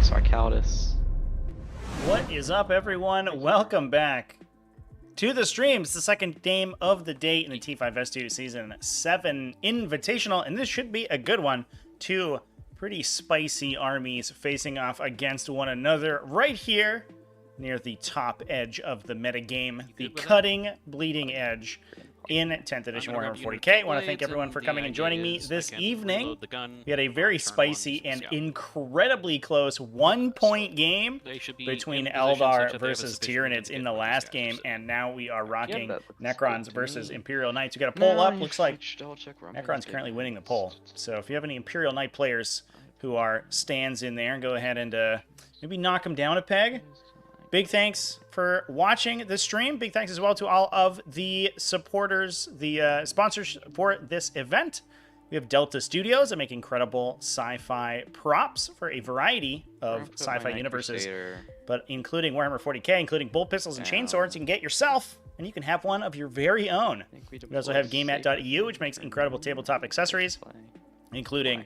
Sarcaldus. What is up, everyone? Welcome back to the stream. It's the second game of the day in the T5S2 Season 7 Invitational, and this should be a good one. Two pretty spicy armies facing off against one another right here near the top edge of the metagame, the cutting, bleeding edge in 10th edition Warhammer 40k. I want to thank everyone for coming and joining me this evening. We had a very spicy and incredibly close 1-point game between Eldar versus Tyranids in the last game, and now we are rocking Necrons versus Imperial Knights. We got a poll up. Looks like Necrons currently winning the poll. So if you have any Imperial Knight players who are stands in there, go ahead and maybe knock them down a peg. Big thanks for watching the stream. Big thanks as well to all of the supporters, the sponsors for this event. We have Delta Studios that make incredible sci-fi props for a variety of sci-fi universes, but including Warhammer 40k, including bolt pistols and chainswords. You can get yourself, and you can have one of your very own. We also have Gamemat.eu, which makes incredible tabletop accessories, including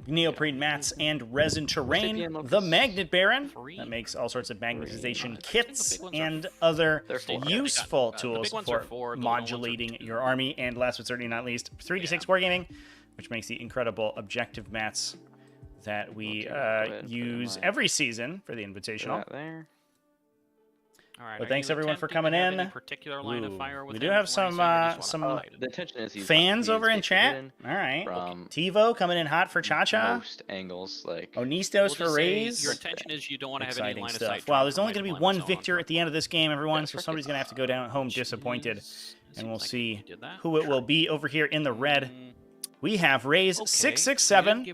neoprene mats and resin terrain. The Magnet Baron, that makes all sorts of magnetization kits and other useful tools for modulating your army. And last but certainly not least, 3D6 Wargaming, which makes the incredible objective mats that we use every season for the Invitational. All right, but thanks everyone for coming in. We do have some fans over in chat. All right, TiVo coming in hot for ChaCha. Most angles, like Onistos for Raze. Your intention is you don't want to have any line of sight. Wow, there's only going to be one victor at the end of this game, everyone. So somebody's going to have to go down home disappointed, and we'll see who it will be over here in the red. We have Raze 667,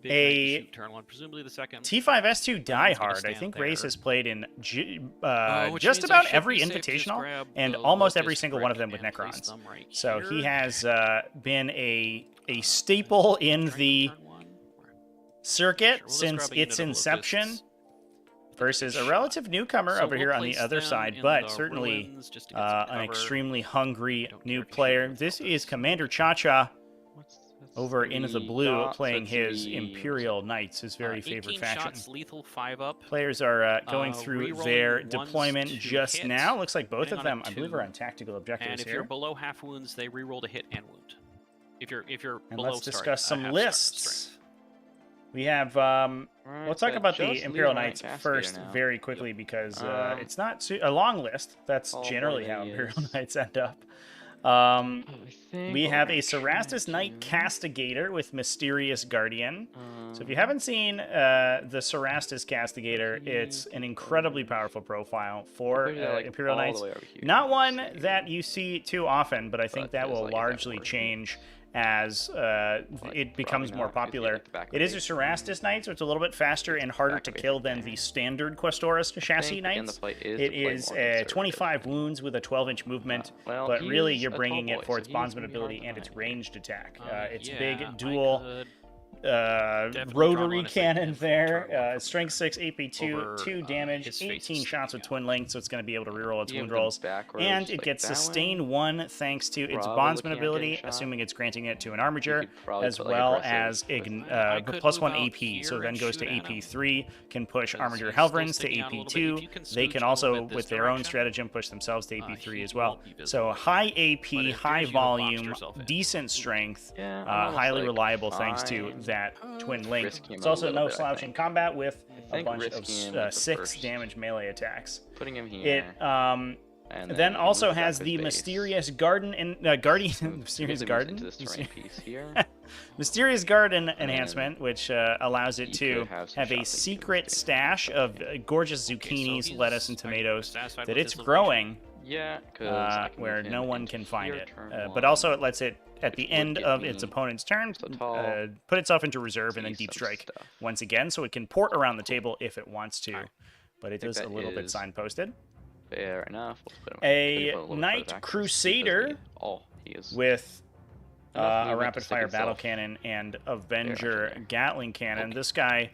a T5S2 diehard. I think Raze has played in just about every invitational and almost every single one of them with Necrons. So he has been a staple in the circuit since its inception, versus a relative newcomer over here on the other side, but certainly an extremely hungry new player. This is Commander ChaCha over in the blue, playing his Imperial Knights, his very favorite faction. Lethal 5-up. Players are going through their deployment just now. Looks like both of them, I believe, are on tactical objectives and if here. you're below half wounds, they reroll to hit and wound. If you're and below let's discuss some lists. Strength. We have, we'll talk about the Imperial Knights first very quickly because it's not a long list. That's generally how Imperial Knights end up. We have a Cerastus Knight Castigator with Mysterious Guardian. So if you haven't seen the Cerastus Castigator, it's an incredibly powerful profile for Imperial Knights. Not one that you see too often, but I think that will largely change as it becomes more popular. It is a Cerastus Knight, so it's a little bit faster and harder to kill than the standard Questoris chassis Knights. It is 25 wounds with a 12-inch movement, but really you're bringing it for its bondsman ability and its ranged attack. It's big dual rotary cannon there, strength 6, AP 2, 2 damage, 18 shots with twin length, so it's going to be able to reroll its wound rolls, and it gets sustain 1 thanks to its bondsman ability, assuming it's granting it to an armiger, as well as +1 AP, so then goes to AP 3, can push armiger Helverins to AP 2, they can also, with their own stratagem, push themselves to AP 3 as well. So high AP, high volume, decent strength, highly reliable thanks to that twin link. It's also no slouch in combat with a bunch of 6 damage melee attacks. Putting him here. It then also has the Mysterious Garden and Guardian Mysterious Garden. Mysterious Garden enhancement, which allows it to have a secret stash of gorgeous zucchinis, lettuce, and tomatoes that it's growing. Where no one can find it. But also it lets it, at the end of its opponent's turn, put itself into reserve and then deep strike once again, so it can port around the table if it wants to. But it is a little bit signposted. Fair enough. A Knight Crusader with a rapid-fire battle cannon and Avenger Gatling cannon. This guy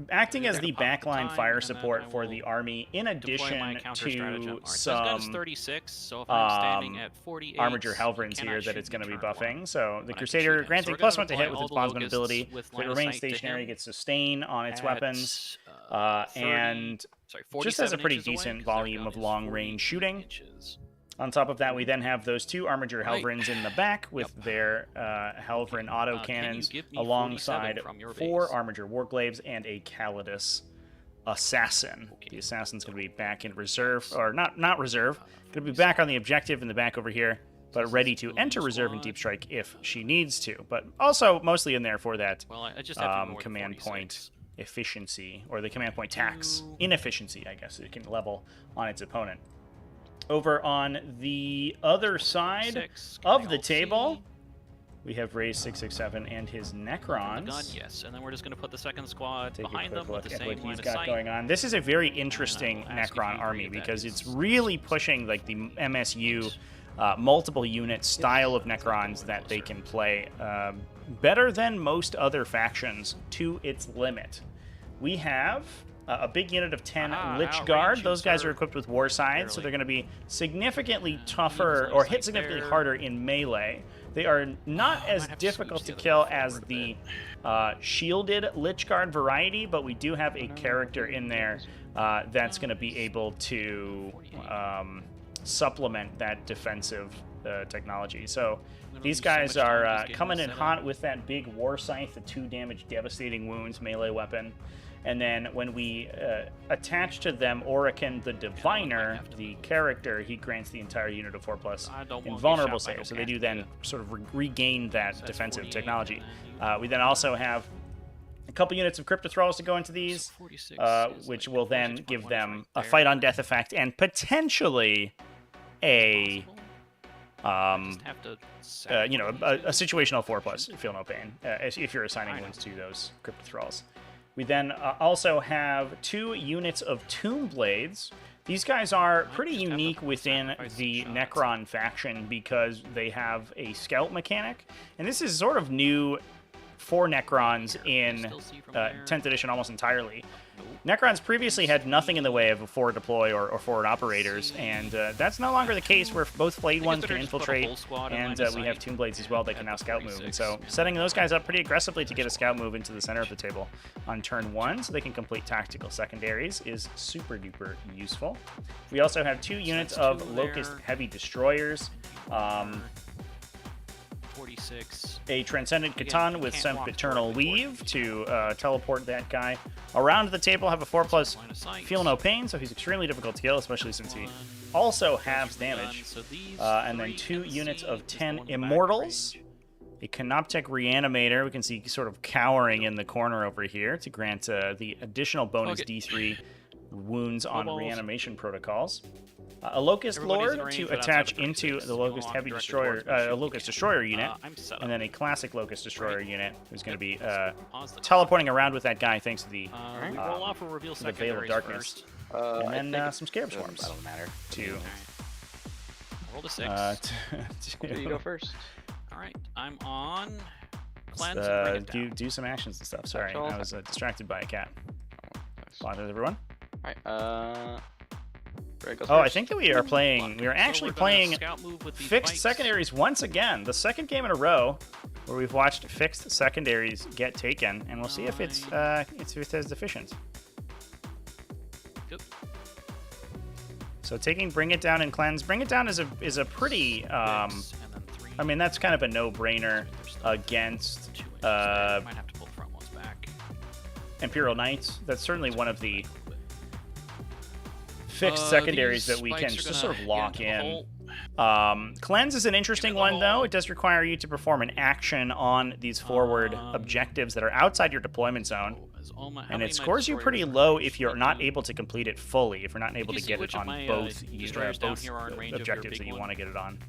acting as They're the gonna pop the backline time, fire and then support I for will the army, in deploy my addition counter stratagem. to Alright, so this gun's some 36, so if I'm standing at 48, Armiger you Helverins cannot here that shoot it's going to me be turn buffing. one, So the but I can shoot Crusader him. granting So we're gonna +1 to hit deploy with all its the bondsman locusts ability. with If it line of remains sight to stationary, him gets sustain on its at, weapons, 30, and sorry, just has a 47 pretty inches away, decent 'cause their volume gun of is long-range 40 shooting. inches. On top of that, we then have those two Armiger Right. Helverins in the back with Yep. their Helverin auto Can you cannons give me alongside 47 from your 4 base? Armiger Warglaives and a Calidus Assassin. Okay. The Assassin's going to be back in reserve, or not reserve, going to be back on the objective in the back over here, but ready to enter reserve in Deep Strike if she needs to. But also mostly in there for that Well, I just have to ignore the command 46. point efficiency, or the command point tax inefficiency, I guess it can level on its opponent. Over on the other side 6, of the Control-C. table, we have Raze 667 and his The Necrons. gun, yes, and then we're just going to put the second squad Take behind a them quick with look the at what same line he's of got sight. going on. This is a very interesting will ask if Necron you army agree that because is it's really pushing like the MSU multiple unit style of Necrons that they can play better than most other factions to its limit. We have a big unit of 10 Lich outrange Guard. you, Those guys sir. are equipped with War Scythes, so Barely. they're going to be significantly He tougher, was or like hit significantly there. harder in melee. They are not I as might have to difficult switch to the other kill one as forward a the bit. shielded Lich Guard variety, but we do have a character in there that's going to be able to supplement that defensive technology. So these guys are coming in hot with that big War Scythe, the 2 damage devastating wounds melee weapon. And then when we attach to them Orican the Diviner, the character, he grants the entire unit of 4+ I don't wanna get invulnerable shot by save. So no they do cat. then Yeah. sort of regain that So that's defensive 48, technology. and then We then also have a couple units of Crypto Thralls to go into these, 46 is which like will then 46.1 give is them right a there. fight on death effect and potentially a Possible. Just have to a situational 4+, feel no pain, if you're assigning wounds to those Crypto Thralls. We then also have 2 units of Tomb Blades. These guys are pretty just have to unique within sacrifice the some shots. Necron faction because they have a scout mechanic, and this is sort of new for Necrons in Still see from there. 10th edition almost entirely. Nope. Necrons previously had nothing in the way of forward deploy or forward operators, and that's no longer the case where both Flayed I guess ones better can just put a infiltrate, whole squad in and line of we have sight Tomb Blades as well that at can now the scout move. And 46, so and setting those guys up pretty then aggressively to get a there's scout move into the center of the table on turn 1 so they can complete tactical secondaries is super duper useful. We also have 2 units that's of 2 Locust there. Heavy Destroyers. 46. A Transcendent Again, Catan you with can't some walk Eternal directly toward Weave it. to teleport that guy around the table. Have a 4+ Line of sight. feel no pain, so he's extremely difficult to kill, especially since he also halves damage. So these And then 3 2 can units see of is the 10 one in the back Immortals. range. A Canoptech Reanimator, we can see sort of cowering in the corner over here to grant the additional bonus Okay. D3 wounds on Snowballs. reanimation protocols. A Locust Everybody's in Lord range, to but outside attach the into 36. the You wanna Locust walk Heavy directly Destroyer, towards me, a shoot me, Locust you Destroyer can. unit, I'm set up. and then a classic Locust Destroyer Right. unit who's going to be Pause the teleporting around with that guy thanks to the we roll off or reveal the Veil of secondaries Darkness. first. and then some Scarab Swarms That'll matter. to Alright. Roll a 6. Okay, you go first. Alright, I'm on. Cleanse and bring it down. do some actions and stuff. Sorry, Control. I was distracted by a cat. Nice. Apologize, everyone. Alright, Greg goes Oh, I first. think that we are playing. We are So actually we're gonna playing scout move with the fixed pikes. secondaries once again. The second game in a row where we've watched fixed secondaries get taken, and we'll see if it's as efficient. Yep. So taking Bring It Down and Cleanse. Bring It Down is a pretty. Six, and then 3. I mean, that's kind of a no-brainer against 2 inches there. Might have to pull the front ones back. Imperial Knights. That's certainly one of the fixed secondaries These that we can spikes are just gonna sort of get lock into the in. hole. Cleanse is an interesting the one, though. hole. It does require you to perform an action on these forward objectives that are outside your deployment zone. How And many it of my scores you destroyers pretty are low range? if you're Like, not able to complete it fully, if you're not able you to see get which it of on my, both destroyers down here are in range of your objectives big that you one? want to get it on.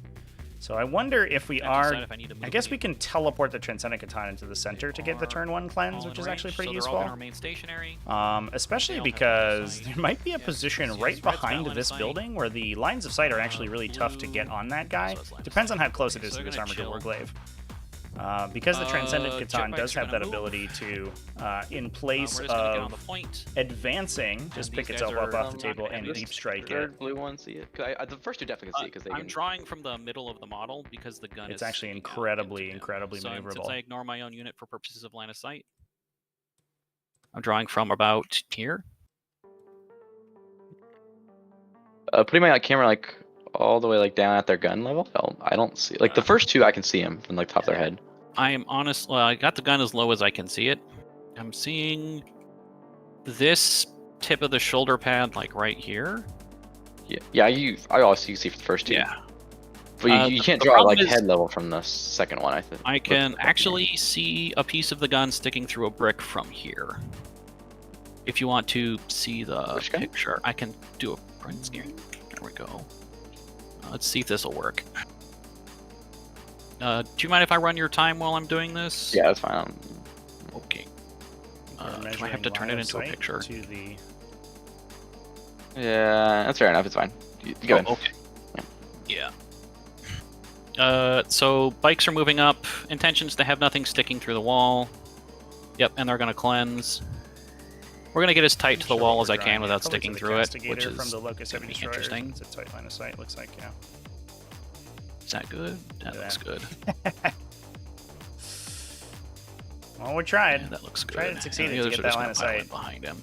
So I wonder if we I have to are... decide if I need to I move guess any. we can teleport the Transcendent Katana into the center to get the Are turn 1 cleanse, all which in is actually range, pretty so useful. They're all gonna remain stationary. Especially They all have because line of there sight. might be a Yeah, position because right Red's got behind line of this sight. building where the lines of sight are actually really tough to get Blue. on that guy. So it's line of Depends on sight. how close it Okay, is so to they're this gonna Armiger chill. Warglaive. Because the Transcendent Jetpacks Catan does are have gonna that move. ability to, in We're place just gonna get on of the point. advancing, just these pick guys itself up are off the not table gonna and have deep any strike it. Third blue one see it? 'Cause the first two definitely can see it because they I'm can. drawing from the middle of the model because the gun It's is actually sticking out incredibly, into him. incredibly So maneuverable. since I ignore my own unit for purposes of line of sight, I'm drawing from about here. Putting my camera like all the way like down at their gun level. I don't see like the first two I can see them from like top of their head. I am honest. Well, I got the gun as low as I can see it. I'm seeing this tip of the shoulder pad like right here. Yeah. I also see for the first two. Yeah. But you can't the draw problem like is- head level from the second one. I think. I can actually see a piece of the gun sticking through a brick from here. If you want to see the Which gun? picture, I can do a print screen. There we go. Let's see if this will work. Do you mind if I run your time while I'm doing this? Yeah, that's fine. Okay. We're Do I have to measuring turn line it of into a sight picture? To the... Yeah, that's fair enough. It's fine. Go ahead. Okay. Yeah. So bikes are moving up. Intentions to have nothing sticking through the wall. Yep, and they're going to cleanse. We're going to get as tight to the Sure wall what as we're I can drawing. without Probably sticking to the through it, Castigator which is from the Locust Heavy gonna be Destroyer. interesting. It's a tight line of sight, looks like, yeah. Is that good? That Look at looks good. Well, we tried. Yeah, that looks good. Tried and succeeded the to others get are that just line gonna of pile in sight. behind him.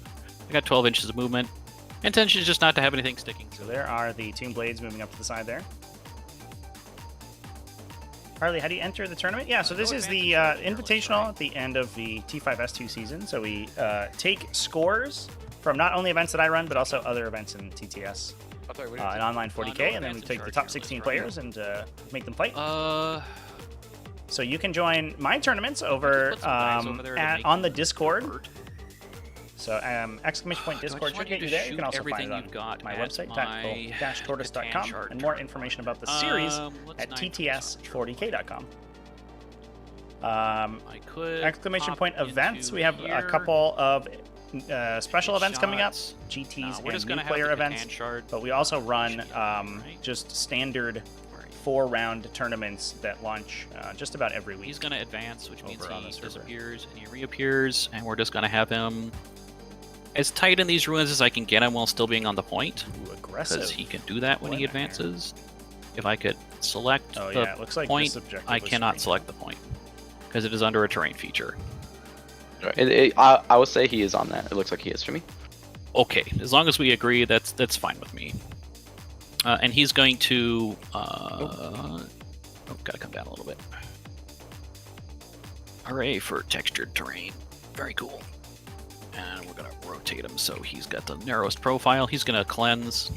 I got 12 inches of movement. Intention is just not to have anything sticking. So there are the Tomb Blades moving up to the side there. Harley, how do you enter the tournament? Yeah, so this is the Invitational at the end of the T5S2 season. So we take scores from not only events that I run, but also other events in TTS. An online 40k, and then we take the top 16 players and make them fight. So you can join my tournaments over, on the Discord. So exclamation point Discord should get you there. You can also find it on my website, TacticalTortoise.com, and more information about the series at TTS40k.com. Exclamation point events. We have a couple of special events coming up, GTs and new player events, but we also run just standard 4-round tournaments that launch just about every week. He's going to advance, which means on the he server. disappears and he reappears, and we're just going to have him as tight in these ruins as I can get him while still being on the point. Ooh, aggressive. Because he can do that when he What in there? advances. If I could select Oh the yeah, it looks like point, this objective I was cannot screened. select the point because it is under a terrain feature. I would say he is on that. It looks like he is for me. Okay, as long as we agree, that's fine with me. And he's going to gotta come down a little bit. Array for textured terrain, very cool. And we're gonna rotate him so he's got the narrowest profile. He's gonna cleanse.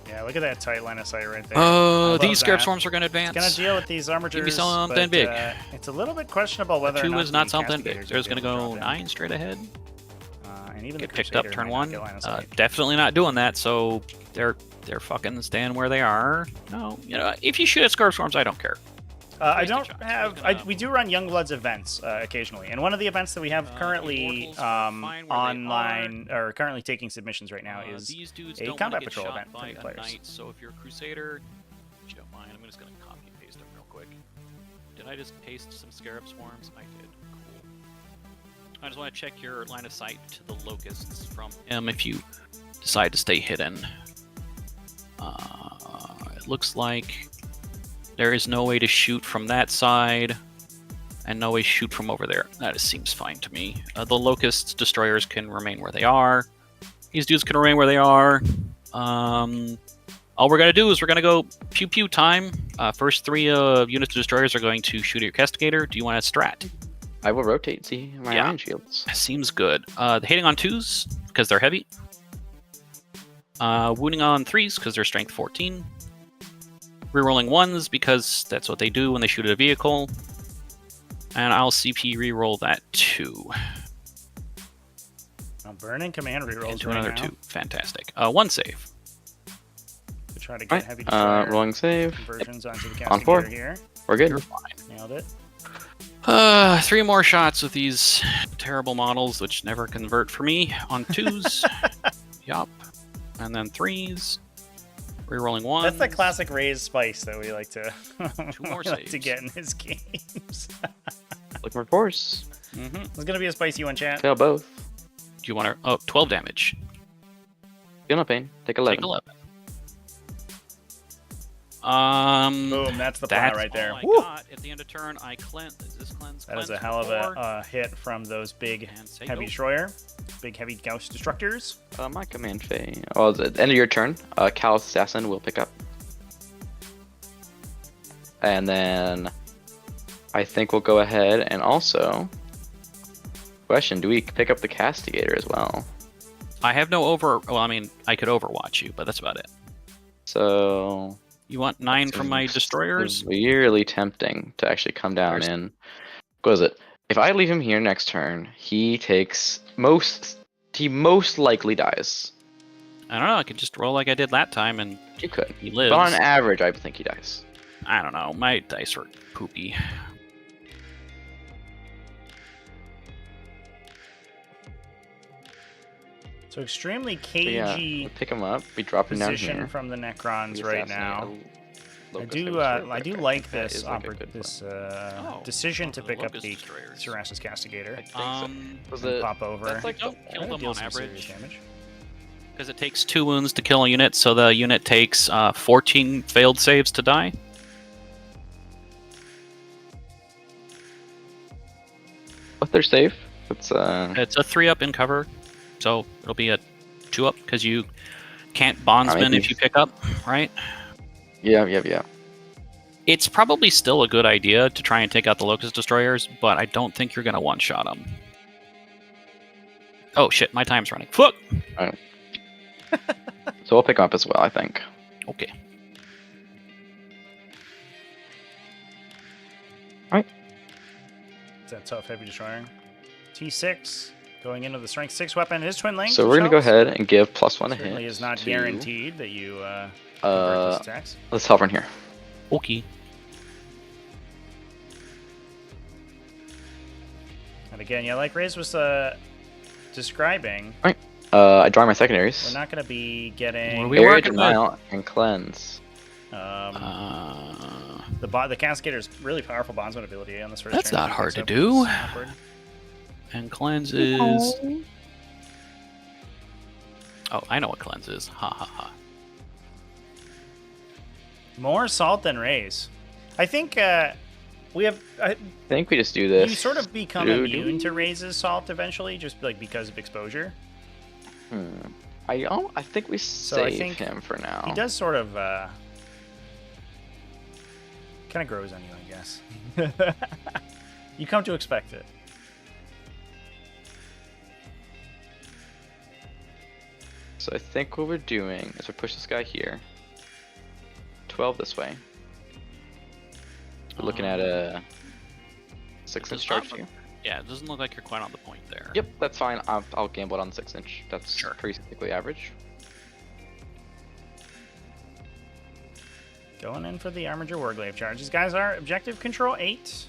Yeah, look at that tight line of sight right there. I love These Scarab that. Swarms are gonna advance. It's gonna deal with these armatures. Give me something but, big. It's a little bit questionable whether or 2 not is not the something big. Castigators There's will gonna be able go to drop 9 straight ahead. in. And even Get the picked up Crusader turn might not 1. get line of sight. Definitely not doing that. So they're fucking staying where they are. No, if you shoot at Scarab Swarms, I don't care. I don't Shot. have. We do run Youngbloods events occasionally, and one of the events that we have currently Immortals are fine where they online or currently taking submissions right now is these dudes a don't combat wanna get patrol shot event for by the a players. knight, so if you're a Crusader, if you don't mind, I'm just gonna copy and paste them real quick. Did I just paste some Scarab Swarms? I did. Cool. I just want to check your line of sight to the locusts from him if you decide to stay hidden. It looks like there is no way to shoot from that side, and no way to shoot from over there. That seems fine to me. The Locust Destroyers can remain where they are. These dudes can remain where they are. All we're going to do is we're going to go pew-pew time. First 3 units of Destroyers are going to shoot at your Castigator. Do you want to strat? I will rotate. See my Yeah. iron shields. Seems good. Hitting on 2s, because they're heavy. Wounding on 3s, because they're strength 14. Rerolling 1s, because that's what they do when they shoot at a vehicle. And I'll CP reroll that 2. Burning command rerolls Into right another now 2. Fantastic. 1 save. to try to get heavy Right. destroyer Rolling save. conversions onto the On 4. Castigator here. We're good. You're fine. Nailed it. 3 more shots with these terrible models, which never convert for me, on 2s. Yup. And then 3s. Rerolling one. That's the classic Raze spice that we like to Two more we like to saves. get in his games. Looking for force. It's gonna be a spicy one, chat. Fail both. Do you want to? Oh, 12 damage. Feel no pain. Take 11. Take 11. Boom, that's the plat That's right there. all I Woo! got. At the end of turn, I cleanse. Is this cleanse? That is a cleanse hell of for a hit from those big And say heavy go. destroyer, big heavy Gauss destructors. My command phase. Oh, at the end of your turn, Callous Assassin will pick up. And then I think we'll go ahead and also... Question, do we pick up the Castigator as well? I have no over. Well, I mean, I could overwatch you, but that's about it. So... You want 9 from my destroyers? Weirdly tempting to actually come down in. What is it? If I leave him here next turn, he takes he most likely dies. I don't know. I could just roll like I did that time, and He could. he lives. But on average, I think he dies. I don't know. My dice are poopy. So extremely So yeah, cagey we pick him up. We drop him down position here. from the Necrons We right assassinate now. a I Locust do Destroyer. I do Okay, like that this is like a good play. decision oh, to the pick up Locust the Destroyers. Cerastus Castigator. I think so. Was And it, pop over. That's like Nope, the kill That them deals on some serious average. damage. Because it takes 2 wounds to kill a unit, so the unit takes 14 failed saves to die. But they're safe. It's It's a 3-up in cover, so it'll be a 2-up because you can't bondsman if you pick up, right? yeah. It's probably still a good idea to try and take out the Locust Destroyers, but I don't think you're going to one-shot them. Oh shit, my time's running. Fuck! So we'll pick him up as well, I think. Okay. It's that tough heavy destroyer. T6 going into the strength 6 weapon. It is twin link. So we're gonna go ahead and give +1 a hit. Certainly is not to, guaranteed that you convert those attacks. Let's hover in here. Okay. And again, yeah, like Raze was describing, I draw my secondaries. we're not going to be getting What are we Area working with? denial and cleanse. the Cascader's really powerful bondsman ability on this first That's turn. not hard to So do. it's awkward. And cleanse is... Oh, I know what cleanse is. Ha ha ha. More salt than Raze. I think we have. I think we just do this. You sort of become Doo-doo. immune to Raze's salt eventually, just like because of exposure. I think we So I save think him for now. He does sort of kind of grows on you, I guess. You come to expect it. So I think what we're doing is we push this guy here. 12 this way. We're looking at a 6-inch charge here. Yeah, it doesn't look like you're quite on the point there. Yep, that's fine. I'll gamble it on the 6-inch. That's Sure. pretty typically average. Going in for the Armiger Warglaive charge. These guys are objective control 8. So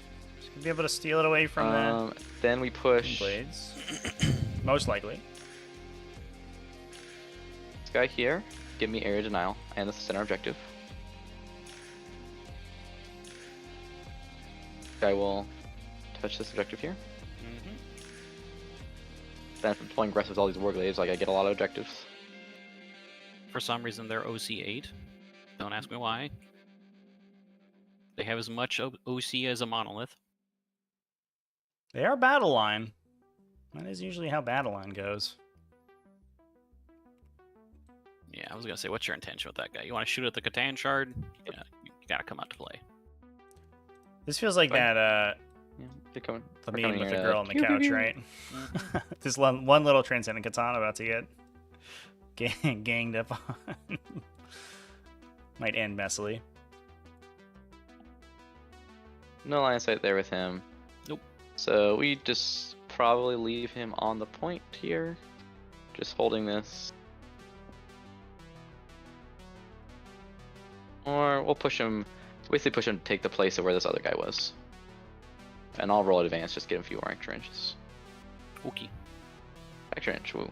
you'll be able to steal it away from the Then we push blades. Most likely. this guy here. Give me area denial, and this is center objective. Guy will touch this objective here. Then if I'm playing aggressive with all these warglaives, like I get a lot of objectives. For some reason, they're OC8. Don't ask me why. They have as much OC as a monolith. They are battle line. That is usually how battle line goes. Yeah, I was gonna say, what's your intention with that guy? You want to shoot at the Catan shard? Yeah, you gotta come out to play. This feels like Fine. that Yeah, they're coming. the We're meme coming with the here, girl on the pew, pew, couch, pew. right? This one little transcendent katana about to get ganged up on. Might end messily. No line of sight there with him. Nope. So we just probably leave him on the point here. Just holding this. Or we'll push him, basically push him to take the place of where this other guy was. And I'll roll advance, just get him a few more extra inches. Okay. Extra inch, woo.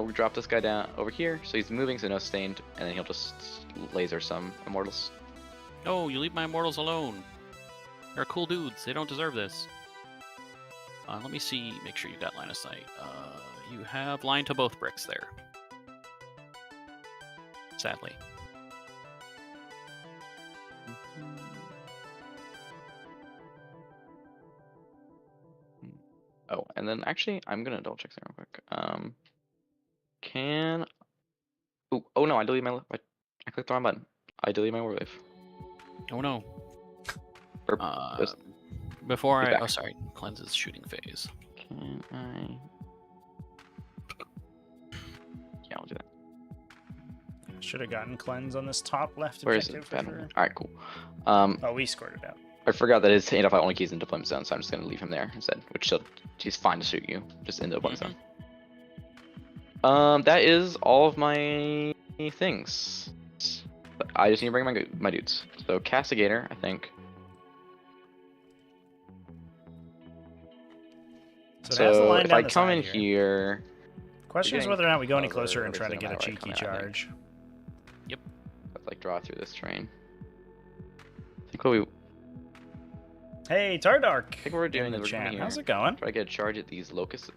We drop this guy down over here, so he's moving, so no sustained, and then he'll just laser some immortals. No, you leave my immortals alone. They're cool dudes. They don't deserve this. Let me see. Make sure you got line of sight. You have line to both bricks there. Sadly. Oh, and then actually, I'm gonna double check something real quick. Can... Ooh, oh no, I deleted my... I clicked the wrong button. I deleted my warwave. Oh no. Or, just- Before He's I... back. Oh, sorry. Cleanses shooting phase. Can I... Yeah, I'll do that. Should have gotten cleanse on this top left Where is objective it? for Bad sure. one. Alright, cool. Oh, we scored it out. I forgot that his AFI only keys in deployment zone, so I'm just gonna leave him there instead, which he's fine to shoot you, just in the deployment zone. That is all of my things. I just need to bring my dudes. So Castigator, I think. So, it has the line if down I the come side in here. here, Question is getting whether or not we go any cover, closer and try to everything get a no matter cheeky what come in, I think. charge. let's like draw through this terrain. I think what Hey, Tardark! I think what we're doing in is the we're coming chat. here. How's it going? Try to get a charge at these locust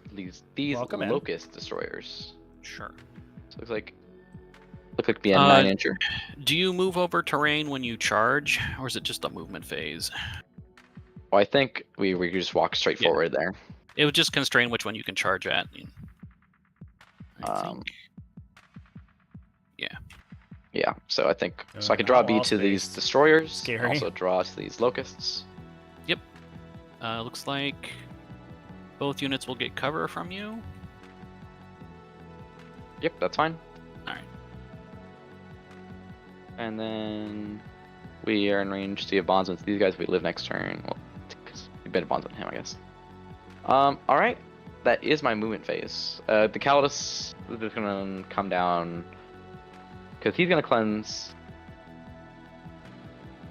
Welcome in. locust destroyers. Sure. So it looks like the N9 incher. Do you move over terrain when you charge, or is it just a movement phase? Well, I think we could just walk straight Yeah. forward there. It would just constrain which one you can charge at. I think. Yeah, so I think so. I could draw all B to these spaced. destroyers. Scary. And also draw to these locusts. Looks like both units will get cover from you. Yep, that's fine. Alright. And then we are in range to get bonds with these guys. We live next turn. Well, because we better bonds with him, I guess. All right, that is my movement phase. The Calidus is just gonna come down because he's gonna cleanse.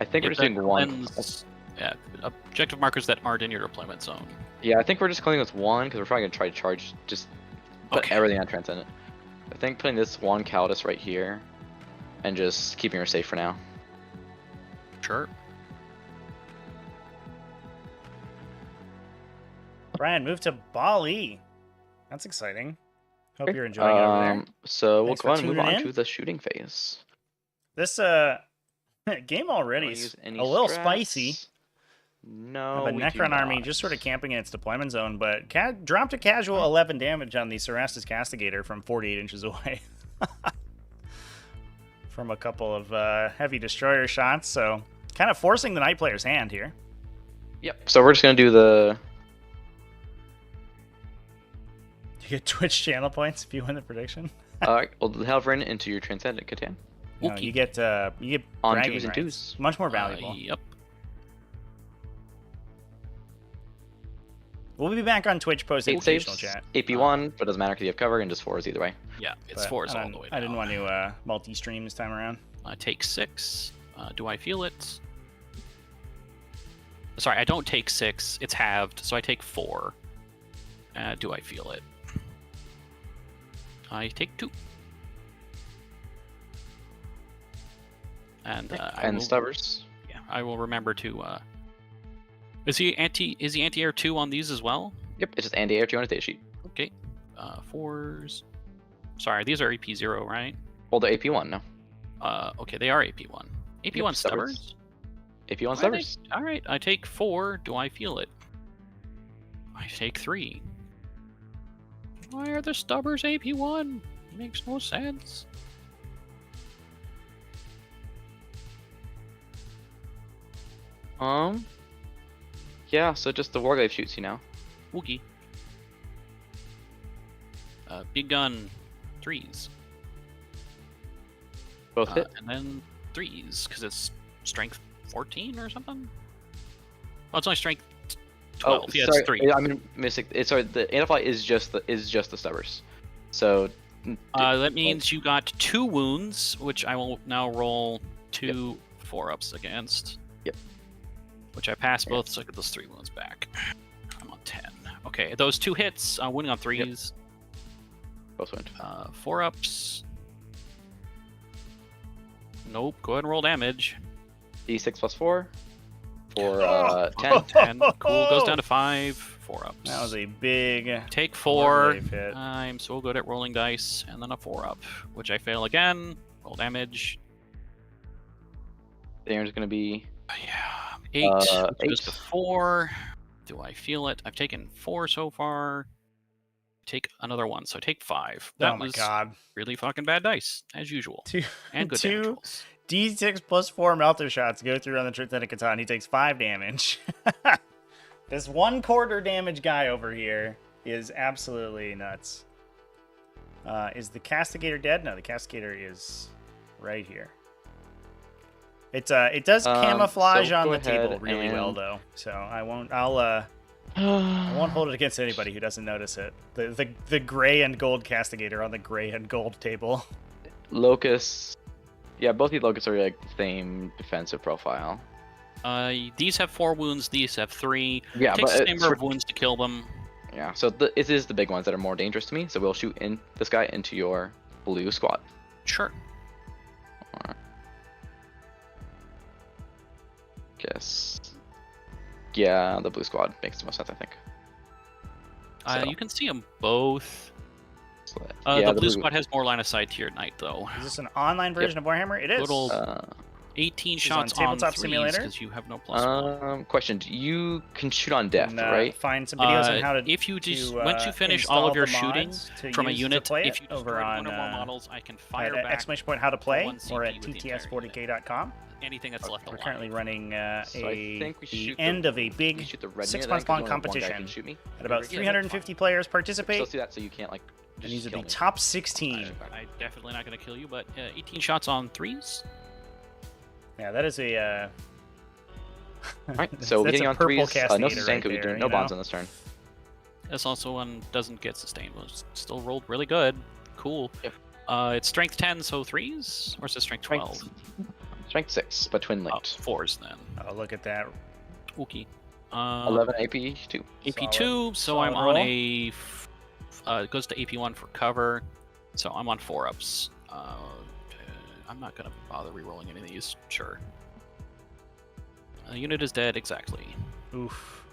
I think we're just doing one. Yeah, objective markers that aren't in your deployment zone. Yeah, I think we're just cleaning with one because we're probably gonna try to charge just put Okay. everything on Transcendent. I think putting this one Calidus right here and just keeping her safe for now. Sure. Brian, move to Bali. That's exciting. Hope you're enjoying it over there. So we'll Thanks go for ahead and move tuning on in. to the shooting phase. This game already Wanna is use any a little strats? spicy. No, Have a we do Necron army not. just sort of camping in its deployment zone, but dropped a casual 11 damage on the Cerastus Castigator from 48 inches away. From a couple of heavy destroyer shots, so kind of forcing the Night Player's hand here. Yep. So we're just gonna do the. You get Twitch channel points if you win the prediction. Well, the Halverin into your Transcendent Catan. No, Okay. you get On bragging twos and rights. twos. Much more valuable. Yep. We'll be back on Twitch post 8 educational saves, chat. AP1, but doesn't matter because you have cover, and just 4s either way. Yeah, it's But 4s I all don't- the way I down. didn't want to multi-stream this time around. I take 6. Do I feel it? Sorry, I don't take 6. It's halved, so I take 4. Do I feel it? I take 2. And And Stubbers. Yeah, I will remember to. Is he anti-air 2 on these as well? Yep, it's just anti-air 2 on a data sheet. Okay. 4s. Sorry, these are AP 0, right? Well, the AP1 no. Okay, they are AP1. AP1 Stubbers. Stubbers. AP1 Why Stubbers. All right, I take 4. Do I feel it? I take 3. Why are the Stubbers AP1? Makes no sense. Yeah, so just the Warglaive shoots you now. Woogie. Big gun 3s. Both hit. And then 3s, because it's strength 14 or something? Oh, it's only strength 12. Yeah, sorry. it's 3. I mean, Mystic. Sorry, the anti-fly is just the Stubbers. So. That means you got 2 wounds, which I will now roll 2 4-ups against. Yep. Which I passed both, so I get those 3 wounds back. I'm on 10. Okay, those 2 hits, winning on 3s. Both went. 4-ups. Nope. Go ahead and roll damage. D6 plus 4 for 10. 10. Cool. Goes down to 5. 4-ups. That was a big. Take 4. wave hit. I'm so good at rolling dice, and then a 4-up, which I fail again. Roll damage. The damage is going to be Yeah, 8. 8. Just a 4. Do I feel it? I've taken 4 so far. Take another 1, so I take 5. That Oh my was god. really fucking bad dice, as usual. Two, And good damage two rolls. D6 plus 4 melter shots go through on the Trithetic Catan. He takes 5 damage. This 1/4 damage guy over here is absolutely nuts. Is the Castigator dead? No, the Castigator is right here. It does camouflage so on go the table ahead really well and- though. So I won't I won't hold it against anybody who doesn't notice it. The gray and gold Castigator on the gray and gold table. Locust. Yeah, both these locusts are like the same defensive profile. These have 4 wounds, these have 3. Yeah, Takes but the same number of wounds to kill them. yeah. So it is the big ones that are more dangerous to me. So we'll shoot in this guy into your blue squad. Sure. Guess. Yeah, the blue squad makes the most sense, I think. So- You can see them both. So, The blue squad has more line of sight to your knight, though. Is this an online version of Warhammer? It is. Total 18 This is shots on Tabletop threes, Simulator? because you have no +1. Question: you can shoot on death, And, right? find some videos on how to. If you just to, once you finish all install of your the shooting mods to from a use to unit, play if it you over destroy on one or more models, I can at fire back exclamation point how to play one or at CP with the entire tts40k.com. anything that's left We're alive. currently running So I think we should the shoot end of a We big shoot the red 6 near month then, 'cause long only one guy competition can shoot me. at about Yeah, 350 players Let's participate. do that so you can't like. And Just these are kill the me. top 16. I'm definitely not going to kill you, but 18 shots on 3s. Yeah, that is a. Alright, so we're that's getting a on purple 3s. No Castigator sustain right because we there, do no you bonds know? on this turn. This also one doesn't get sustained. Well, it's still rolled really good. Cool. Yep. It's strength 10, so 3s? Or is it strength 12? Strength 6, but twin Oh, linked. 4s then. Oh, look at that. Okay. 11 AP 2. AP2, so solid I'm on roll. it goes to AP1 for cover, so I'm on 4-ups. I'm not going to bother re-rolling any of these, sure. Unit is dead, exactly. Oof.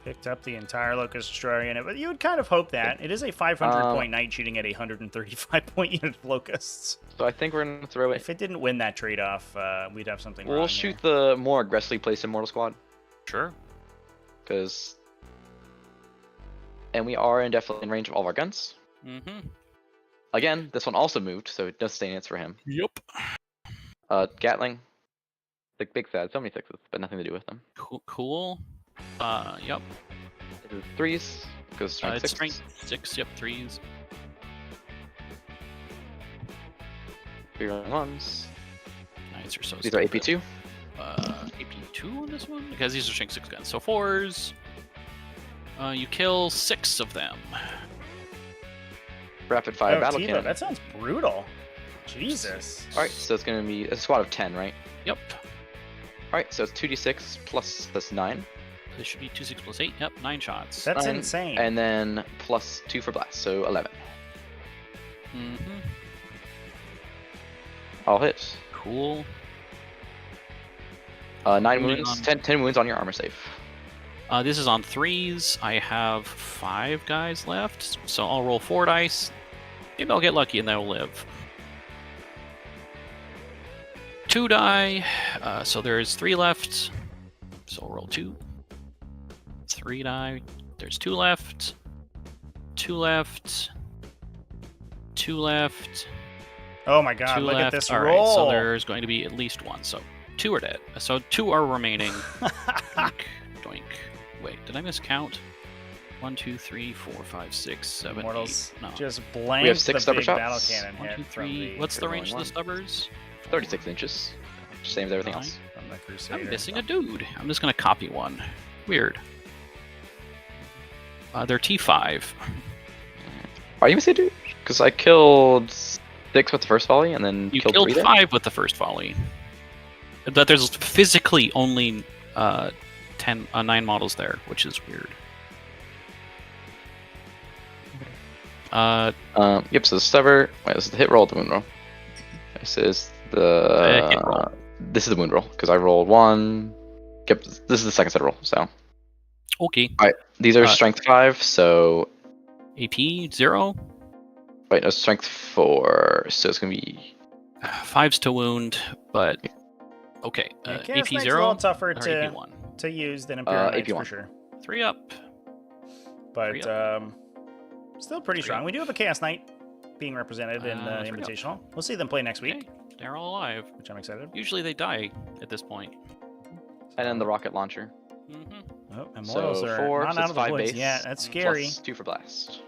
Picked up the entire Locust Destroyer unit, but you would kind of hope that. It is a 500-point knight shooting at a 135-point unit of Locusts. So I think we're gonna throw it. If it didn't win that trade-off, we'd have something wrong We'll here. shoot the more aggressively placed Immortal Squad, Sure. because. And we are definitely in range of all of our guns. Mm-hmm. Again, this one also moved, so it does stay in. It's for him. Yep. Gatling. The big sad, so many 6s, but nothing to do with them. Cool. Yep. This is 3s, because strength It's 6. strength 6, yep, 3s. 3 rolling 1s. Knights are so These are stupid. AP2. AP2 on this one? Because these are strength 6 guns. So 4s. You kill 6 of them. Rapid fire Oh, battle Tivo, cannon. that sounds brutal. Jesus. Alright, so it's gonna be a squad of 10, right? Yep. Alright, so it's 2d6 plus this 9. This should be 2, 6 plus 8. Yep, 9 shots. That's 9, insane. And then plus 2 for blast, so 11. Mm-hmm. All hits. Cool. 9 Moving wounds, on. 10 wounds on your armor save. This is on 3s. I have 5 guys left, so I'll roll 4 dice. Maybe I'll get lucky and they'll live. 2 die, so there's 3 left. So I'll roll 2. 3 die. There's 2 left. 2 left. 2 left. Oh my god, 2 look left. at this All roll. right, so there's going to be at least 1. So 2 are dead. So 2 are remaining. Doink, doink. Wait, did I miscount? 1, 2, 3, 4, 5, 6, 7, Immortals 8. No. just blanked 6 the stubber big shots. battle cannon 1, hit 2, from 3. the, What's the range of the one. stubbers? 36 inches. Same as everything Nine. else. from the Crusader. I'm missing a dude. I'm just gonna copy one. Weird. They're T5. Are you missing a dude? Because I killed 6 with the first volley and then You killed killed 3 there. 5 with the first volley. But there's physically only 9 models there, which is weird. Yep. So the stubber. Wait, this is the hit roll, or the wound roll. This is the hit roll. This is the wound roll because I rolled 1. Yep. This is the second set roll. So. Okay. All right. These are strength 5. So. AP 0. Wait, no, strength 4. So it's gonna be 5's to wound, but okay. Yeah, AP Chaos Knight's 0. a little tougher or AP 1. to use than Imperial Knights AP1. for sure. 3 up. But 3 up. still pretty 3 strong. up. We do have a Chaos Knight being represented in the 3 up. Invitational. We'll see them play next week, Okay. They're all alive. which I'm excited. Usually they die at this point. and then the rocket launcher. Mm-hmm. Oh, Immortals So are 4. not So out it's of the 5 woods base. yet. That's scary. Plus 2 for blast.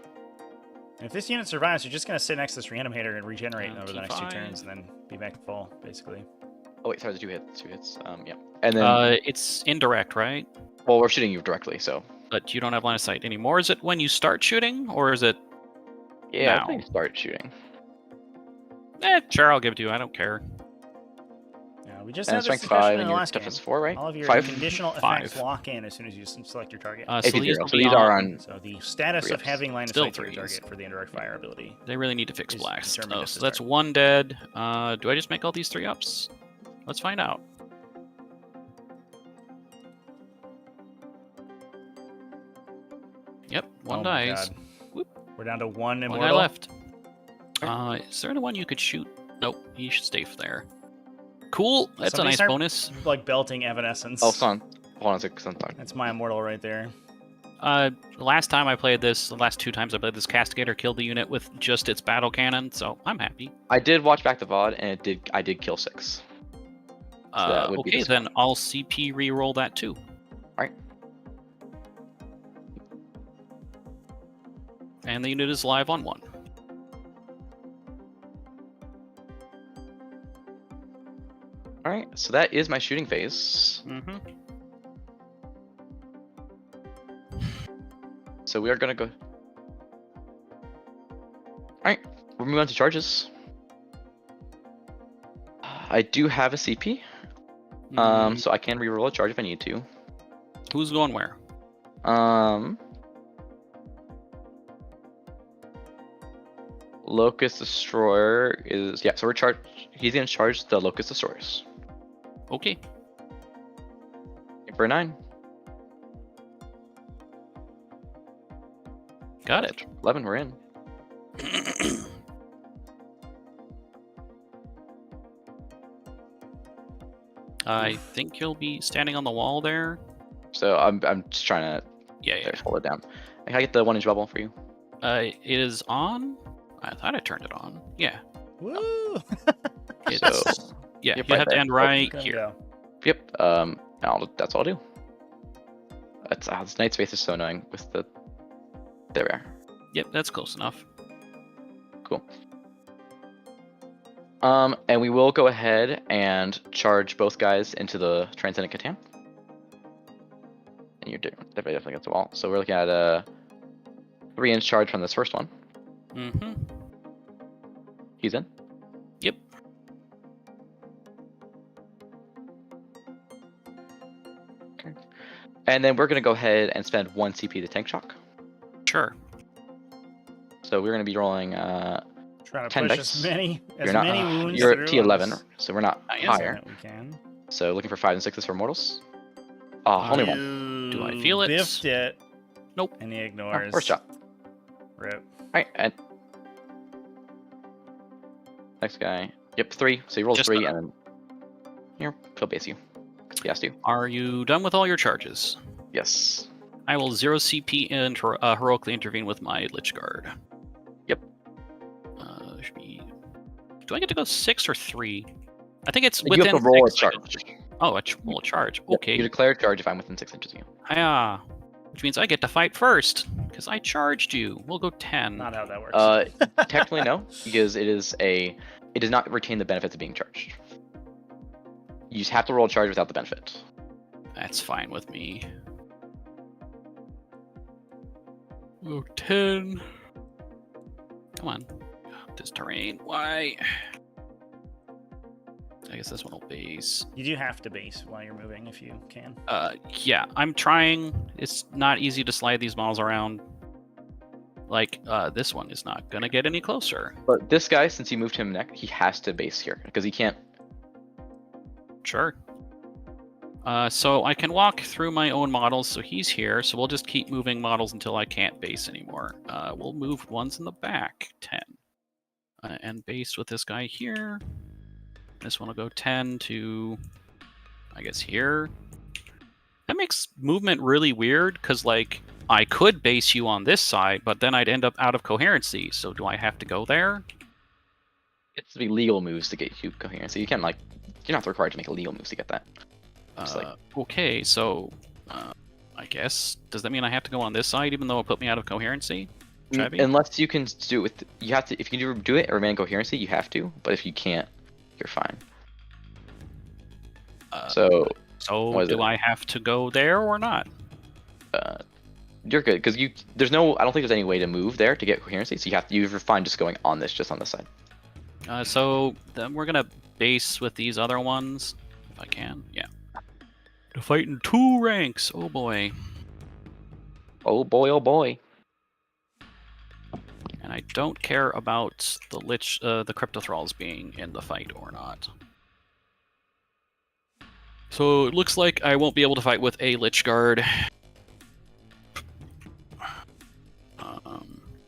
If this unit survives, you're just going to sit next to this reanimator and regenerate over the next 2 T5. turns and then be back to full, basically. Oh wait, sorry, the 2 hits. 2 hits. Yeah. And then. It's indirect, right? Well, we're shooting you directly, so. But you don't have line of sight anymore. Is it when you start shooting, or is it? Yeah, now? I think start shooting. Sure, I'll give it to you. I don't care. Yeah, we just And had this strength discussion 5, in and the your last game. toughness 4, right? All of your 5. conditional 5. effects lock in as soon as you select your target. So AP these 0. will So be these are on. So the status 3 of ups. having line of Still sight to your 3s. target for the indirect fire ability. They really need to fix is blast. determined Oh, at so the that's start. 1 dead. Do I just make all these 3 ups? Let's find out. Yep, 1 Oh my dies. God. Whoop. We're down to 1 1 immortal. guy left. Is there anyone you could shoot? Nope, he should stay there. Cool, that's Somebody a nice start- bonus. Like belting Evanescence. Oh, son. Hold on a second. That's my immortal right there. Last time I played this, the last 2 times I played this, Castigator killed the unit with just its battle cannon, so I'm happy. I did watch back the VOD, and I did kill 6. that would be Okay, this then one. I'll CP reroll that too. Alright. And the unit is live on 1. Alright, so that is my shooting phase. Mm-hmm. So we are gonna go. Alright, we're moving on to charges. I do have a CP, so I can reroll a charge if I need to. Who's going where? Locust Destroyer is so we're charged. He's gonna charge the Locust Destroyers. Okay. For a 9. Got it. 11, we're in. I think you'll be standing on the wall there. So I'm just trying to Yeah. hold it down. Can I get the 1-inch bubble for you? It is on. I thought I turned it on. Yeah. Woo! It's, yeah, Yep, you right have to there. end right Good here. go. Yep. That's all I'll do. This night space is so annoying with the. There we are. Yep, that's close enough. Cool. And we will go ahead and charge both guys into the Transcendent Catan. And you're definitely against the wall. So we're looking at a 3-inch charge from this first one. Mm-hmm. He's in. Yep. Okay. And then we're gonna go ahead and spend 1 CP to tank shock. Sure. So we're gonna be rolling. Trying to 10 push dice. as many You're not. wounds You're through at T11, as so we're not Nice. higher. that we can. So looking for 5 and 6s for mortals. Oh, only 1. Do I feel it? Biffed it. Nope. And he Oh, ignores. first shot. Rip. Alright, and next guy. Yep, 3. So he rolls Just 3, enough. and then here, he'll base you. He has to. Are you done with all your charges? Yes. I will 0 CP and heroically intervene with my Lich Guard. Yep. Should be... Do I get to go 6 or 3? I think it's You within have to roll a 6. charge. Oh, roll a charge. Yep, Okay. You declare a charge if I'm within 6 inches of you. Ah, which means I get to fight first because I charged you. We'll go 10. Not how that works. Technically no, because it does not retain the benefits of being charged. You just have to roll a charge without the benefit. That's fine with me. Oh, 10. Come on. This terrain. Why? I guess this one will base. You do have to base while you're moving if you can. Yeah, I'm trying. It's not easy to slide these models around. Like, this one is not gonna get any closer. But this guy, since you moved him next, he has to base here because he can't. Sure. So I can walk through my own models, so he's here, so we'll just keep moving models until I can't base anymore. We'll move ones in the back, 10. And base with this guy here. This one will go 10 to, I guess, here. That makes movement really weird, because, like, I could base you on this side, but then I'd end up out of coherency, so do I have to go there? It has to be legal moves to get you coherency. You can't, like, you're not required to make legal moves to get that. Okay, so, I guess, does that mean I have to go on this side, even though it put me out of coherency? Unless you can do it with, you have to, if you can do it or remain in coherency, you have to, but if you can't, you're fine. So do I have to go there or not? You're good, because there's no, I don't think there's any way to move there to get coherency, so you're fine just going on this, just on this side. So then we're gonna base with these other ones, if I can, yeah. To fight in 2 ranks, oh boy. Oh boy, oh boy. And I don't care about the the Crypto Thralls being in the fight or not. So it looks like I won't be able to fight with a Lich Guard.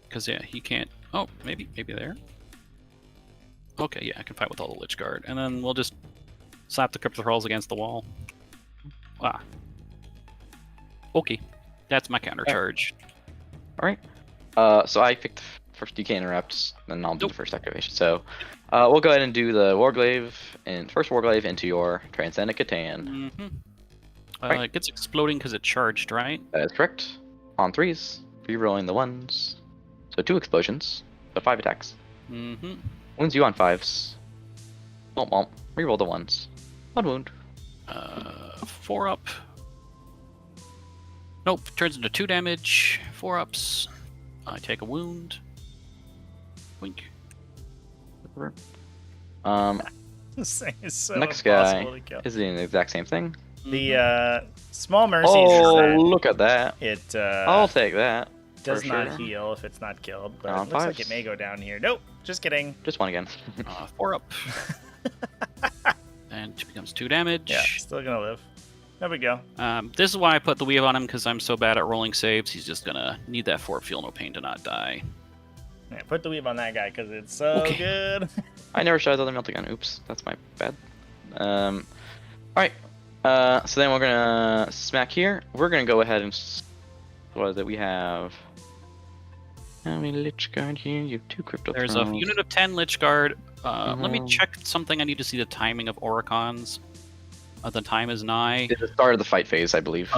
Because, yeah, he can't... Oh, maybe there? Okay, yeah, I can fight with all the Lich Guard. And then we'll just slap the Crypto Thralls against the wall. Ah. Okay. That's my counter charge. Alright. So I picked the first DK interrupts, then I'll do the first activation. So we'll go ahead and do the Warglaive, and first Warglaive into your Transcendent Catan. Right. It gets exploding because it charged, right? That is correct. On 3s, rerolling the 1s. So 2 explosions, so 5 attacks. Wounds you on 5s. Womp womp. Reroll the 1s. 1 wound. 4 up. Nope, turns into 2 damage. 4 ups. I take a wound. Wink. This thing is so Next guy impossible to kill. is doing the exact same thing. The small mercies Oh, is that look at that. it I'll take that. does for not sure. heal if it's not killed, but On it looks like 5s. it may go down here. Nope, just kidding. Just one again. 4 up. And it becomes 2 damage. Yeah, still gonna live. There we go. This is why I put the weave on him, because I'm so bad at rolling saves. He's just gonna need that Fort Feel No Pain to not die. Yeah, put the weave on that guy because it's so good. I never shot his other melting gun. Oops, that's my bad. Alright. So then we're gonna smack here. We're gonna go ahead and what is it? We have how many Lich Guard here? You have 2 Crypto There's Thrones. a unit of 10 Lich Guard. Let me check something. I need to see the timing of Oricons. The time is nigh. It's the start of the fight phase, I believe.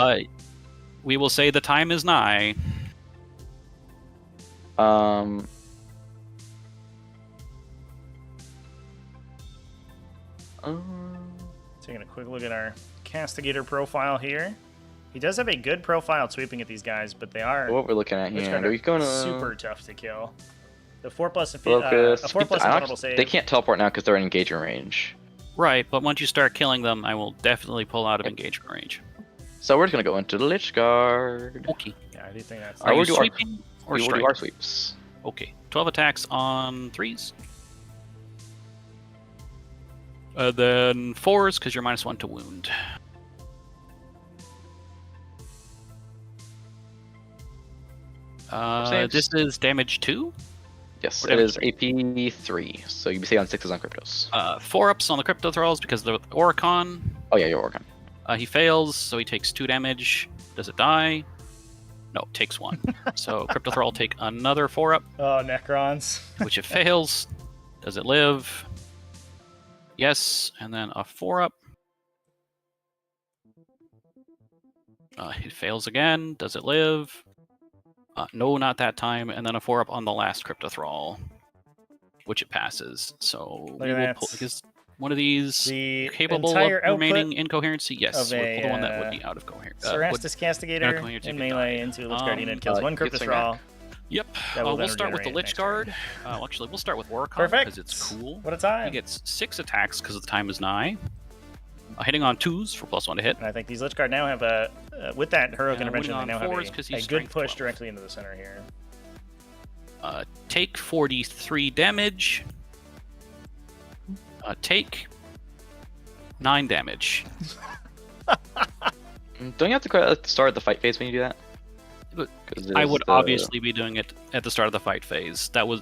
We will say the time is nigh. Taking a quick look at our Castigator profile here. He does have a good profile sweeping at these guys, but they are What we're looking at Lich here. Guard Are we going to super tough to kill. The 4+ focus? a 4+ invulnerable save. They can't teleport now because they're in engagement range. Right, but once you start killing them, I will definitely pull out of engagement range. So we're just gonna go into the Lich Guard. Okay. Yeah, I do think that's. Are you we'll do our- sweeping or We will do strike? our sweeps. Okay. 12 attacks on 3s. Then 4s, because you're -1 to wound. Saves. This is damage 2. Yes, Or it damage is AP 3. So you can say on 6s on Cryptos. 4 ups on the Crypto Thralls because the Oricon. Oh yeah, you're Orcon. He fails, so he takes 2 damage. Does it die? No, it takes 1. So Crypto Thrall will take another 4 up, Oh, Necrons. which it fails. Does it live? Yes, and then a 4 up. It fails again. Does it live? No, not that time. And then a 4 up on the last Crypto Thrall, which it passes. So Look we at will that. pull. Is one of these The capable of entire remaining in coherency? Yes, of we'll a, pull the one that would be out of coherence. Cerastus Castigator coherency in could melee die. into Lich Guard unit kills one gets Crypto a Thrall. Yep. That will We'll then start with the regenerate Lich next Guard. Actually, we'll start with Warcon Perfect. because it's cool. What a time. He gets 6 attacks because the time is nigh. Hitting on 2s for +1 to hit. And I think these Lich Guard now have a, with that heroic And intervention, they winning now on have 4s 'cause a he's good strength push 12. directly into the center here. Take 43 damage. Take 9 damage. Don't you have to start the fight phase when you do that? I would obviously be doing it at the start of the fight phase. That was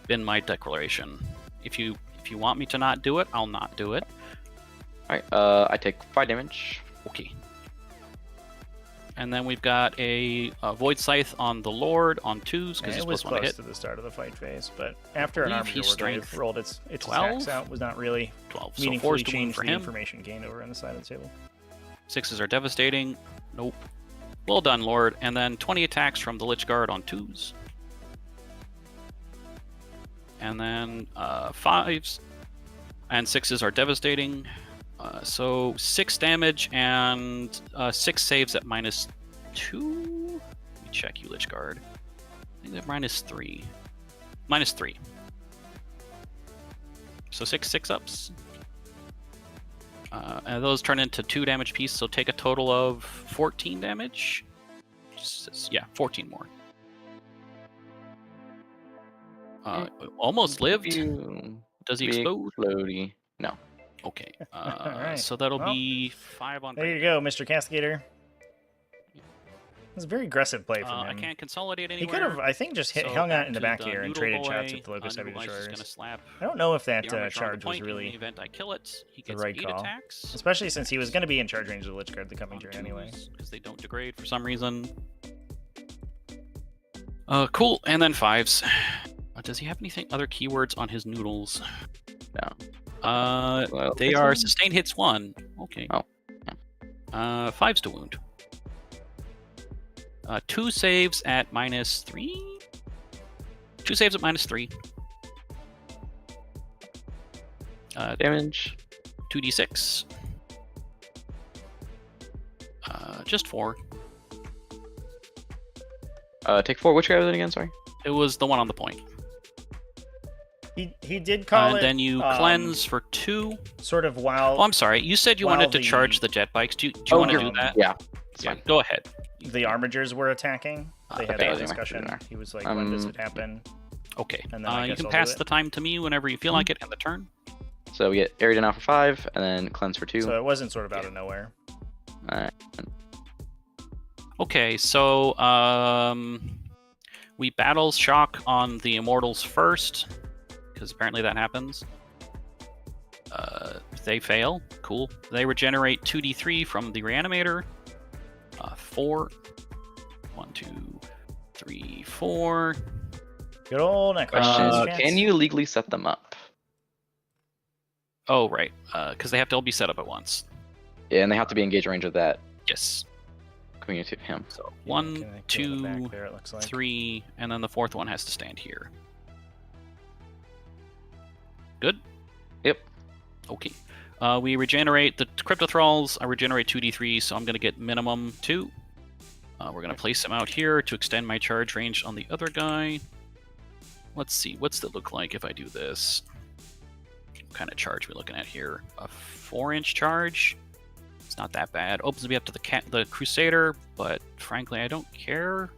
been my declaration. If you want me to not do it, I'll not do it. Alright, I take 5 damage. Okay. And then we've got a Void Scythe on the Lord on 2s, because it was close to the start of the fight phase, but after an Army Wave rolled its attacks out, was not really 12. So meaningfully 4s to wound changed for the him. information gained over on the side of the table. 6s are devastating. Nope. Well done, Lord. And then 20 attacks from the Lich Guard on 2s. And then 5s and 6s are devastating. So 6 damage and 6 saves at -2. Let me check you, Lich Guard. I think they're -3. -3. So 6 ups. And those turn into 2 damage piece, so take a total of 14 damage. Yeah, 14 more. Almost lived. Does he explode? Explodey. No. Okay. Alright. So that'll Well, be 5 on. There you go, Mr. Castigator. It was a very aggressive play from I him. can't consolidate He anywhere. could have, I think, just hung out in the back here and Noodle traded Boy. shots with the Locust Heavy Noodle Boy's just gonna Destroyers. slap I don't know if that the armor charge was point. In really the event I kill it, he the gets right 8 call. attacks. Especially since he was going to be in charge range of the Lich Guard the coming turn anyway. Because they don't degrade for some reason. Cool. And then 5s. Does he have anything other keywords on his noodles? No. Well, they are sustained hits 1. Okay. Oh. 5s to wound. 2 saves at -3. 2 saves at -3. Damage. 2d6. Just 4. Take 4. Which guy was it again? Sorry. It was the one on the point. He did call And it. then you cleanse for 2. Sort of while Oh, I'm sorry. You said you while wanted to the- charge the jet bikes. Do you want to do that? Yeah. Yeah. Go ahead. the Armigers were attacking. They had okay, that anyway, discussion. there. He was like, when does it happen? Okay. And then I You guess can I'll do pass it. the time to me whenever you feel like it in the turn. So we get area now for 5, and then cleanse for 2. So it wasn't sort of out of nowhere. Alright. Okay, so we battle shock on the immortals first, because apparently that happens. They fail. Cool. They regenerate 2d3 from the reanimator. 4. 1, 2, 3, 4. Good old Necrons. Question: Can you legally set them up? Oh, right. Because they have to all be set up at once. Yeah, and they have to be engaged range of that Yes. community of him. So Yeah, 1, kinda kill the 2, back there, it looks like. 3, and then the 4th one has to stand here. Good? Yep. Okay. We regenerate the Crypto Thralls. I regenerate 2d3, so I'm going to get minimum 2. We're going to place him out here to extend my charge range on the other guy. Let's see, what's that look like if I do this? What kind of charge are we looking at here? A 4-inch charge? It's not that bad. Opens me up to the Crusader, but frankly, I don't care.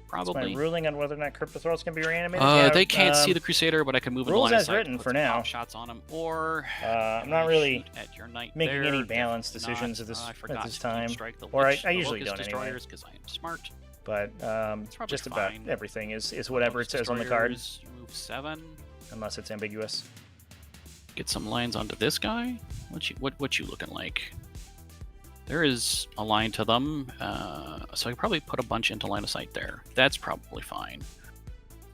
That's Probably. my ruling on whether or not Crypto Thralls can be reanimated. They can't see the Crusader, but I can move in the rules line of as sight, written put for some now. pop shots on him, or I'm not really shoot at your knight making there. any balanced If decisions not, at this I forgot this to time. strike the Or I Lich- the usually Locust don't anyway. destroyers because I am smart. But probably just about fine. everything is whatever it says on the card, Destroyers, you move 7. unless it's ambiguous. Get some lines onto this guy. What you looking like? There is a line to them, so I could probably put a bunch into line of sight there. That's probably fine.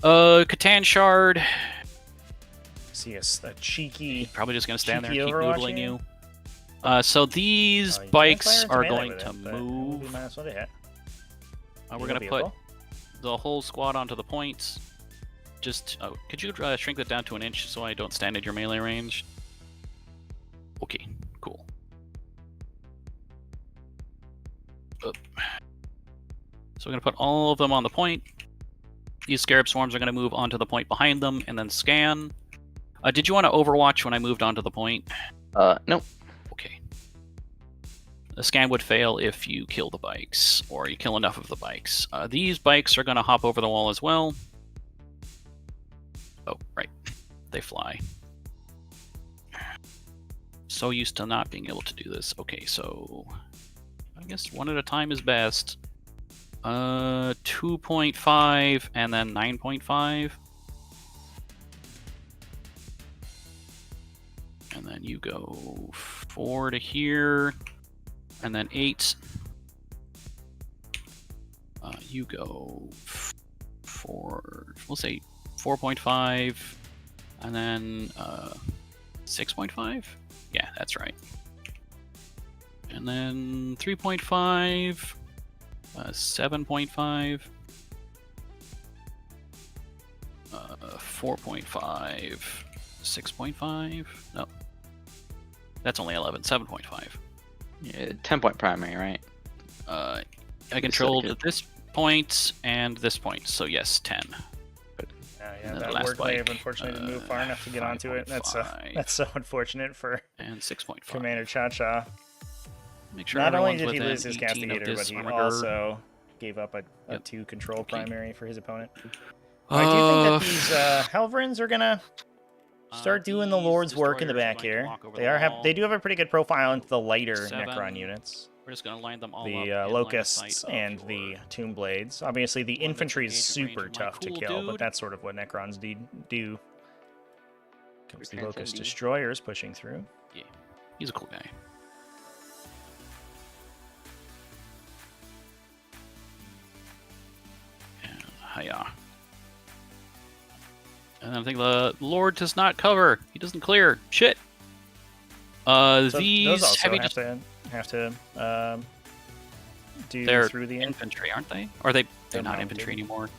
Catan Shard. See a cheeky. Probably just gonna stand there and Cheeky keep Overwatch noodling here? you. So these You can bikes fire into are melee going with to it, but it will be move. -1 to hit. We're gonna put the whole squad onto the points. Just could you shrink that down to 1 inch so I don't stand at your melee range? Okay, cool. Up. So we're gonna put all of them on the point. These Scarab Swarms are gonna move onto the point behind them and then scan. Did you want to Overwatch when I moved onto the point? Nope. Okay. The scan would fail if you kill the bikes, or you kill enough of the bikes. These bikes are going to hop over the wall as well. they fly. So used to not being able to do this. Okay, so I guess one at a time is best. 2.5 and then 9.5. And then you go 4 to here, and then 8. You go 4, we'll say 4.5, and then 6.5? Yeah, that's right. And then 3.5, 7.5, 4.5, 6.5, no. That's only 11, 7.5. Yeah, 10-point primary, right? I controlled this point and this point, so yes, 10. Yeah, that last work wave bike, unfortunately didn't move far enough to get onto it. That's so unfortunate for and 6.5. Commander ChaCha. Make sure Not only everyone's did he within lose his 18 of Castigator, but this he armor also gave up a Yep. 2 control Okay. primary for his opponent. I do think that these Helverins are gonna start doing the these Lord's work in the destroyers are back going to here. walk over They the are wall. they do have a pretty good profile into the lighter 7. Necron units. We're just going to line them all up. The in line of Locusts sight of and your- the Tomb Blades. Obviously, the one that's infantry is engagement range super of my tough to cool kill, but dude. that's sort of what Necrons do. Comes the Locust Transcending. Destroyers pushing through. Yeah, he's a cool guy. And hiya. And I think the Lord does not cover. He doesn't clear. Shit. So These those also heavy have to do they're through the infantry, aren't they? Or they're not mounted. infantry anymore.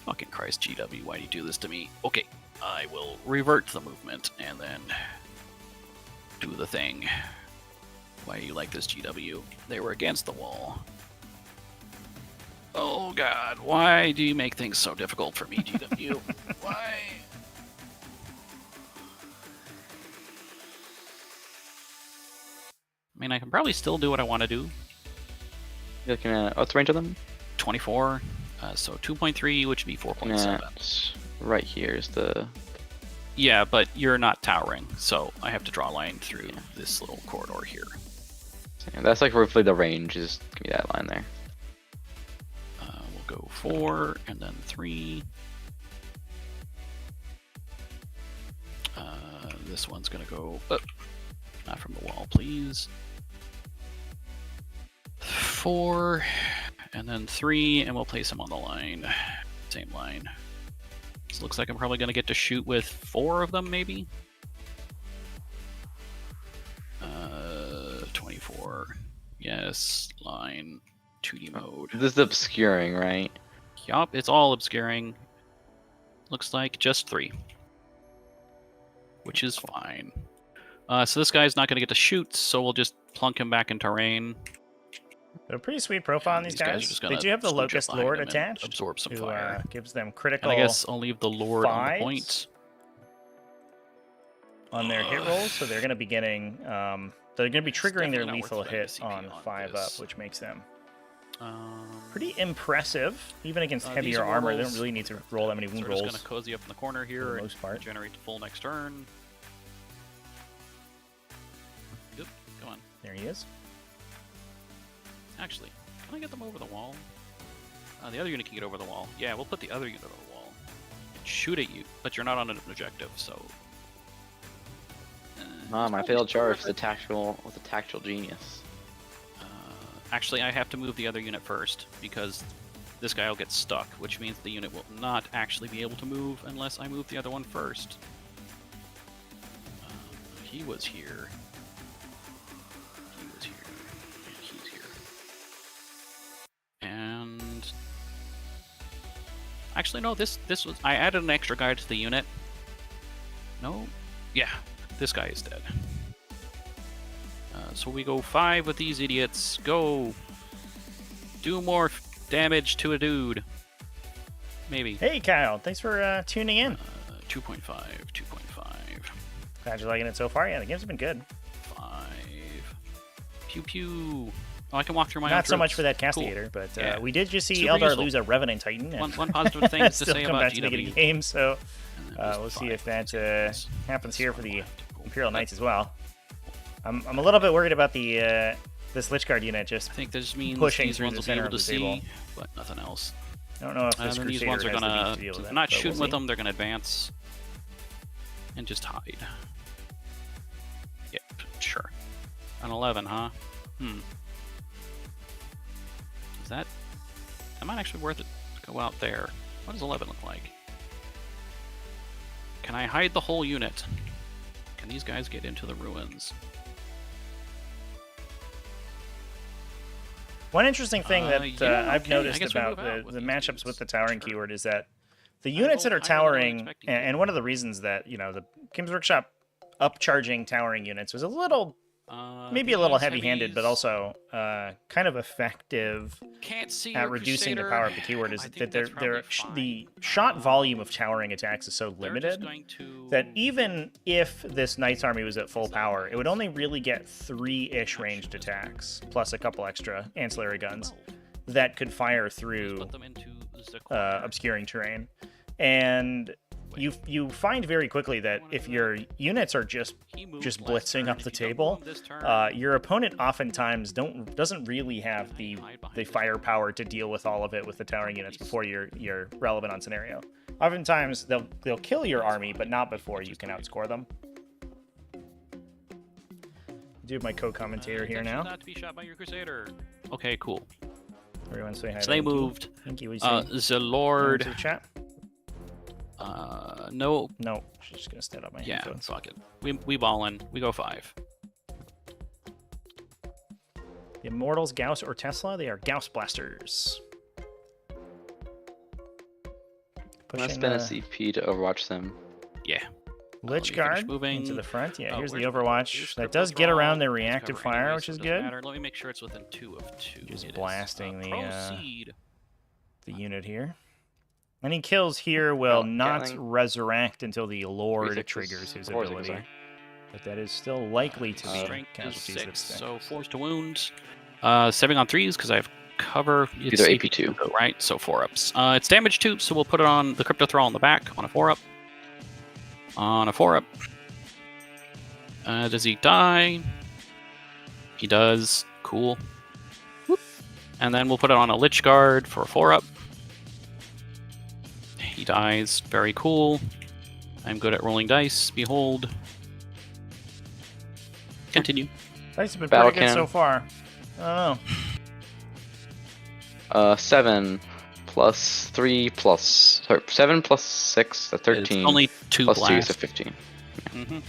Fucking Christ, GW, why do you do this to me? Okay, I will revert the movement and then do the thing. Why do you like this, GW? They were against the wall. Oh god, why do you make things so difficult for me, GW? Why? I mean, I can probably still do what I want to do. You're looking at what's the range of them? 24, so 2.3, which would be 4.7. Yeah, it's right here is the. Yeah, but you're not towering, so I have to draw a line through this little corridor here. That's like roughly the range. Is give me that line there. We'll go 4 and then 3. This one's gonna go up, not from the wall, please. 4 and then 3, and we'll place him on the line. Same line. This looks like I'm probably gonna get to shoot with 4 of them, maybe. 24. Yes, line 2D mode. This is obscuring, right? Yup, it's all obscuring. Looks like just 3. Which is fine. So this guy's not going to get to shoot, so we'll just plunk him back in terrain. A pretty sweet profile on these are guys. just They gonna do have the scooch up Locust behind Lord him and attached, absorb some who fire. gives them And critical I guess I'll leave the Lord on the 5s point. on their hit rolls, so they're going to be getting, they're going to be triggering their definitely not lethal worth spending hit CP on on 5 this. up, which makes them Um, pretty impressive. Even against these heavier armor, they don't immortals, really need to roll that many so wound we're just rolls. going to cozy up in the corner for here the and most part. generate the full next turn. Yep, come on. There he is. Actually, can I get them over the wall? The other unit can get over the wall. Yeah, we'll put the other unit over the wall. And shoot at you, but you're not on an objective, so... Mom, I it's failed charge probably with a tactical genius. Actually, I have to move the other unit first, because this guy will get stuck, which means the unit will not actually be able to move unless I move the other one first. He was here. He was here. And he's here. And... Actually, no, this was... I added an extra guy to the unit. No? Yeah, this guy is dead. So we go 5 with these idiots. Go! Do more damage to a dude. Maybe. Hey, Kyle. Thanks for tuning in. 2.5, 2.5, Glad you're liking it so far. Yeah, the game's been good. 5. Pew pew. Oh, I can walk through my own Not so much troops. for that Cool. Castigator, but Yeah. we did just see Super Eldar useful. lose a Revenant Titan. And One positive thing to still say come about back to the GW. game, so We'll see if that happens here for the Imperial Knights as well. I'm a little bit worried about the this Lich Guard unit just I think this means pushing these through ones the will be center able of to the table. see, but nothing else. I don't know if this And then these Crusader ones are has the beef gonna, to deal with if it, not but shooting we'll with see. them, they're gonna advance and just hide. Yep, sure. An 11, huh? Is that might actually worth it to go out there. What does 11 look like? Can I hide the whole unit? Can these guys get into the ruins? One interesting thing that I've okay, I noticed guess we about move out with the these matchups dudes. with the towering Sure. keyword is that the units that are rolled higher than I was towering, expecting and one of the reasons that, you know, the Games Workshop upcharging towering units was a little, maybe a little These heavy-handed, but heavies, also kind of effective can't see at your reducing the Crusader. power of the keyword is I that think that's probably the fine. shot volume of towering attacks is so They're just limited going to that even if this Knight's army was at full power, it would only really get 3-ish ranged attacks, plus a couple extra ancillary guns that could fire through split them into the corner. obscuring terrain. And you find very quickly that if your units are just He moved last blitzing turn. up If the you don't table, move this turn, your opponent oftentimes doesn't really have the firepower to deal with all of it with the towering units before you're relevant on scenario. Oftentimes they'll kill your army, but not before you can outscore them. Do my co-commentator here intention now. Not to be shot by your Crusader. Okay, cool. Everyone say hi. So they Thank you. moved. Thank you. What do you say? The Lord. To the chat? No. No, she's just gonna stand up my Yeah, headphones. fuck it. We ball in. We go 5. The Immortals, Gauss, or Tesla? They are Gauss blasters. Let's spend a CP to overwatch them. Yeah. Lich Let me finish Guard moving. into the front. Yeah, Oh, here's the where's my- Overwatch. here's That Crypto does get around their Thrall. reactive It's covered fire, anyway, which so is it doesn't good. matter. Let me make sure it's within 2 of 2. Just It is. blasting Proceed. the unit here. Any kills here will Oh, not Gatling. resurrect until the Lord 3/6s, triggers his 4/6s, ability. sorry. But that is still likely to be Strength is casualties that 6, stick. so 4s to wound. 7 on 3s because I have cover. These are AP2. Right, so 4-ups. It's damage 2, so we'll put it on the Crypto Thrall on the back on a 4-up. On a 4-up. Does he die? He does. Cool. Whoop. And then we'll put it on a Lich Guard for a 4-up. He dies. Very cool. I'm good at rolling dice. Behold. Continue. Dice have been Battle pretty good so cannon. far. I don't know. 7 plus 3 plus... Sorry, 7 plus 6, that's 13. It's only 2 plus 2, blasts. so 15. Mm-hmm.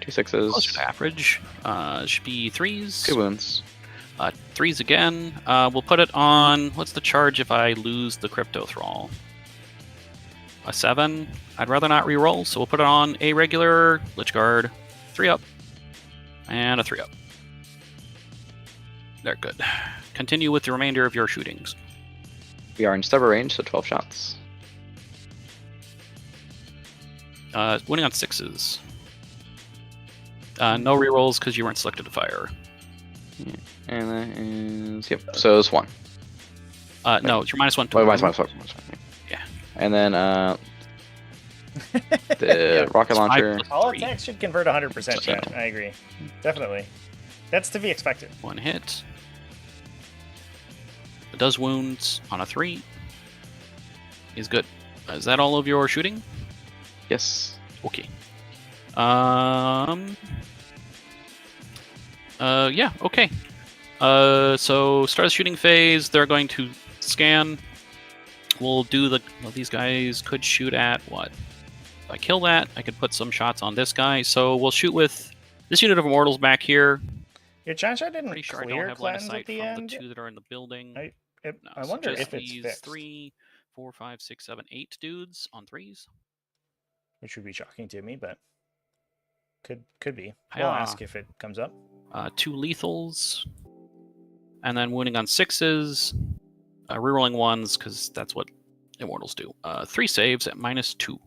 2 6s. Closer to average. Should be 3s. 2 wounds. 3s again. We'll put it on... What's the charge if I lose the Crypto Thrall? A 7. I'd rather not reroll, so we'll put it on a regular Lich Guard. 3-up. And a 3-up. They're good. Continue with the remainder of your shootings. We are in stubber range, so 12 shots. Winning on 6s. No rerolls because you weren't selected to fire. Yeah. And that is... Yep, so it's 1. No, it's your -1 to Oh, wound. minus 1. Yeah. And then the rocket 5 launcher. plus All 3. attacks should convert 100%, Yeah. chat. I agree. Definitely. That's to be expected. 1 hit. It does wounds on a 3. Is good. Is that all of your shooting? Yes. Okay. Yeah, okay. So start the shooting phase. They're going to scan. We'll do the... Well, these guys could shoot at what? If I kill that, I could put some shots on this guy. So we'll shoot with this unit of Immortals back here. Your ChaCha didn't Pretty sure I don't clear have line of cleanse sight at the from end. the 2 that are in the building. I No, wonder so just if it's these fixed. 3, 4, 5, 6, 7, 8 dudes on 3s. Which would be shocking to me, but could be. We'll Yeah. ask if it comes up. 2 lethals, and then wounding on 6s, rerolling 1s because that's what Immortals do. 3 saves at -2.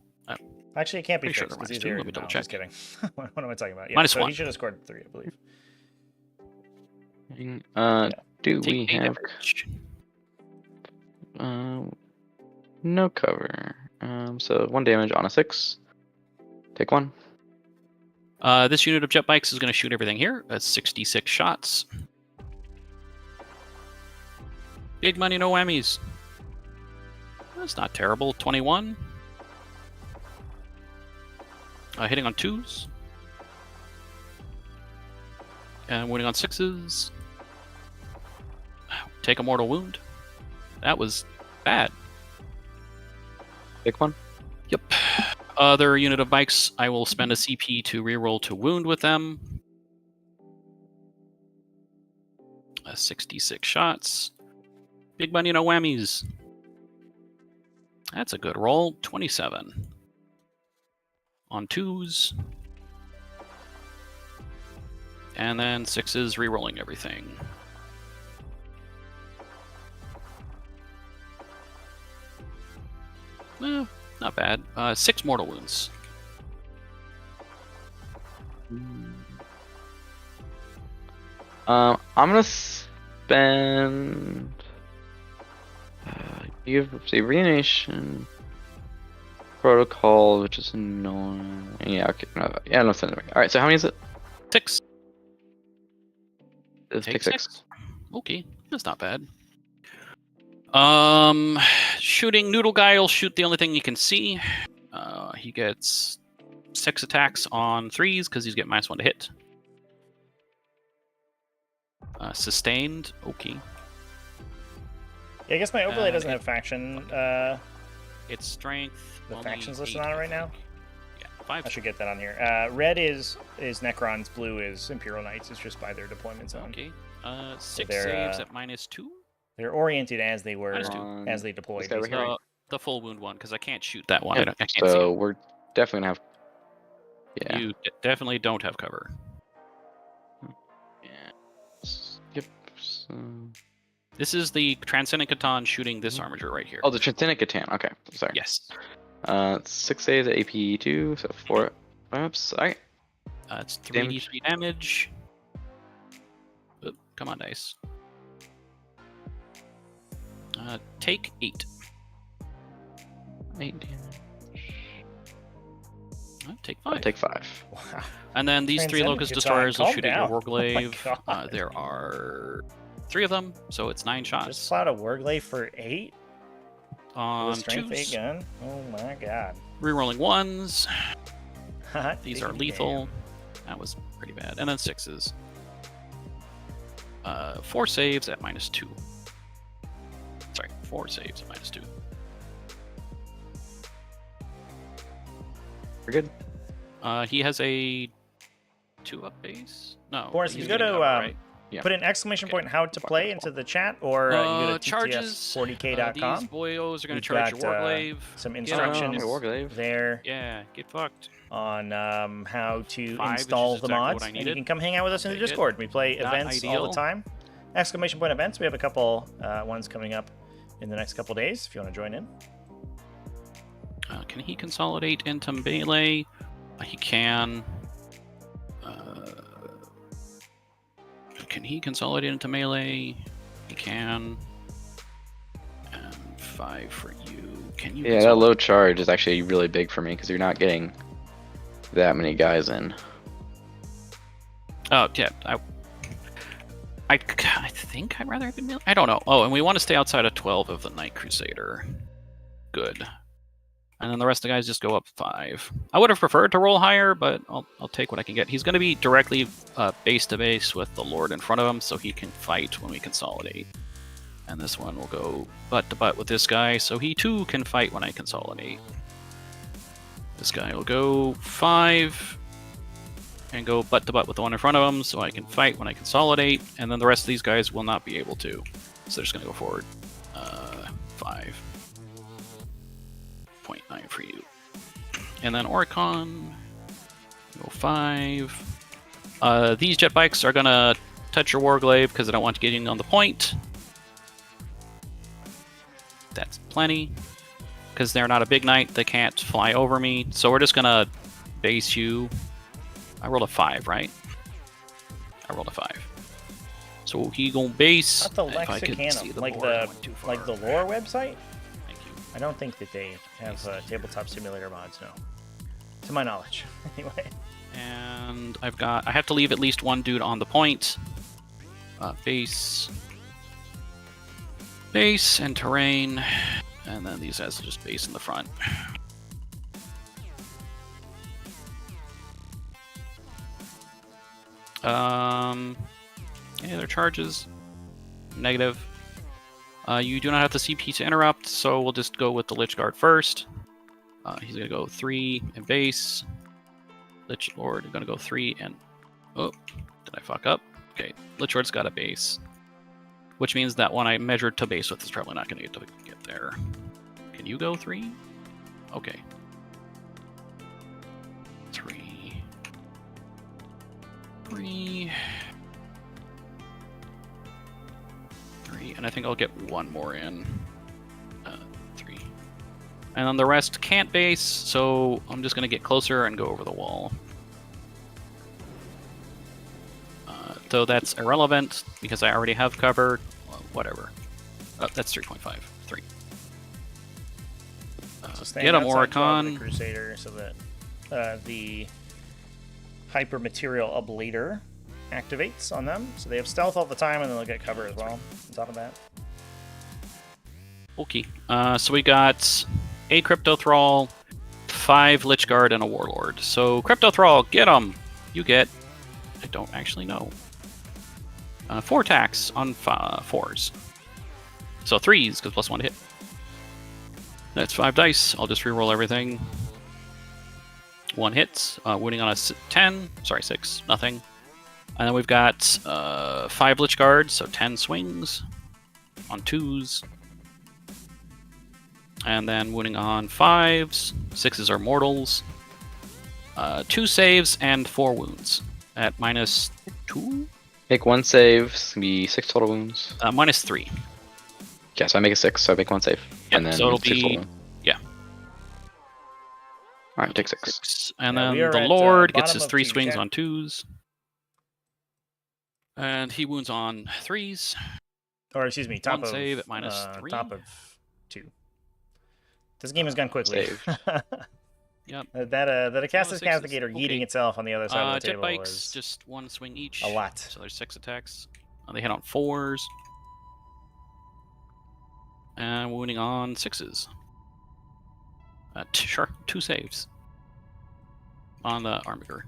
Actually, it can't be Pretty sure fixed they're because he's -2. here. Let me No, double just check. kidding. What am I talking about? Yeah, -1. so he should have scored 3, I believe. Do Take we 8 have... damage. No cover. So 1 damage on a 6. Take 1. This unit of jet bikes is going to shoot everything here. That's 66 shots. Big money, no whammies. That's not terrible. 21. Hitting on 2s. And winning on 6s. Take a mortal wound. That was bad. Take 1. Yep. Other unit of bikes, I will spend a CP to reroll to wound with them. 66 shots. Big money, no whammies. That's a good roll. 27. On 2s. And then 6s, rerolling everything. Not bad. 6 mortal wounds. I'm gonna spend. You have say reanimation protocol, which is annoying. Yeah, okay. No, send it away. All right. So how many is it? 6. Take 6. Okay, that's not bad. Shooting Noodle Guy will shoot the only thing you can see. He gets 6 attacks on 3s because he's getting -1 to hit. Sustained. Okay. Yeah, I guess my overlay doesn't have faction. It's strength. The only factions listed 8, on it I right now? think. Yeah, 5. I should get that on here. Red is Necrons, blue is Imperial Knights. It's just by their deployment zone. Okay. 6 they're, saves at -2. They're oriented as they were -2. as they deployed. This guy right here. The full wound one, because I can't shoot that one. Yeah, I can't see so it. we're definitely gonna have. Yeah. You definitely don't have cover. Yeah. Yep. So... This is the Transcendent Catan shooting this armature right here. Oh, the Transcendent Catan. Okay, sorry. Yes. 6 saves at AP 2, so 4 ups. Alright. It's 3d3 damage. Oop, come on, dice. Take 8. 8 damage. Take 5. Take 5. Wow. And then these 3 Transcendent Locust Catan, Destroyers will calm shoot at your down. Warglaive. Oh my God. There are 3 of them, so it's 9 shots. Just plowed a Warglaive for 8? On With a strength 8 2s. gun? Oh my god. Rerolling 1s. These are Damn. lethal. That was pretty bad. And then 6s. 4 saves at -2. Sorry, 4 saves at -2. We're good. He has a 2-up base? No. Boris, he's you go getting to cover, right? Yeah. put an exclamation point how to play into the chat, or you go to charges. TTS40k.com. These boyos are going to We've charge got, your Warglaive. Some Get instructions on. Warglaive. there Yeah, get fucked. on how to 5 is install just the exactly mods, what I and you needed. can come hang out with us in the Take it. Discord. We play Not events all ideal. the time. Exclamation point events. We have a couple ones coming up in the next couple days. If you want to join in. Can he consolidate into melee? He can. Can he consolidate into melee? He can. And 5 for you. Can you? Yeah, that low charge is actually really big for me because you're not getting that many guys in. Oh yeah, I think I'd rather have been melee. I don't know. Oh, and we want to stay outside of 12 of the Night Crusader. Good. And then the rest of the guys just go up 5. I would have preferred to roll higher, but I'll take what I can get. He's going to be directly base to base with the Lord in front of him, so he can fight when we consolidate. And this one will go butt to butt with this guy, so he too can fight when I consolidate. This guy will go 5 and go butt to butt with the one in front of him, so I can fight when I consolidate. And then the rest of these guys will not be able to, so they're just going to go forward. 5. 0.9 for you. And then Oricon, go 5. These jet bikes are gonna touch your Warglaive because I don't want to get in on the point. That's plenty. Because they're not a big knight, they can't fly over me. So we're just gonna base you. I rolled a 5, right? I rolled a 5. So he gonna base. Not the if I could see Lexicanum, the like board, I the went too far. lore website. Thank you. I don't think that they have tabletop simulator mods. No, to my knowledge. Anyway. And I have to leave at least one dude on the point. Base and terrain, and then these guys will just base in the front. Any other charges? Negative. You do not have the CP to interrupt, so we'll just go with the Lich Guard first. He's gonna go 3 and base. Lich Lord is gonna go 3 and... Oh, did I fuck up? Okay, Lich Lord's got a base. Which means that one I measured to base with is probably not gonna get there. Can you go 3? Okay. 3. 3. 3, and I think I'll get one more in. 3. And then the rest can't base, so I'm just going to get closer and go over the wall. Though that's irrelevant, because I already have cover. Well, whatever. That's 3.5. 3. Get him, Oricon. Crusader, so that the hyper material ablator activates on them. So they have stealth all the time, and then they'll get cover as well on top of that. Okay. So we got a Crypto Thrall, 5 Lich Guard, and a Warlord. So Crypto Thrall, get him! You get... I don't actually know. 4 attacks on 4s. So 3s, because plus 1 to hit. That's 5 dice. I'll just reroll everything. 1 hits. Wounding on a 10. Sorry, 6. Nothing. And then we've got 5 Lich Guards, so 10 swings on 2s. And then wounding on 5s. 6s are mortals. 2 saves and 4 wounds at -2. Make 1 save, it's gonna be 6 total wounds. -3. Yeah, so I make a 6, so I make 1 save. Yep, and then so it'll 6 be... total wounds. Yeah. Alright, take 6. And Yeah, then we are the at, Lord gets bottom his of 3 team swings chat. on 2s. And he wounds on 3s. Or excuse me, top 1 of save at -3. top of 2. This game has gone quickly. Yep. that Acastus sixes. Castigator Okay. eating itself on the other side of the Jet table bikes, was just 1 swing each. a lot. So there's 6 attacks. They hit on 4s. And wounding on 6s. Sure, 2 saves. On the Armiger.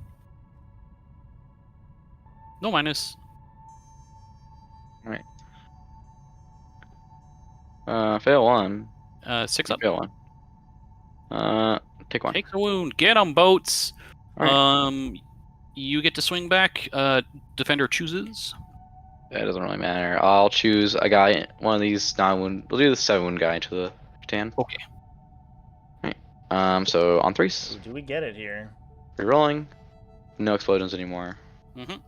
No minus. Alright. Fail 1. 6 up. Fail 1. Take 1. Take the wound. Get 'em, boats. Alright. You get to swing back. Defender chooses. That doesn't really matter. I'll choose a guy, one of these 9 wound. We'll do the 7 wound guy into the stand. Okay. Alright. So on 3s. Do we get it here? Rerolling. No explosions anymore. Mm-hmm.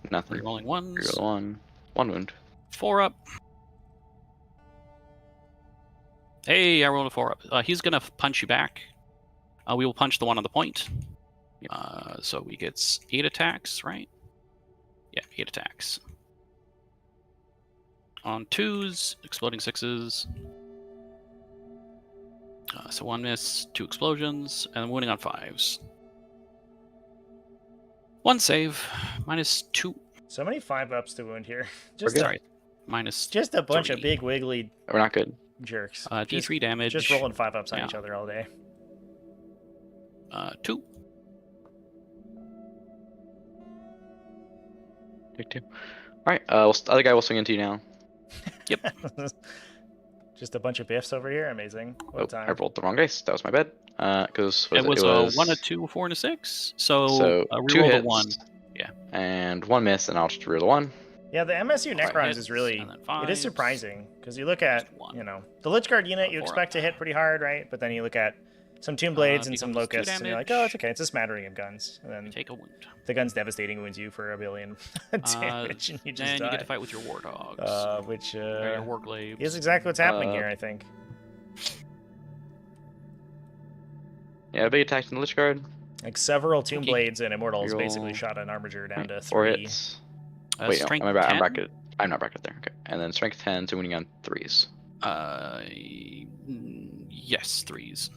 Nothing. Rerolling 1s. Reroll 1. 1 wound. 4 up. Hey, I rolled a 4 up. He's gonna punch you back. We will punch the one on the point. So he gets 8 attacks, right? Yeah, 8 attacks. On 2s, exploding 6s. So 1 miss, 2 explosions, and wounding on 5s. 1 save, -2. So many 5-ups to wound here. We're good. Sorry, -. Just a bunch of 3. big wiggly We're not good. jerks. D3 damage. Just rolling 5-ups on Yeah. each other all day. 2. Take 2. Alright, other guy will swing into you now. Yep. Just a bunch of biffs over here. Amazing. What a time. I rolled the wrong dice. That was my bad. Because It was a 1, a 2, a 4, and a 6. So, 2 reroll the hits. 1. Yeah. And 1 miss, and I'll just reroll the 1. Yeah, the MSU Necrons hits, is really, and then it is 5s. surprising because you look at, Just 1. you know, the Lich Guard unit you 4 expect to up. hit pretty hard, right? But then you look at some Tomb Blades and some becomes 2 Locusts, and you're like, damage. oh, it's okay, it's a smattering of guns. And then Take a wound. the gun's devastating wounds you for 1 billion damage, and you just Then die. you get to fight with your war dogs. Which or your war glaives. is exactly what's happening here, I think. Yeah, big attack from the Lich Guard. Like several Tomb Okay. Blades and Immortals Reroll basically shot an Armiger down to 4 3. hits. Wait, no, Strength am I back? 10? I'm not bracket there. Okay, and then strength 10, so winning on 3s. Yes, 3s.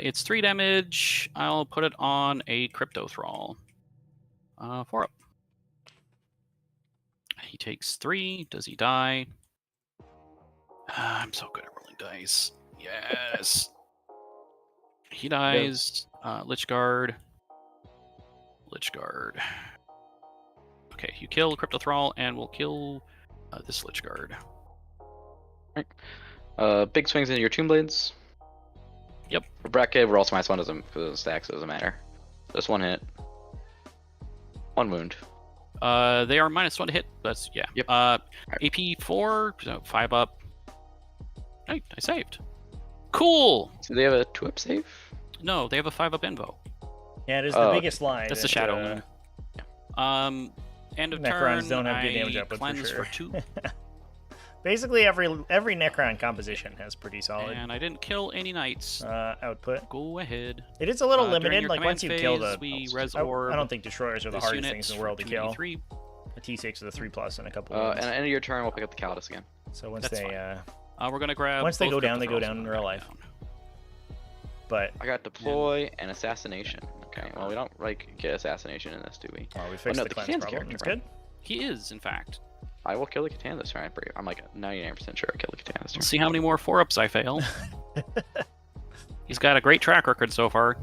It's 3 damage. I'll put it on a Crypto Thrall. 4 up. He takes 3. Does he die? I'm so good at rolling dice. Yes. He dies. Lich Guard. Lich Guard. Okay, you kill Crypto Thrall, and we'll kill this Lich Guard. Right. Big swings into your Tomb Blades. Yep. For bracket, we're also -1 doesn't because of the stacks, so it doesn't matter. Just 1 hit. 1 wound. They are -1 to hit. That's yeah. Yep. AP 4, so 5 up. Hey, I saved. Cool. So they have a 2-up save? No, they have a 5 up invo. Yeah, it is the biggest lie. That's the that, Shadow Moon. End of Necrons turn. don't have good damage I output for cleanse sure. for 2. Basically, every Necron composition has pretty solid And I didn't kill any knights. output. Go ahead. It is a little During limited. your Like command once you kill phase, the, we res I orb don't think destroyers are the this hardest unit things in the world to for kill. 2d3. A T6 with a 3+ and a couple. And Wounds. at the end of your turn, we'll pick up the Callus again. So once That's they fine. We're gonna grab. once they both go down, they Crypto go Thralls down in and real go life. down. But I got deploy and assassination. Okay, well we don't like get assassination in this, do we? we fixed no, the the cleanse Katan's problem. character, It's right? good. He is, in fact. I will kill the Catan this turn. I'm like 99% sure I kill the Catan this turn. Let's see how many more 4-ups I fail. He's got a great track record so far.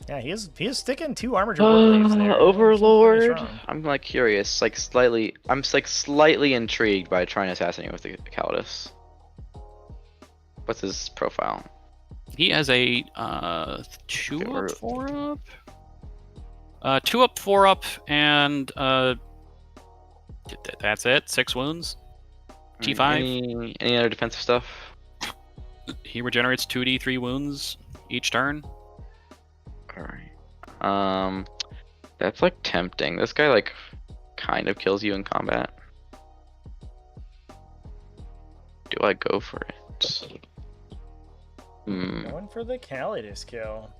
Yeah, he is sticking 2 armored warblades there. Overlord. Seems pretty strong. I'm like curious, like slightly. I'm like slightly intrigued by trying to assassinate with the Callus. What's his profile? He has a 2-up, 4-up? 2-up, 4-up, and that's it. 6 wounds. T5. Any other defensive stuff? He regenerates 2d3 wounds each turn. Alright. That's like tempting. This guy like kind of kills you in combat. Do I go for it? Going for the Calidus kill.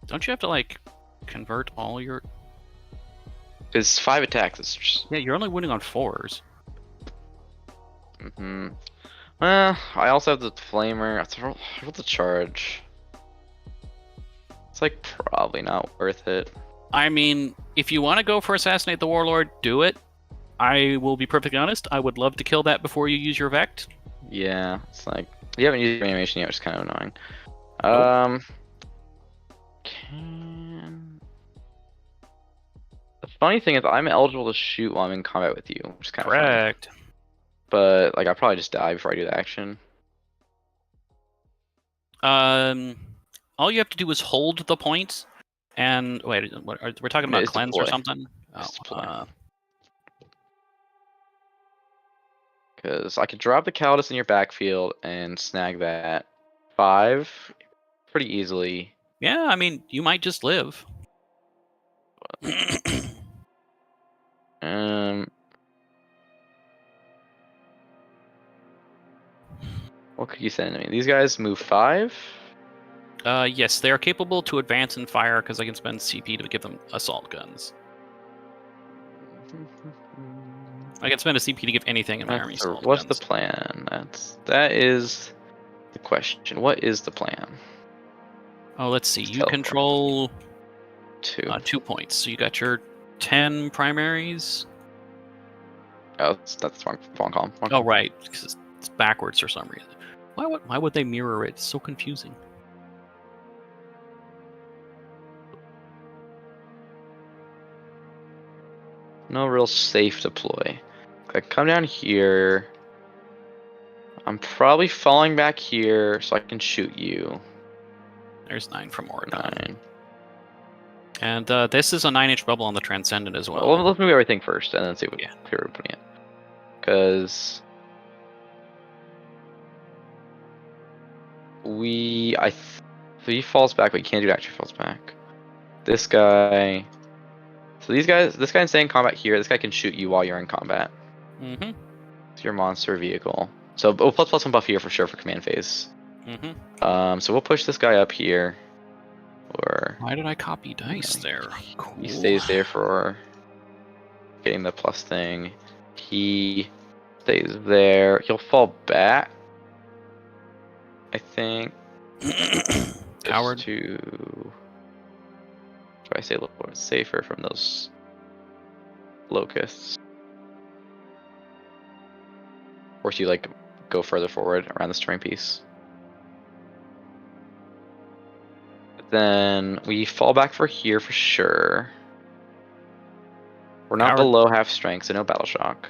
Don't you have to like convert all your? It's 5 attacks. It's just... Yeah, you're only winning on 4s. Well, I also have the flamer. I roll the charge. It's like probably not worth it. I mean, if you want to go for assassinate the warlord, do it. I will be perfectly honest. I would love to kill that before you use your Vect. Yeah, it's like you haven't used your animation yet, which is kind of annoying. Nope. The funny thing is, I'm eligible to shoot while I'm in combat with you, which is kind of Correct. funny. But like, I probably just die before I do the action. All you have to do is hold the point, and wait, we're talking about It's cleanse deploy. or something. It's Oh, deploy. Because I could drop the Callus in your backfield and snag that 5 pretty easily. yeah, I mean, you might just live. What could you send to me? These guys move 5? Yes, they are capable to advance and fire because I can spend CP to give them assault guns. I can spend a CP to give anything in my army assault What's guns. the plan? That is the question. What is the plan? Oh, let's see. You Teleport. control 2. 2 points. So you got your 10 primaries. Oh, that's wrong column. Wrong Oh, column. right. Because it's backwards for some reason. Why would they mirror it? It's so confusing. No real safe deploy. I come down here. I'm probably falling back here so I can shoot you. There's 9 from Oregon. 9. And this is a 9-inch bubble on the Transcendent as well. Well, let's move everything first and then see what Yeah. we're putting it. Because so he falls back, but he can't do actually falls back. This guy. So this guy can stay in combat here. This guy can shoot you while you're in combat. Mm-hmm. It's your monster vehicle. So +1 buff here for sure for command phase. Mm-hmm. So we'll push this guy up here. Or Why did I copy dice there? Cool. he stays there for getting the plus thing. He stays there. He'll fall back, I think. Coward. Just to try to stay a little more safer from those locusts. Or should you like go further forward around this terrain piece? Then we fall back for here for sure. We're not Coward. below half strength, so no battle shock.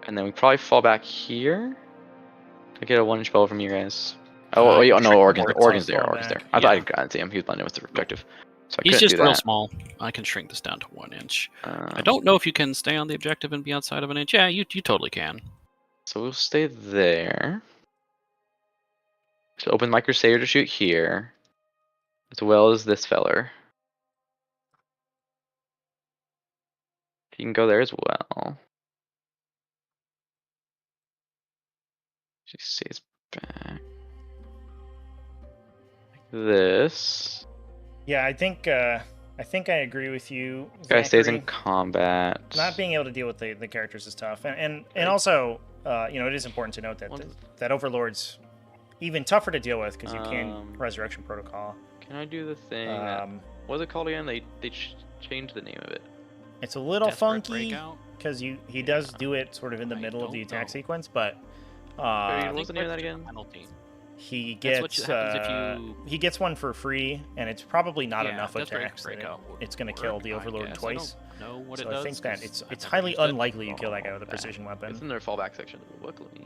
And then we probably fall back here to get a 1-inch bow from you guys. Oh, wait, oh no, Oregon's there. fall Oregon's there. back. I thought Yeah. I didn't see him. He was blending with the objective. So I He's couldn't just do real that. small. I can shrink this down to 1 inch. I don't know if you can stay on the objective and be outside of an inch. Yeah, you totally can. So we'll stay there. So open my Crusader to shoot here, as well as this feller. He can go there as well. She stays back. Like this. Yeah, I think I agree with you. This guy stays in Zachary. combat. Not being able to deal with the characters is tough, and also it is important to note that that Overlord's even tougher to deal with because you can Resurrection Protocol. Can I do the thing? That, what is it called again? They changed the name of it. It's a little Desperate funky Breakout? because he does do it sort of in the I middle of the don't attack know. sequence, but Wait, what's the name of that again? Penalty. he That's what gets happens if you- he gets one for free, and it's probably not Yeah, enough Desperate attacks that Breakout would it's going to work, kill the I Overlord guess. twice. I don't know what So it does. I think that 'cause it's I've highly never used it. unlikely you kill that guy with a Fallback. precision weapon. It's in their fallback section. Luckily.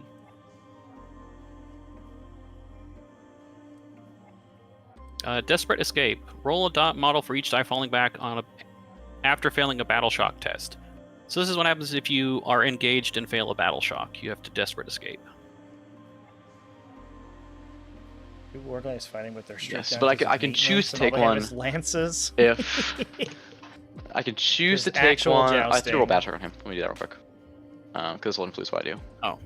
Desperate Escape. Roll a dot model for each die falling back after failing a battle shock test. So this is what happens if you are engaged and fail a battle shock. You have to Desperate Escape. Two warguys fighting with their strict Yes, but I down can to choose to maintenance, and all take they have one. is lances. If I could choose to There's take actual one. I have to roll jousting. battle shock on him. Let me do that real quick. Because this will influence what I do. Oh.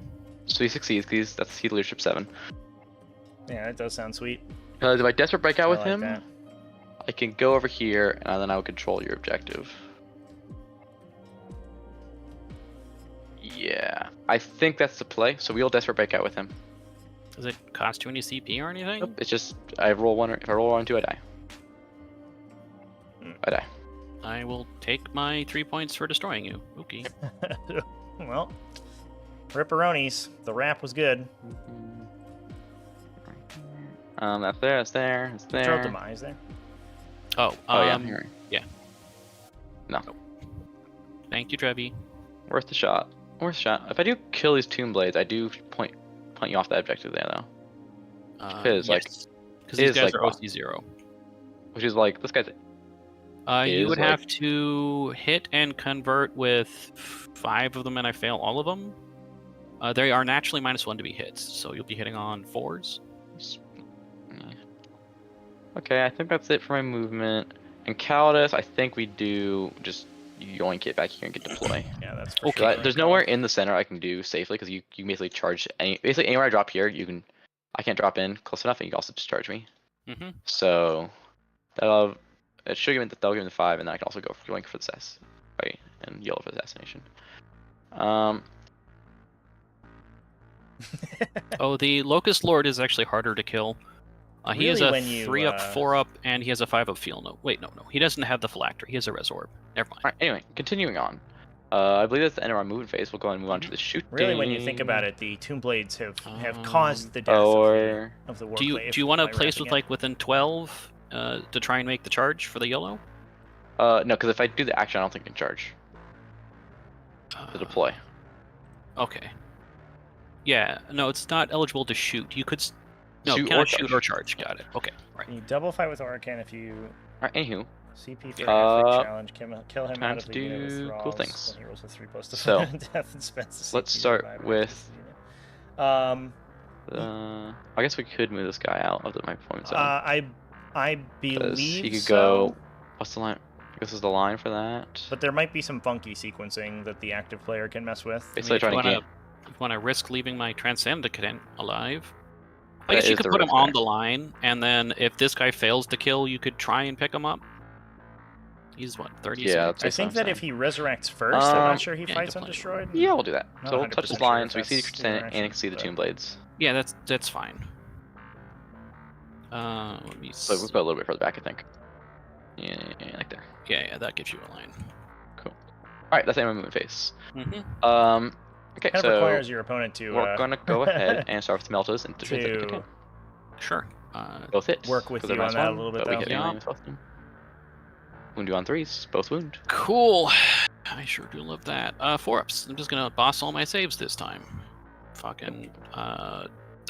So he succeeds because that's heat leadership 7. Yeah, that does sound sweet. Because if I desperate breakout with I like him, that. I can go over here and then I will control your objective. Yeah, I think that's the play. So we'll desperate breakout with him. Does it cost you any CP or anything? Nope, it's just I roll one. If I roll 1 or 2, I die. I die. I will take my 3 points for destroying you. Okay. Well, ripperonis. The rap was good. That's there. That's there. That's there. Throw demise there. Oh, Oh yeah. Here. No. Thank you, Trevi. Worth the shot. Worth the shot. If I do kill these Tomb Blades, I do point you off that objective there though. Because, like, because it these is, guys like, are OC0. Which is like this guy's. You is, would like- have to hit and convert with 5 of them, and I fail all of them. They are naturally -1 to be hits, so you'll be hitting on 4s. Okay, I think that's it for my movement. And Caldas, I think we do just yoink it back here and get deploy. Yeah, that's for Okay. sure. There's nowhere in the center I can do safely because you can basically charge basically anywhere I drop here. I can't drop in close enough, and you can also just charge me. Mm-hmm. So it should give me that'll give me the 5, and then I can also go for yoink for the sass, right, and yellow for the assassination. Oh, the Locust Lord is actually harder to kill. He has Really, a when you, 3 up, 4 up, and he has a 5 up field. No, wait, no. He doesn't have the phylactery. He has a Resorb. Never mind. Alright, anyway, continuing on. I believe that's the end of our movement phase. We'll go and move on to the shooting. Really, when you think about it, the Tomb Blades have caused the death of the Do you warglaive want to by place wrapping with it. like within 12 to try and make the charge for the yellow? No, because if I do the action, I don't think I can charge the deploy. Okay. Yeah, no, it's not eligible to shoot. You could Shoot cannot or shoot charge. or charge. Got it. Okay, right. You double fight with Oracan if you Alright, anywho. CP for a challenge. Kill him time out to of the unit with do cool thralls things. when he rolls a 3+ So, death and spends the let's CP start revive with- against the unit. I guess we could move this guy out of my performance zone. I Because believe he could so, go. What's the line? I guess is the line for that. but there might be some funky sequencing that the active player can mess with. Basically if you trying to get. want to risk leaving my Transcendent alive, I That guess you is could the put him risk on there. the line, and then if this guy fails to kill, you could try and pick him up. He's what, 30? Yeah, I think that if he resurrects first, I'm not sure he yeah, fights deploy. undestroyed. Yeah, we'll do that. Not So we'll touch 100% his sure lines, if we see the that's Crescent, and direction, can see the but- Tomb Blades. Yeah, that's fine. Let me So we'll go a little bit further back, I think. Yeah, like there. Yeah, that gives you a line. Cool. Alright, that's the end of my movement phase. Mm-hmm. Okay, Kind of so requires your opponent to we're gonna go ahead and start with the Meltas and to Sure. both hit. work with for the you on minus that a one, little bit, but we though. hit Yeah. anyway with both of them. Wound you on 3s, both wound. Cool. I sure do love that. 4-ups. I'm just gonna boss all my saves this time. Fucking.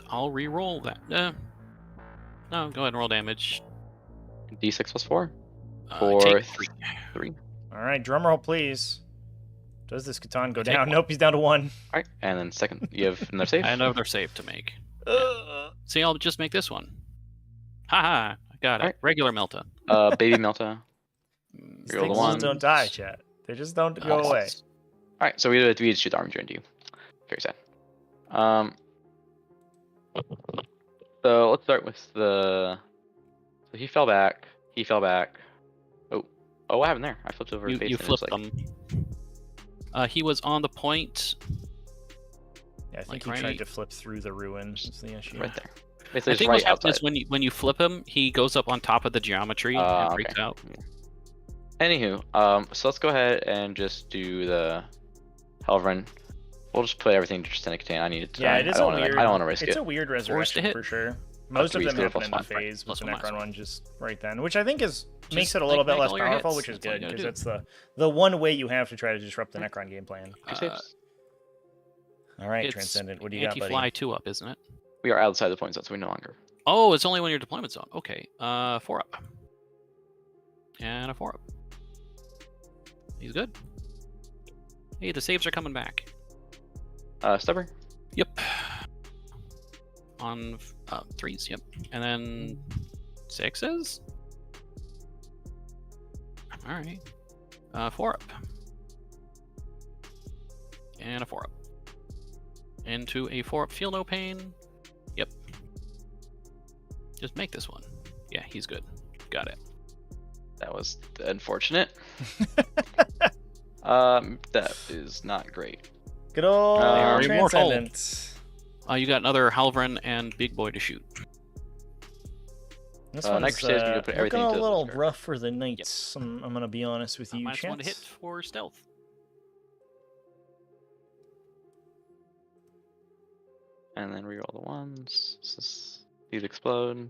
I'll re-roll that. No, go ahead and roll damage. D6 plus 4. Take 3. All right, drum roll, please. Does this Catan go Take down? one. Nope, he's down to 1. Alright, and then second, you have another save. I have another save to make. See, I'll just make this one. Haha, I got it. Alright. Regular Melta. Baby Melta. These Roll the things ones. just don't die, chat. They just don't go away. Alright, so we had to shoot the armor into you. Very sad. So let's start with the. So he fell back. He fell back. Oh, what happened there? I flipped over his face. You and flipped it's like, him. He was on the point. Yeah, I think Like he tried right- to flip through the ruins. Is the issue. right there. I Basically, think right what happens outside. is when you flip him, he goes up on top of the geometry and freaks Okay. out. Anywho, so let's go ahead and just do the hell run. We'll just put everything just in a contain. I need it to. Yeah, it is I don't a wanna, weird. I don't want to risk it's it. a weird Forced to resurrection hit. for sure. Most of Three's them good, happen in plus the one. phase with Plus the one, minus Necron one. one just right then, which I think makes Just, it a little like, bit make less all your powerful, hits. which is That's all you good gotta because do. that's the one way you have to try to disrupt the Necron game plan. Two saves. All right, It's Transcendent, what do you got, anti-fly buddy? 2-up, isn't it? We are outside the point zone, so we no longer. Oh, it's only when your deployment's on. Okay. 4-up. And a 4-up. He's good. Hey, the saves are coming back. Stubber. Yep. On 3s, yep. And then 6s? Alright. 4-up. And a 4-up. Into a 4-up, feel no pain. Yep. Just make this one. Yeah, he's good. Got it. That was unfortunate. That is not great. Good old They are immortal. Transcendent. You got another Halvren and Big Boy to shoot. This Night one's Crusaders need to put looking everything a into the little discard. rough for the Knights. I'm gonna be honest with you, Minus 1 to hit chance. for stealth. And then reroll the ones. These explode.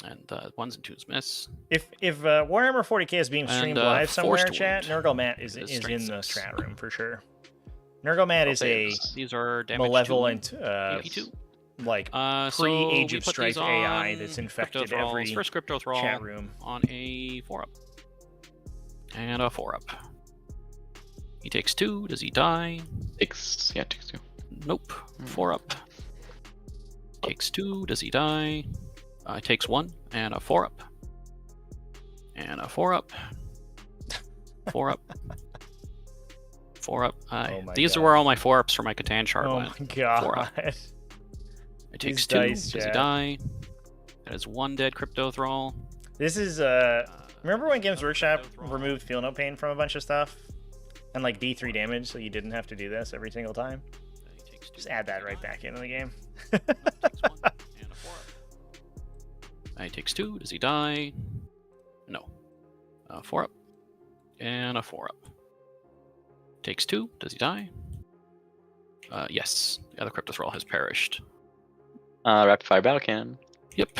And 1s and 2s miss. If Warhammer 40k is being And, streamed live somewhere, forced chat, wound. Nergomat is Is in strength the 6. strat room for sure. Nergomat is a These are damage malevolent, 2, AP2. like So pre-Age we of put Strife these AI on that's infected crypto every thralls. First crypto thrall chat room. on a 4-up. And a 4-up. He takes 2. Does he die? Takes 2. Nope. 4-up. Takes 2. Does he die? Takes 1. And a 4-up. And a 4-up. 4-up. 4-up. Oh my These God. are where all my 4-ups for my Catan shard Oh went. my god. 4-up. It takes These 2. dice, Does he chat. die? That is 1 dead crypto thrall. This is remember when Games Workshop removed Feel No Pain from a bunch of stuff? And like D3 damage, so you didn't have to do this every single time? He takes 2. Just add that right back into the game. Takes 1 and a 4-up. He takes 2. Does he die? No. 4-up. And a 4-up. Takes 2. Does he die? Yes. The other crypto thrall has perished. Rapid fire battle cannon. Yep.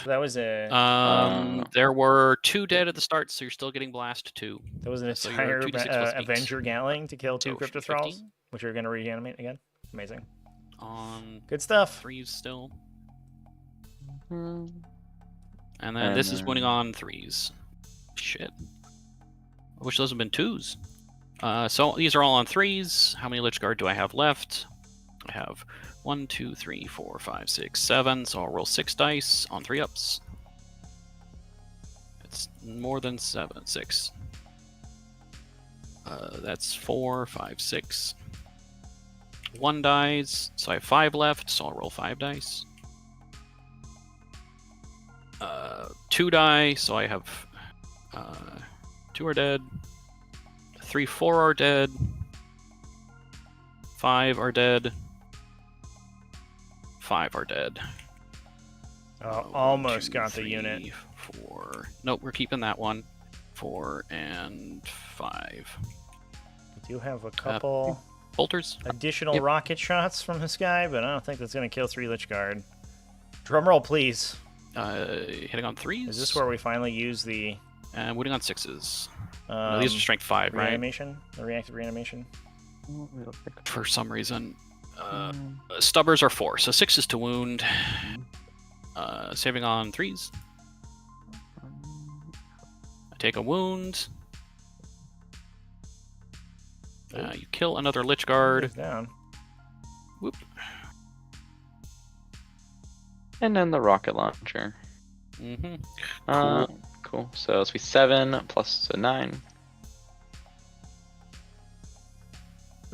So that was a There were 2 dead at the start, so you're still getting blast 2. that was an so you're entire 2d6 plus 8. Avenger Gatling to kill 2 So Crypto 15. Thralls, which are gonna reanimate again. Amazing. On Good stuff. 3s still. And then this is winning on 3s. Shit. I wish those had been 2s. So these are all on 3s. How many Lich Guard do I have left? I have 1, 2, 3, 4, 5, 6, 7. So I'll roll 6 dice on 3-ups. It's more than 7. 6. That's 4, 5, 6. 1 dies, so I have 5 left, so I'll roll 5 dice. 2 die, so I have 2 are dead. 3, 4 are dead. 5 are dead. 5 are dead. Oh, 1, almost 2, got 3, the unit. 4. Nope, we're keeping that one. 4 and 5. We do have a couple Bolters. additional Yep. rocket shots from this guy, but I don't think that's going to kill 3 Lich Guard. Drumroll, please. Hitting on 3s. Is this where we finally use the And wooting on 6s. No, these are strength 5, right? reanimation? The reactive reanimation? For some reason. Stubbers are 4, so 6 is to wound. Saving on 3s. I take a wound. You kill another Lich Guard. He's down. Whoop. And then the rocket launcher. Mm-hmm. Cool. So it's be 7 plus a 9.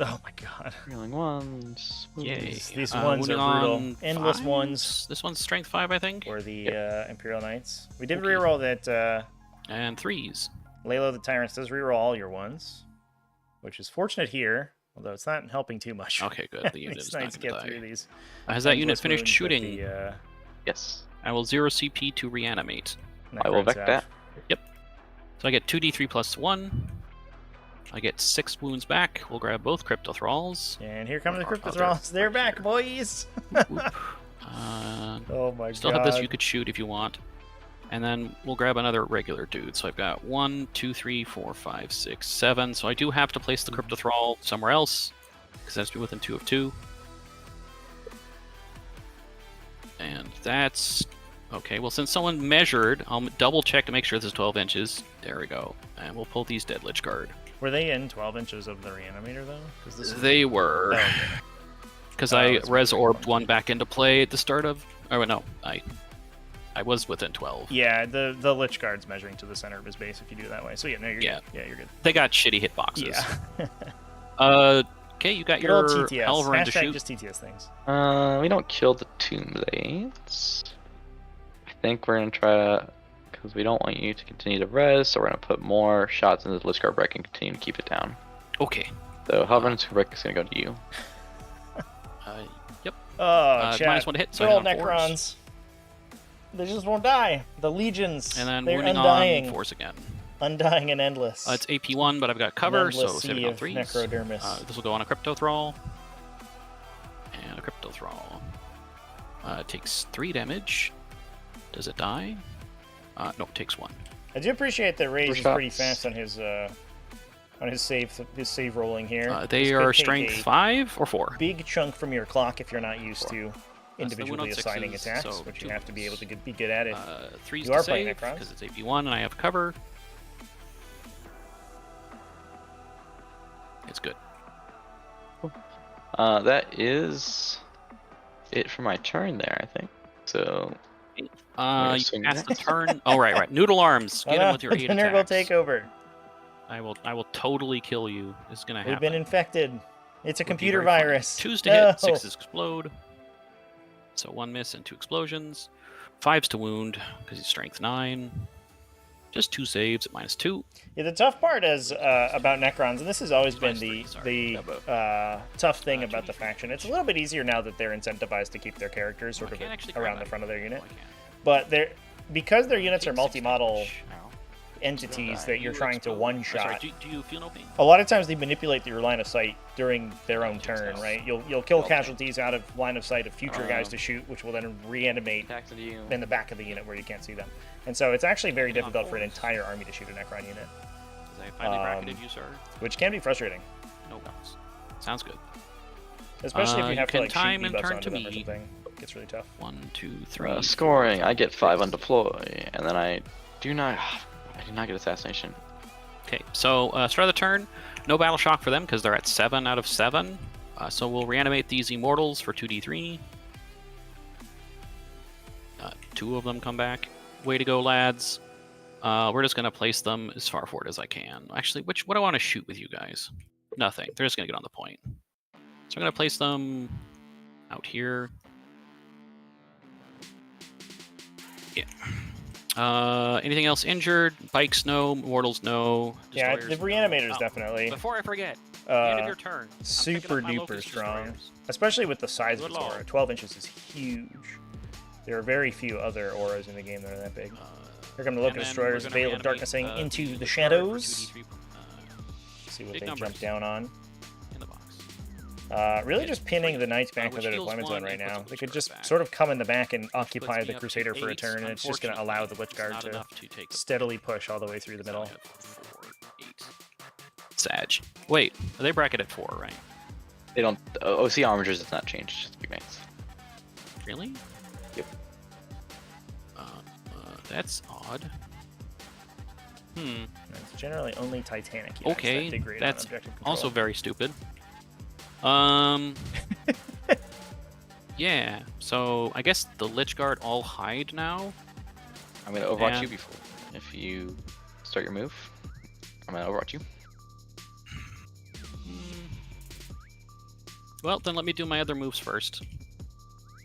Oh my god. Reeling ones. Yay. These ones are wounding brutal. on Endless 5s. ones. This one's strength 5, I think. Or the Imperial Knights. We did Okay. reroll that And 3s. Laylo the Tyrants does reroll all your ones, which is fortunate here, although it's not helping too much. Okay, good. The unit These is not Knights gonna get die. through these. Has that unit endless finished wounds that shooting? the, Yes. I will 0 CP to reanimate. I will Necrons vec have. that. So I get 2d3 plus 1. I get 6 wounds back. We'll grab both Crypto Thralls. And here come the Or Crypto other Thralls. They're right back, here. boys! Whoop. Oh my Still god. have this you could shoot if you want. And then we'll grab another regular dude. So I've got 1, 2, 3, 4, 5, 6, 7. So I do have to place the Crypto Thrall somewhere else, because that's within 2 of 2. And that's... Okay, well, since someone measured, I'll double check to make sure this is 12 inches. There we go. And we'll pull these dead Lich Guard. Were they in 12 inches of the reanimator, though? 'Cause this is... They were. Oh, okay. Because Oh, I that's res really orbed cool. one back into play at the start of... Oh, no. I was within 12. Yeah, the Lich Guard's measuring to the center of his base if you do it that way. So yeah, no, you're Yeah. good. Yeah, you're good. They got shitty hitboxes. Yeah. Okay, you got Good old your TTS. Halverin to Hashtag shoot. just TTS things. We don't kill the Tomb Blades. I think we're gonna try to, because we don't want you to continue to res, so we're gonna put more shots into the Lich Guard Break and continue to keep it down. Okay. So Halverin Break is gonna go to you. Yep. Oh, chat. minus 1 to hit, so They're all I hit on 4s. Necrons. They just won't die. The legions. And then they're wounding undying. on 4s again. Undying and endless. It's AP1, but I've got cover, so endless saving sea on of 3s. necrodermis. This will go on a Crypto Thrall. And a Crypto Thrall. It takes 3 damage. Does it die? No, it takes 1. I do appreciate that Raze is shots. pretty fast on his save rolling here. They This are could take strength a 5 or 4? big chunk from your clock if you're not used 4. to the win individually on assigning sixes, attacks, so which 2 you have to be able wounds. to be good at it. 3s You to are playing save, Necrons? because it's AP1 and I have cover. It's good. That is it for my turn there, I think. So You swing pass the next. turn. Oh, right. Noodle arms. Get him with your 8 the nerd will attacks. take over. I will totally kill you. It's gonna happen. We've been infected. It's a Would be computer very funny. virus. 2s to No. hit, 6s explode. So 1 miss and 2 explosions. 5s to wound, because he's strength 9. Just 2 saves at -2. Yeah, the tough part is about Necrons, and this has always been -3, the sorry. tough thing 2d3. about the faction. It's a little bit easier now that they're incentivized to keep their characters sort I of can't actually grab around the that. front of their unit. Oh, I can't. But because their units are Takes 6 multi-model damage. Ow. entities die. that you're You trying to explode. one-shot, Sorry, do you feel no pain? a lot of times they manipulate your line of sight during their own turn, Yes. right? You'll kill Okay. casualties out of line of sight of future guys to shoot, which will then reanimate attacks into you. in the back of the unit where you can't see them. And so it's actually very Hitting on difficult for an 4s. entire army to shoot a Necron unit, Because I finally bracketed you, sir. which can be frustrating, No bounce. Sounds good. especially if You you have to can like time shoot and debuffs turn onto to them or me. something. It gets really tough. 1, 2, 3. Scoring, 4, I get 5 on 6. deploy, and then I do not get assassination. Okay, so start of the turn. No battle shock for them because they're at 7 out of 7. So we'll reanimate these immortals for 2d3. 2 of them come back. Way to go, lads. We're just gonna place them as far forward as I can. Actually, what do I want to shoot with you guys? Nothing. They're just gonna get on the point. So I'm gonna place them out here. Yeah. Anything else injured? Bikes, no. Mortals, no. Yeah, Destroyers, the reanimators no. Oh, definitely. before I forget, the end of your turn. I'm picking Super up my duper Locust strong. Destroyers. Especially with the size of Good its aura. lord. 12 inches is huge. There are very few other auras in the game that are that big. Here come the And Locust then Destroyers, we're gonna Veil of reanimate, Darknessing into the Lizard for shadows. 2d3, See what big they numbers. jump down on. in the box. Really Hit just pinning 3, the Knights back to which their heals deployment 1 zone right and puts now. a Lich Lich could Guard just back. sort of come in the back and occupy Puts the me up to Crusader for a 8. turn, and it's just going to allow the Lich Unfortunately, Guard it's to not enough to take a steadily push all the way through the So I middle. have 4, 8. Sag. Wait, they bracket at 4, right? They don't. OC armatures does not change. Just big knights. Really? Yep. That's odd. It's generally only Titanic units Okay, that degrade that's on objective control. also very stupid. Yeah, so I guess the Lich Guard all hide now. I'm gonna overwatch And- you before. If you start your move, I'm gonna overwatch you. Well, then let me do my other moves first.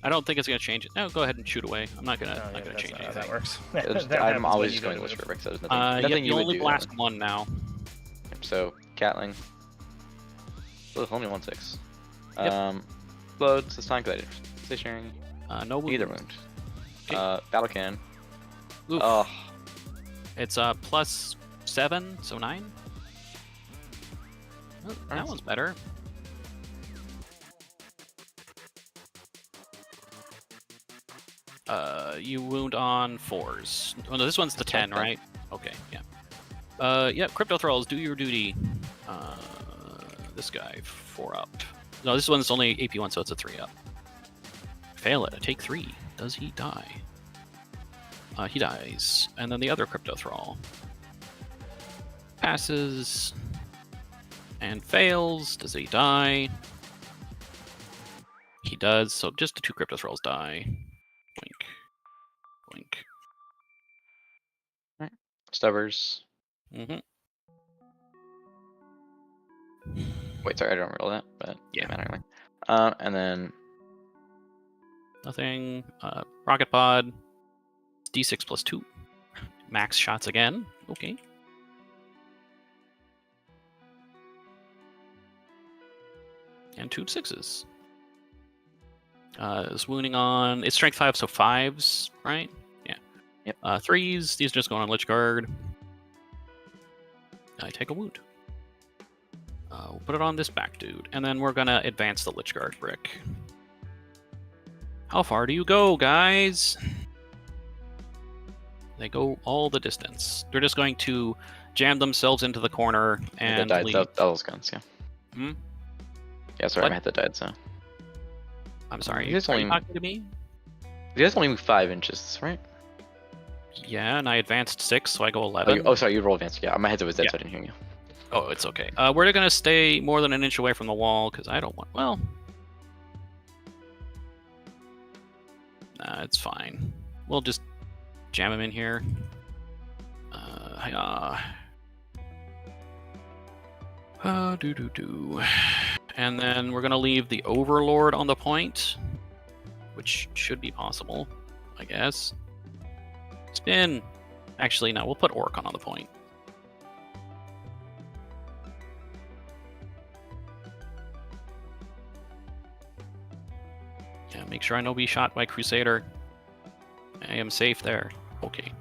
I don't think it's gonna change it. No, go ahead and shoot away. I'm not gonna, Oh, yeah, not gonna that's change not how anything. that works. I'm happens always when just you going go to to Lich move. Guard, so there's nothing, nothing you you would only do. blast 1 now. So Catling. Oh, only 1/6. Yep. Explodes this time because I did stationary. No wound. Either wound. Okay. Battle cannon. Oof. Oh, It's plus 7, so 9. Oh, that Nice. one's better. You wound on 4s. Oh no, this one's the 10, Okay. right? Okay, yeah. Yep, Crypto Thralls, do your duty. This guy, 4 up. No, this one's only AP1, so it's a 3 up. Fail it, I take 3. Does he die? He dies. And then the other Crypto Thrall passes and fails. Does he die? He does, so just the 2 Crypto Thralls die. Blink. Blink. Stubbers. Mm-hmm. Wait, sorry, I don't roll that, but Yeah. doesn't matter anyway. And then Nothing. Rocket Pod. D6 plus 2. Max shots again. Okay. And 2 6s. Is wounding on. It's strength 5, so 5s, right? Yeah. Yep. 3s. These are just going on Lich Guard. I take a wound. We'll put it on this back dude, and then we're gonna advance the Lich Guard brick. How far do you go, guys? They go all the distance. They're just going to jam themselves into the corner and that died. leave. Those guns, yeah. Hmm? Yeah, sorry, What? my head that died. So I'm sorry, You guys are you only- talking to me? you guys only move 5 inches, right? Yeah, and I advanced 6, so I go Oh, 11. sorry, you rolled advanced. Yeah, my head was dead, Yeah. so I didn't hear you. Oh, it's okay. We're gonna stay more than an inch away from the wall, because I don't want... Well... Nah, it's fine. We'll just jam him in here. And then we're gonna leave the Overlord on the point, which should be possible, I guess. Spin! Actually, no, we'll put Orcon on the point. Yeah, make sure I don't be shot by Crusader. I am safe there. Okay.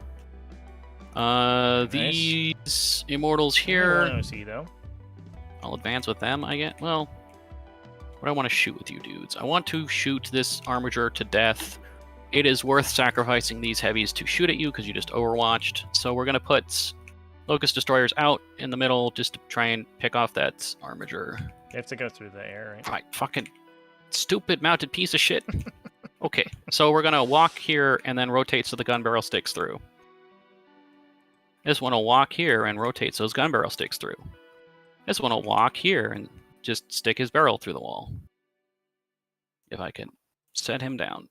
Nice. These Immortals Only here. one OC though. I'll advance with them, I get. Well, what do I want to shoot with you dudes? I want to shoot this Armiger to death. It is worth sacrificing these heavies to shoot at you because you just overwatched. So we're going to put Locust Destroyers out in the middle just to try and pick off that Armiger. You have to go through the air, right? Right, fucking stupid mounted piece of shit. Okay, so we're going to walk here and then rotate so the gun barrel sticks through. This one will walk here and rotate so his gun barrel sticks through. This one will walk here and just stick his barrel through the wall. If I can set him down.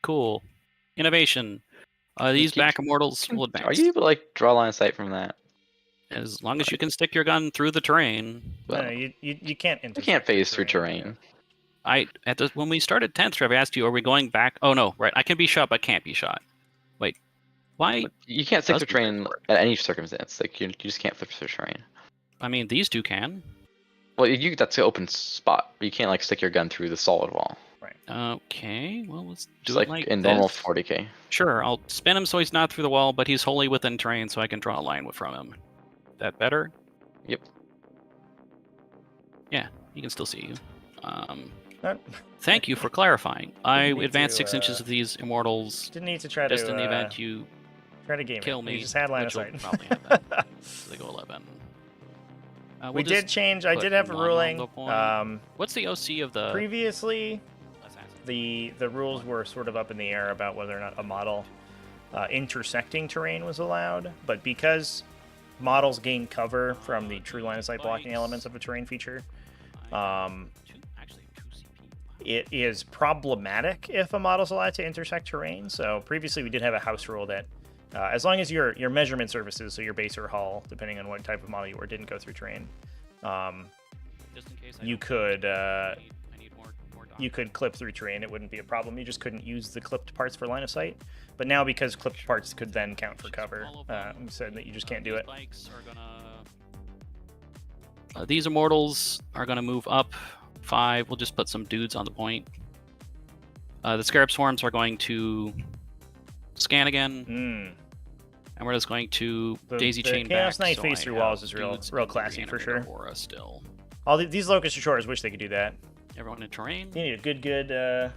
Cool. Innovation. These Keep- back immortals will Are advance. you able to like draw a line of sight from that? As long as you can stick your gun through the terrain. Well, No, you can't. I can't phase through terrain. when we started 10th trip, I asked you, are we going back? Oh no, right. I can be shot, but can't be shot. Wait, why? You can't stick to Doesn't terrain at any circumstance. Like you just can't flip through terrain. I mean, these two can. Well, that's an open spot. You can't like stick your gun through the solid wall. Right. Okay, well let's do Just it like like in this. normal 40k. Sure, I'll spin him so he's not through the wall, but he's wholly within terrain, so I can draw a line from him. That better? Yep. Yeah, he can still see you. Not- Thank you for clarifying. I need advanced to, 6 inches of these immortals Didn't need to try just to in the event you try to game kill it. me. You just had line of which will sight. probably happen. So they go 11. We We'll did just change. I put did have a one on ruling. the point. What's the OC of the Previously, assassin? the rules were sort of up in the air about whether or not a model intersecting terrain was allowed, but because models gain cover from the true line of sight blocking elements of a terrain feature, Actually, 2 CP. it is problematic if a model's allowed to intersect terrain. So previously we did have a house rule that as long as your measurement surfaces, so your base or hull, depending on what type of model you were, didn't go through terrain, Just in case you could clip through terrain. It wouldn't be a problem. You just couldn't use the clipped parts for line of sight. But now, because clipped parts could then count for cover, we said that you just can't do it. These immortals are gonna move up 5. We'll just put some dudes on the point. The Scarab Swarms are going to scan again, and we're just going to daisy chain back. Chaos Knight so face I through have walls is real dudes in classy the for sure. Aura still. All these Locust Destroyers wish they could do that. Everyone in terrain. You need a good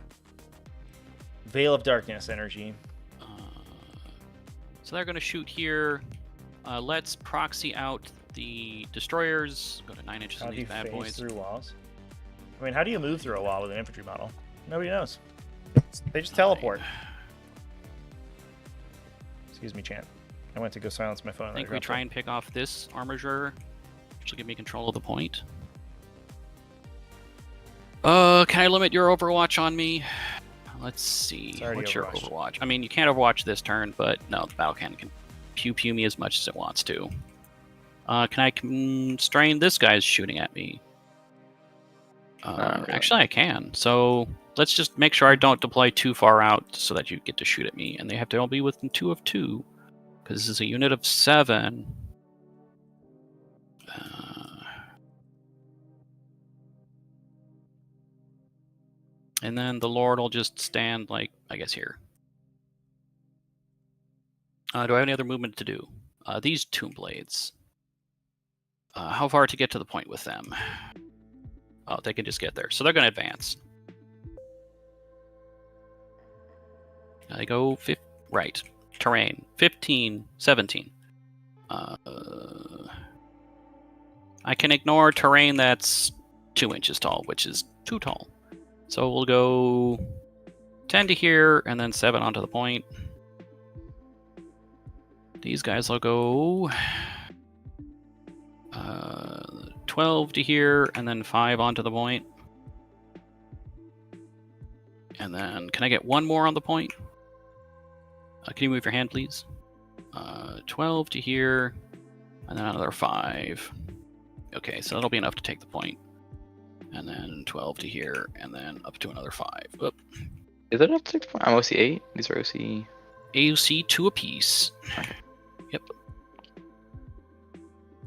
Veil of Darkness energy. So they're going to shoot here. Let's proxy out the destroyers. Go to 9 inches How on do you these bad phase boys. through walls? I mean, how do you move through a wall with an infantry model? Nobody knows. They just teleport. Excuse me, chat. I went to go silence my phone. I think we try and pick off this armature, which will give me control of the point. Can I limit your Overwatch on me? Let's see. What's your Overwatch? I mean, you can't Overwatch this turn, but no, the battle cannon can pew me as much as it wants to. Can I constrain this guy's shooting at me? Really. Actually, I can. So let's just make sure I don't deploy too far out so that you get to shoot at me, and they have to all be within 2 of 2, because this is a unit of 7. And then the Lord will just stand, like, I guess here. Do I have any other movement to do? These Tomb Blades. How far to get to the point with them? Oh, they can just get there. So they're going to advance. I go right. Terrain. 15, 17. I can ignore terrain that's 2 inches tall, which is too tall. So we'll go 10 to here, and then 7 onto the point. These guys will go 12 to here, and then 5 onto the point. And then, can I get one more on the point? Can you move your hand, please? 12 to here, and then another 5. Okay, so that'll be enough to take the point. And then 12 to here, and then up to another 5. Oop. Is it enough to take the point? I'm OC 8. These are OC. AOC 2 apiece. Okay. Yep.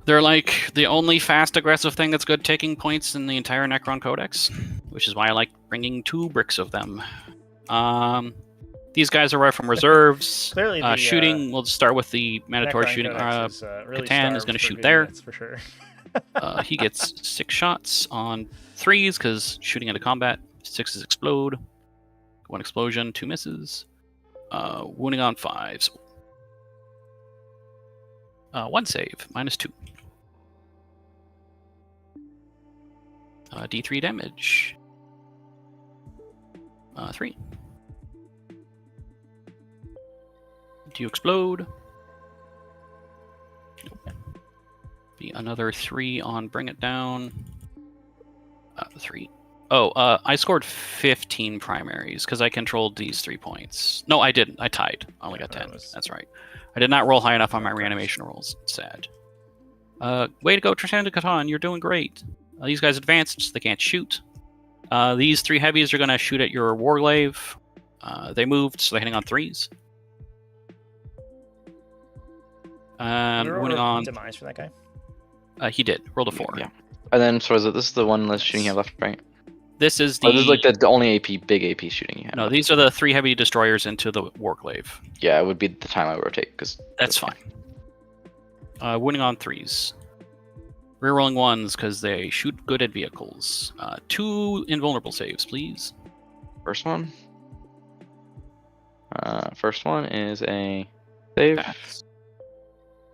They're like the only fast aggressive thing that's good taking points in the entire Necron Codex, which is why I like bringing 2 bricks of them. These guys arrive from reserves. Clearly, the, shooting. We'll start with the Minotaur Necron shooting. Codex is, really Catan is starved going to for shoot good there. units, for sure. He gets 6 shots on 3s because shooting into combat. 6s explode. 1 explosion, 2 misses. Wounding on 5s. 1 save, -2. D3 damage. 3. Do you explode? Nope. Be another 3 on bring it down. 3. Oh, I scored 15 primaries because I controlled these 3 points. No, I didn't. I tied. I only got 10. That's right. I did not roll high enough on my reanimation rolls. Sad. Way to go, Trishanda Catan. You're doing great. These guys advanced. They can't shoot. These 3 heavies are going to shoot at your Warglaive. They moved, so they're hitting on 3s. Moving on. Demise for that guy. He did. Rolled a 4. Yeah. And then, so is it, this is the one less shooting you have left, right? This is the. Oh, this is like the only AP, big AP shooting you have. No, left. these are the 3 heavy destroyers into the Warglaive. Yeah, it would be the time I rotate, because... That's fine. Winning on 3s. Rerolling 1s, because they shoot good at vehicles. 2 invulnerable saves, please. First one. First one is a save. Pass.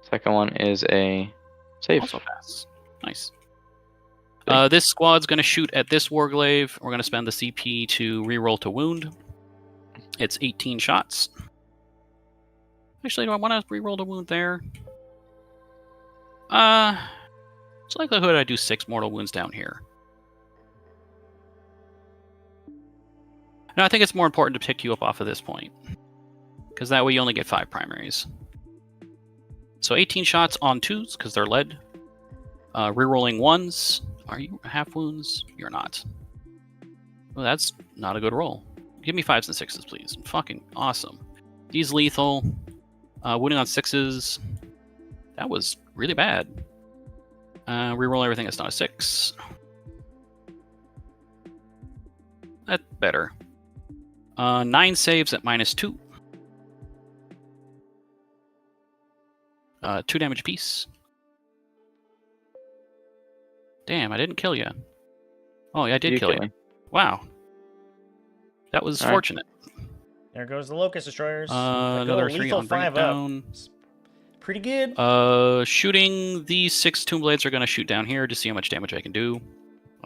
Second one is a save. Also pass. Nice. This squad's going to shoot at this Warglaive. We're going to spend the CP to reroll to wound. It's 18 shots. Actually, do I want to reroll to wound there? It's likelihood I do 6 mortal wounds down here. No, I think it's more important to pick you up off of this point. Because that way you only get 5 primaries. So 18 shots on 2s, because they're lead. Rerolling 1s. Are you half wounds? You're not. Well, that's not a good roll. Give me 5s and 6s, please. Fucking awesome. These lethal. Wounding on 6s. That was really bad. Reroll everything that's not a 6. That's better. 9 saves at -2. 2 damage apiece. Damn, I didn't kill you. Oh, yeah, I did kill you. Wow. That was fortunate. There goes the Locust Destroyers. Another 3 on bring it down. Pretty good. Shooting these 6 Tomb Blades are going to shoot down here to see how much damage I can do.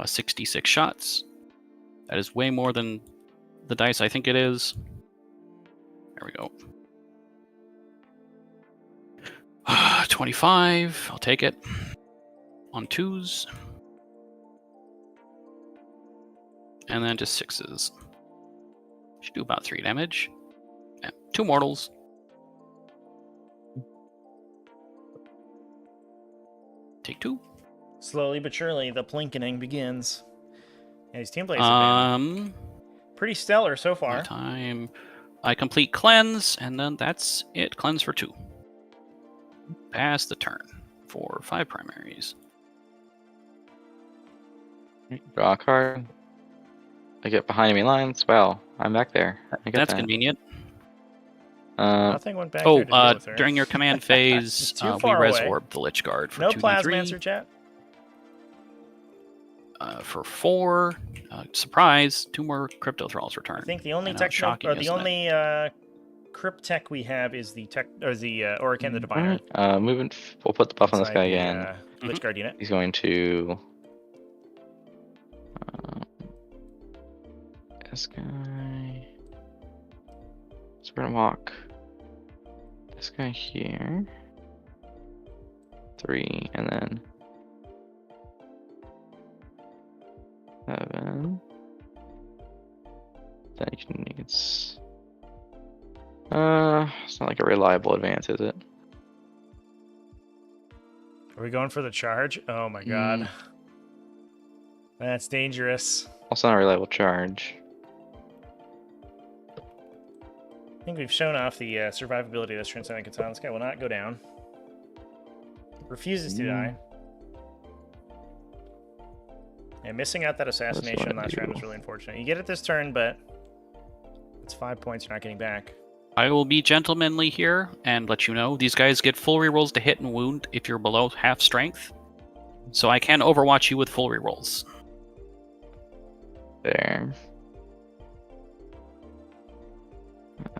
66 shots. That is way more than the dice I think it is. There we go. 25. I'll take it. On 2s. And then just 6s. Should do about 3 damage. Yeah, 2 mortals. Take 2. Slowly but surely, the plinkening begins. Yeah, these team plays have been pretty stellar so far. Time. I complete cleanse, and then that's it. Cleanse for 2. Pass the turn for 5 primaries. Draw a card. I get behind enemy lines. Well, I'm back there. That's convenient. Nothing went back here to deal with her. During your command phase, we resorb the Lich Guard for 2d3. No Plasmancer, chat. For 4, surprise, 2 more Crypto Thralls return. I think the only Crypt-Tech we have is the Orican the Diviner. Moving. We'll put the buff on this guy again. Lich Guard unit. He's going to. This guy. So we're gonna walk this guy here. 3, and then 7. Then he needs. It's not like a reliable advance, is it? Are we going for the charge? Oh my god. That's dangerous. Also not a reliable charge. I think we've shown off the survivability of this Transcendent Katana. This guy will not go down. Refuses to die. And missing out that assassination last round was really unfortunate. You get it this turn, but it's 5 points you're not getting back. I will be gentlemanly here and let you know these guys get full rerolls to hit and wound if you're below half strength. So I can overwatch you with full rerolls. There.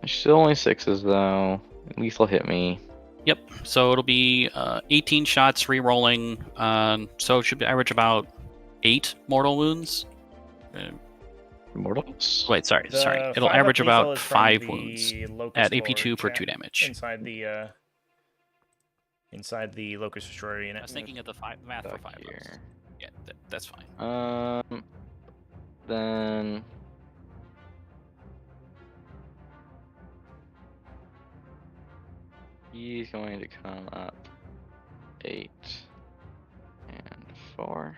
Still only 6s though. Lethal hit me. Yep. So it'll be 18 shots re-rolling. So it should average about 8 mortal wounds. Mortals? Wait, sorry. It'll average about 5 wounds at AP2 for 2 damage. Inside the Locust Destroyer unit. I was thinking of the math for 5 wounds. Yeah, that's fine. Then he's going to come up 8 and 4.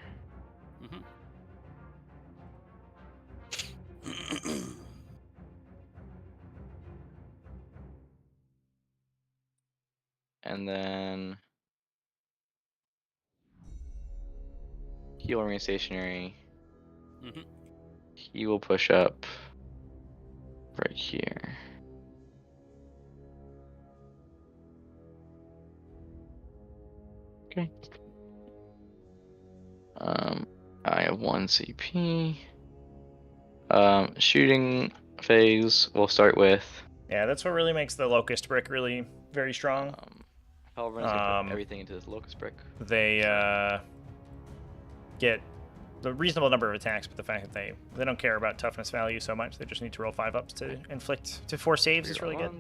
and then he will remain stationary. Mhm. He will push up right here. Okay. I have 1 CP. Shooting phase. We'll start with. Yeah, that's what really makes the Locust Brick really very strong. Hellrunner's gonna put everything into this Locust Brick. They get the reasonable number of attacks, but the fact that they don't care about toughness value so much, they just need to roll 5-ups to inflict to 4 saves is really good.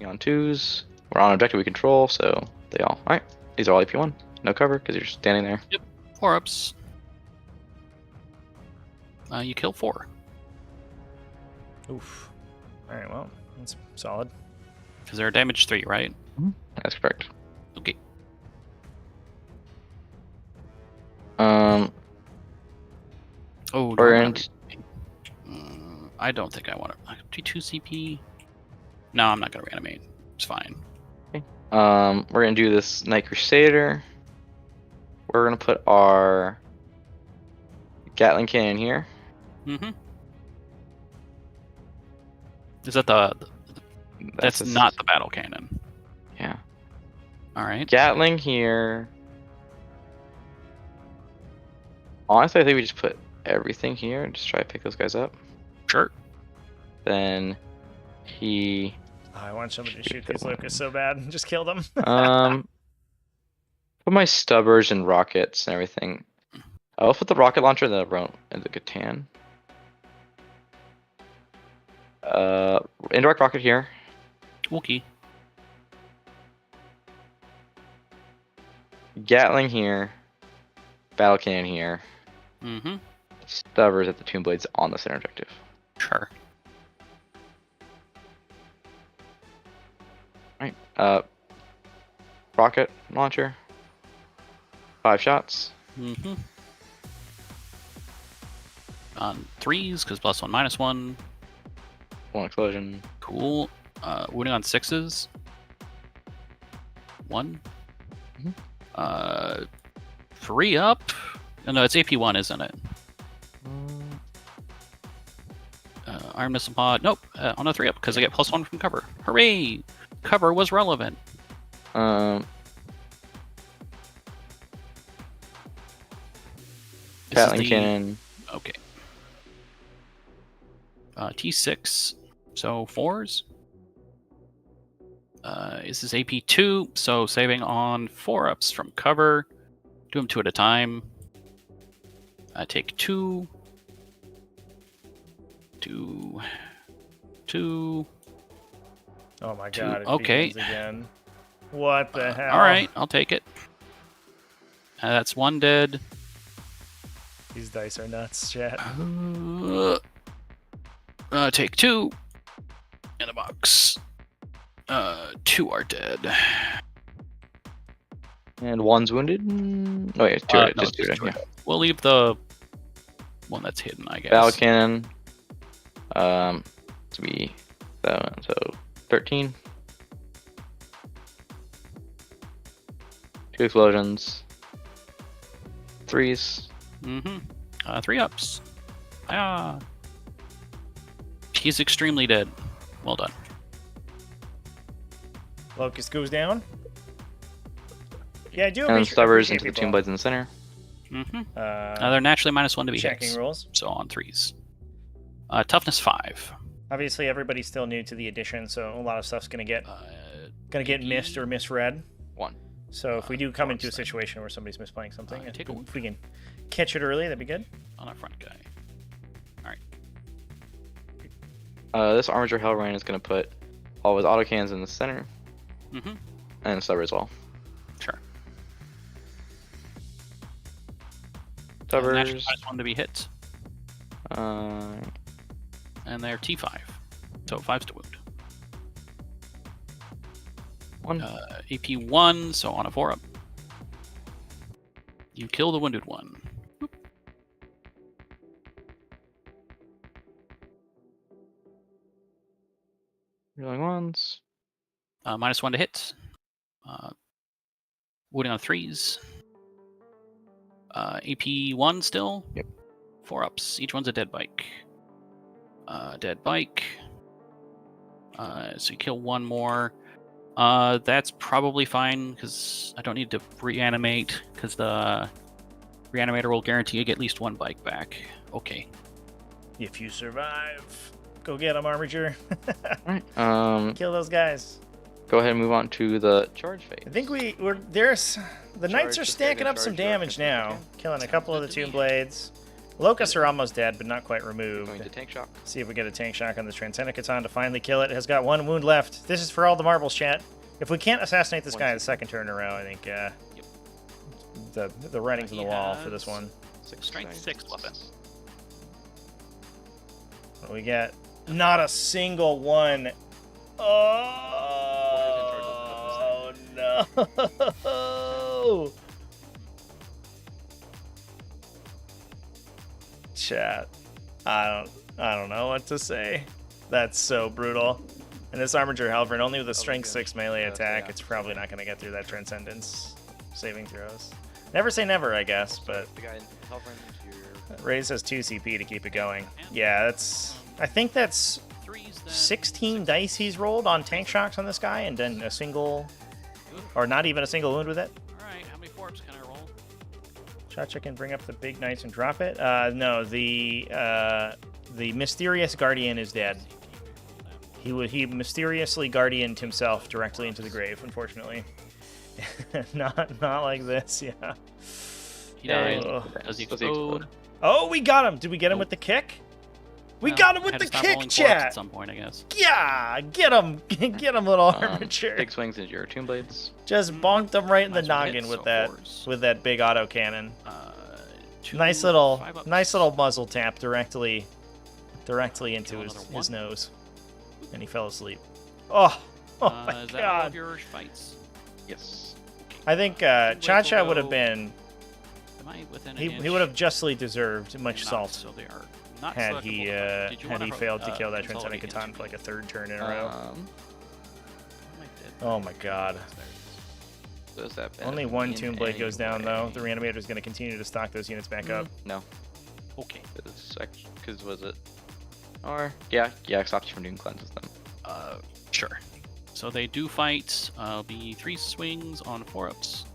On 2s. We're on objective we control, so they all. Alright, these are all AP1. No cover because you're standing there. Yep. 4-ups. You kill 4. Oof. All right, well, that's solid. Because they're damage 3, right? That's correct. Okay. Oh, We're in. I don't think I want to. 2 CP. No, I'm not gonna reanimate. It's fine. Okay. We're gonna do this Night Crusader. We're gonna put our Gatling cannon here. Mm-hmm. Is that that's not the battle cannon. Yeah. All right. Gatling here. Honestly, I think we just put everything here and just try to pick those guys up. Sure. Then he. I want somebody to shoot these locusts so bad. Just kill them. Put my stubbers and rockets and everything. I'll put the rocket launcher in the Catan. Indirect rocket here. Wookie. Gatling here. Battle cannon here. Mm-hmm. Stubbers at the Tomb Blades on the center objective. Sure. Alright. Rocket launcher. 5 shots. Mm-hmm. On 3s, because +1, -1. 1 explosion. Cool. Wounding on 6s. 1. Mhm. 3 up. Oh, no, it's AP1, isn't it? Iron Missile Pod. Nope. On a 3 up, because I get +1 from cover. Hooray! Cover was relevant. Gatling cannon. Okay. T6. So 4s. This is AP2, so saving on 4-ups from cover. Do them 2 at a time. Take 2. 2. 2. Oh my 2. god, it Okay. begins again. What the hell? Alright, I'll take it. That's 1 dead. These dice are nuts, chat. Take 2. In a box. 2 are dead. And 1's wounded. Oh yeah, 2 are dead. No, Just 2 dead. Yeah. We'll leave the one that's hidden, I guess. Battle cannon. To be 7, so 13. 2 explosions. 3s. Mm-hmm. 3 ups. Ah. He's extremely dead. Well done. Locust goes down. Yeah, I do And Stubbers appreciate into the people, Tomb Blades in the center. Mm-hmm. They're naturally -1 to be checking hits. rules. So on 3s. Toughness 5. Obviously, everybody's still new to the edition, so a lot of stuff's gonna get missed or misread. 1. So if we do come into a force then. situation where somebody's misplaying something, Take a if we can catch it early, that'd be good. On our front guy. This Armature Hellrain is going to put all of his autocannons in the center. Mm-hmm. And Stubbers as well. Sure. Stubbers. Naturally -1 to be hit. Uh, And they're T5. So 5s to wound. 1. AP1, so on a 4-up. You kill the wounded one. Boop. Reeling 1s. -1 to hit. Wooding on 3s. AP 1 still. Yep. 4 ups. Each one's a dead bike. Dead bike. So you kill one more. That's probably fine because I don't need to reanimate because the reanimator will guarantee you get at least one bike back. Okay. If you survive, go get them, Armiger. Alright. Kill those guys. Go ahead and move on to the charge phase. I think there's the knights are Charge, stacking up charge, some charge, damage charge. now, killing a couple of the Tomb Blades. Locusts are almost dead, but not quite removed. Going to tank shock. See if we get a tank shock on the Transcendent Catan to finally kill it. It has got 1 wound left. This is for all the marbles, chat. If we can't assassinate this guy the second turn in a row, I think the writing's on the wall for this one. Strength 6 weapon. What we get? Not a single one. Oh no! Chat. I don't know what to say. That's so brutal. And this Armiger Halberd, only with a strength 6 melee attack, it's probably not going to get through that Transcendence saving throws. Never say never, I guess, but The guy in Halberd, Raze has 2 CP to keep it going. Yeah, that's... I think that's 16 dice he's rolled on tank shocks on this guy, and then a single... Or not even a single wound with it. Alright, how many forbs can I roll? ChaCha can bring up the big knights and drop it. No, the mysterious guardian is dead. He mysteriously guardianed himself directly into the grave, unfortunately. not like this, yeah. He died. Oh. Does he Does he explode? explode? Oh, we got him. Did we get him with the kick? We Well, got him I with had the to stop kick, rolling forbs chat. At some point, I guess. Yeah, get him, get him, little Armiger. Big swings into your Tomb Blades. Just bonked him right in the Might as well noggin hit, with so that fours. with that big auto cannon. 2, Nice 5 little ups. muzzle tap directly into Kill his another one. nose, and he fell asleep. Oh my Is that all of god! your fights? Yes. I think ChaCha would have been Am I within an he inch? would have justly deserved much Not, salt So they are not had he selectable. Did you had wanna he failed to kill that consolidate Transcendent Catan against for like a me? 3rd turn in a row. Am I dead? Oh my god! Does that Only benefit one me in Tomb Blade any goes down though. way? The reanimator is going to continue to stock those units back up. No. Okay. Because was it? Or yeah, it stops you from doing cleanses them. Sure. So they do fight. Be 3 swings on 4 ups.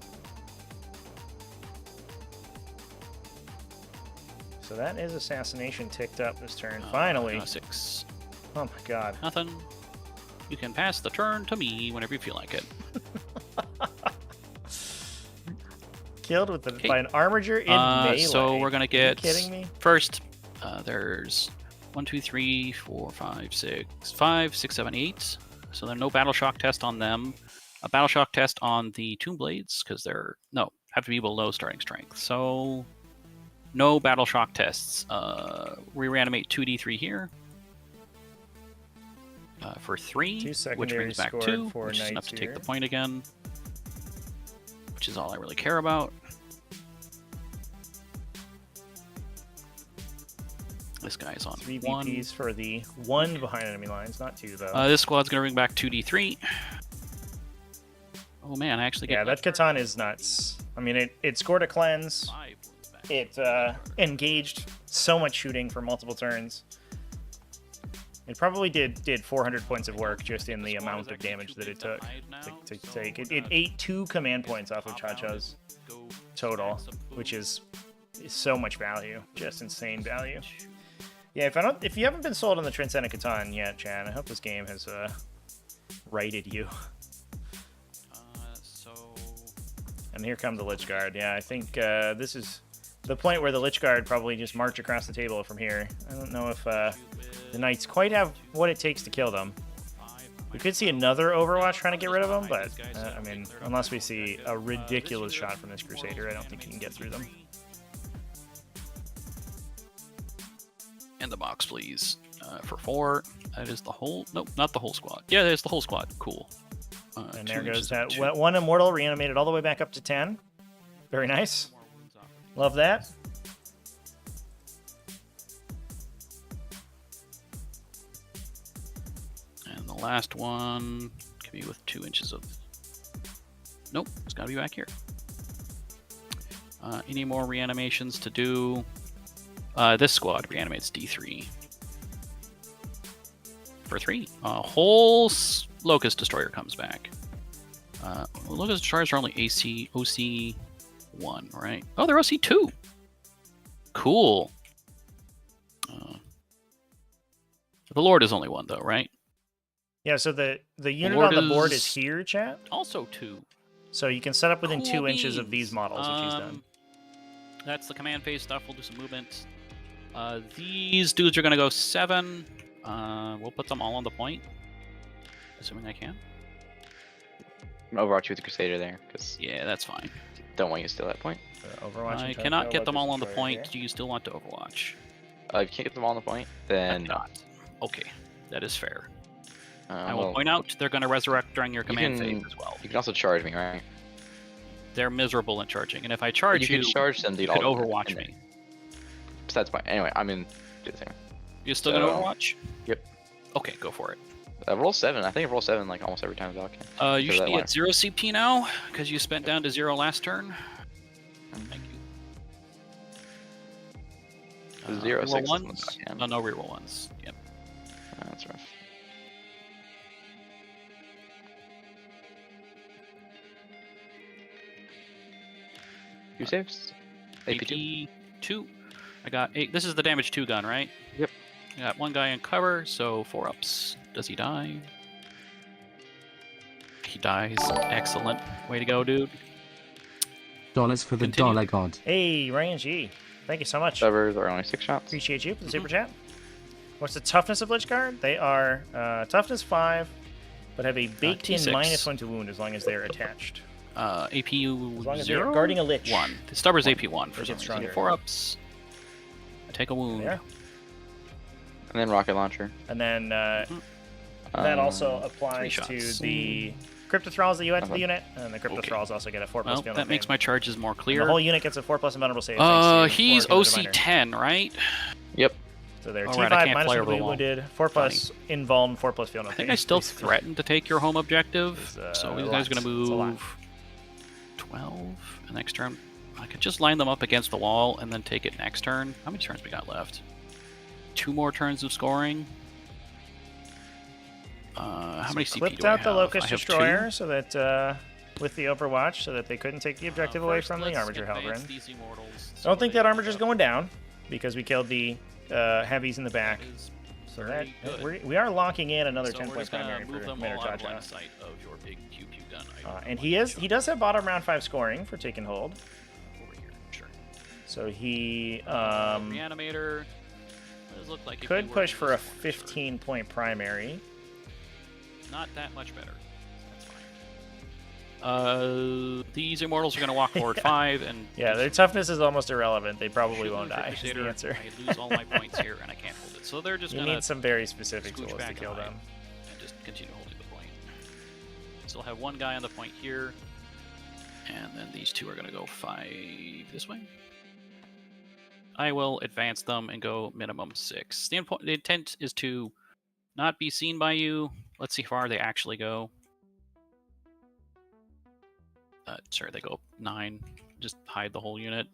So that is assassination ticked up this turn. Finally. 6. Oh my god. Nothing. You can pass the turn to me whenever you feel like it. Killed with Okay. by an Armiger in melee. So we're gonna get. Are you kidding me? First, there's 1, 2, 3, 4, 5, 6, 7, 8. So there's no battle shock test on them. A battle shock test on the Tomb Blades because they're have to be below starting strength. So no battle shock tests. We reanimate 2d3 here. For 3, Two which secondary brings back scored 2, for which is enough knights to take the here. point again. Which is all I really care about. This guy's on 3 1. BPs for the 1 behind enemy lines, not 2 though. This squad's gonna bring back 2d3. Oh man, I actually Yeah, get that Catan is nuts. I mean, it scored a cleanse. 5 wounds back. It engaged so much shooting for multiple turns. It probably did 400 points of work just in the amount of damage that it took to take. It ate 2 command points off of ChaCha's total, which is so much value, just insane value. Yeah, if you haven't been sold on the Transcendent Catan yet, Chan, I hope this game has righted you. And here come the Lich Guard. Yeah, I think this is the point where the Lich Guard probably just march across the table from here. I don't know if the Knights quite have what it takes to kill them. We could see another Overwatch trying to get rid of them, but I mean, unless we see a ridiculous shot from this Crusader, I don't think he can get through them. And the box, please. For 4. That is the whole. Nope, not the whole squad. Yeah, there's the whole squad. Cool. And 2 there goes inches that of 2. one Immortal, reanimated all the way back up to 10. Very nice. Love that. And the last one can be with 2 inches of. Nope, it's gotta be back here. Any more reanimations to do? This squad reanimates D3. For 3. Whole Locust Destroyer comes back. Locust Destroyers are only OC1, right? Oh, they're OC2! Cool. The Lord is only 1, though, right? Yeah, so the unit Lord on the board is is here, chat. Also 2. So you can set up within Cool 2 inches of beans. these models, which he's done. That's the command phase stuff. We'll do some movement. These dudes are going to go 7. We'll put them all on the point, assuming I can. Overwatch with the Crusader there, because Yeah, that's fine. don't want you to steal that point. Overwatch. I cannot get them all on the point. Do you still want to Overwatch? If you can't get them all on the point, then Not. Okay, that is fair. I well, will point out they're going to resurrect during your command phase as well. You can also charge me, right? They're miserable in charging, and if I charge you can charge them, you could Overwatch me. Besides point. Anyway, I'm in. Do the same. You still going to Overwatch? Yep. Okay, go for it. Roll 7. I think I roll 7 like almost every time the Valkyrie. You should be at 0 CP now, because you spent down to 0 last turn. Thank you. 0 reroll 6 ones? No reroll ones. Yep. That's rough. Two saves? AP 2. I got 8. This is the damage 2 gun, right? Yep. I got 1 guy in cover, so 4 ups. Does he die? He dies. Excellent. Way to go, dude. Dollars for the Continue. dollar god. Hey, Ryan G. Thank you so much. Severs are only 6 shots. Appreciate you for the super chat. What's the toughness of Lich Guard? They are toughness 5, but have a baked-in T6. -1 to wound as long as they're attached. AP As long as 0? they're guarding a Lich. 1. The Stubber's AP 1 for They some get reason. stronger. 4 ups. I take a wound. There. And then rocket launcher. And then that also applies 3 to shots. the Crypto Thralls that you add to the Okay. unit, and the Crypto Okay. Thralls also get a 4+ Well, vulnerable that makes save. my charges more And clear. the whole unit gets a 4+ invulnerable save. thanks to He's Oracle the Diviner. OC10, right? Yep. So they're Alright, I T5 can't minus fly 1 over the wall. wounded, 4+ invuln, 4+ field. I think I still threatened to take your home objective, It's, so these a guys are lot. going to It's a lot. move 12. And next turn, I could just line them up against the wall and then take it next turn. How many turns we got left? 2 more turns of scoring. How many CP Clipped do I out have? the I Locust have Destroyer 2. so that with the Overwatch, so that they couldn't take the objective away First, from the let's Armiger advance Hellgren. these immortals, I don't think that Armiger's Armiger's going down because we killed the heavies in the back. So that we are locking in another So 10 we're point just gonna primary move for them Commander all out of line ChaCha. of sight of your big pew pew gun. And he does have bottom round 5 scoring for taking hold. Over here, sure. So he Reanimator. What does it look like if could you were push to for a use one, sure. 15 point primary. Not that much better. That's fine. These immortals are going to walk forward 5 and Yeah, do their some- toughness is almost irrelevant. They probably shoot won't with the die. Is the Crusader. answer. I lose all my points here and I can't hold it. So they're just You going to need some very specific scooch tools to back kill and hide them. and just continue holding the point. Still have 1 guy on the point here, and then these 2 are going to go 5 this way. I will advance them and go minimum 6. The intent is to not be seen by you. Let's see how far they actually go. Sure, they go 9. Just hide the whole unit.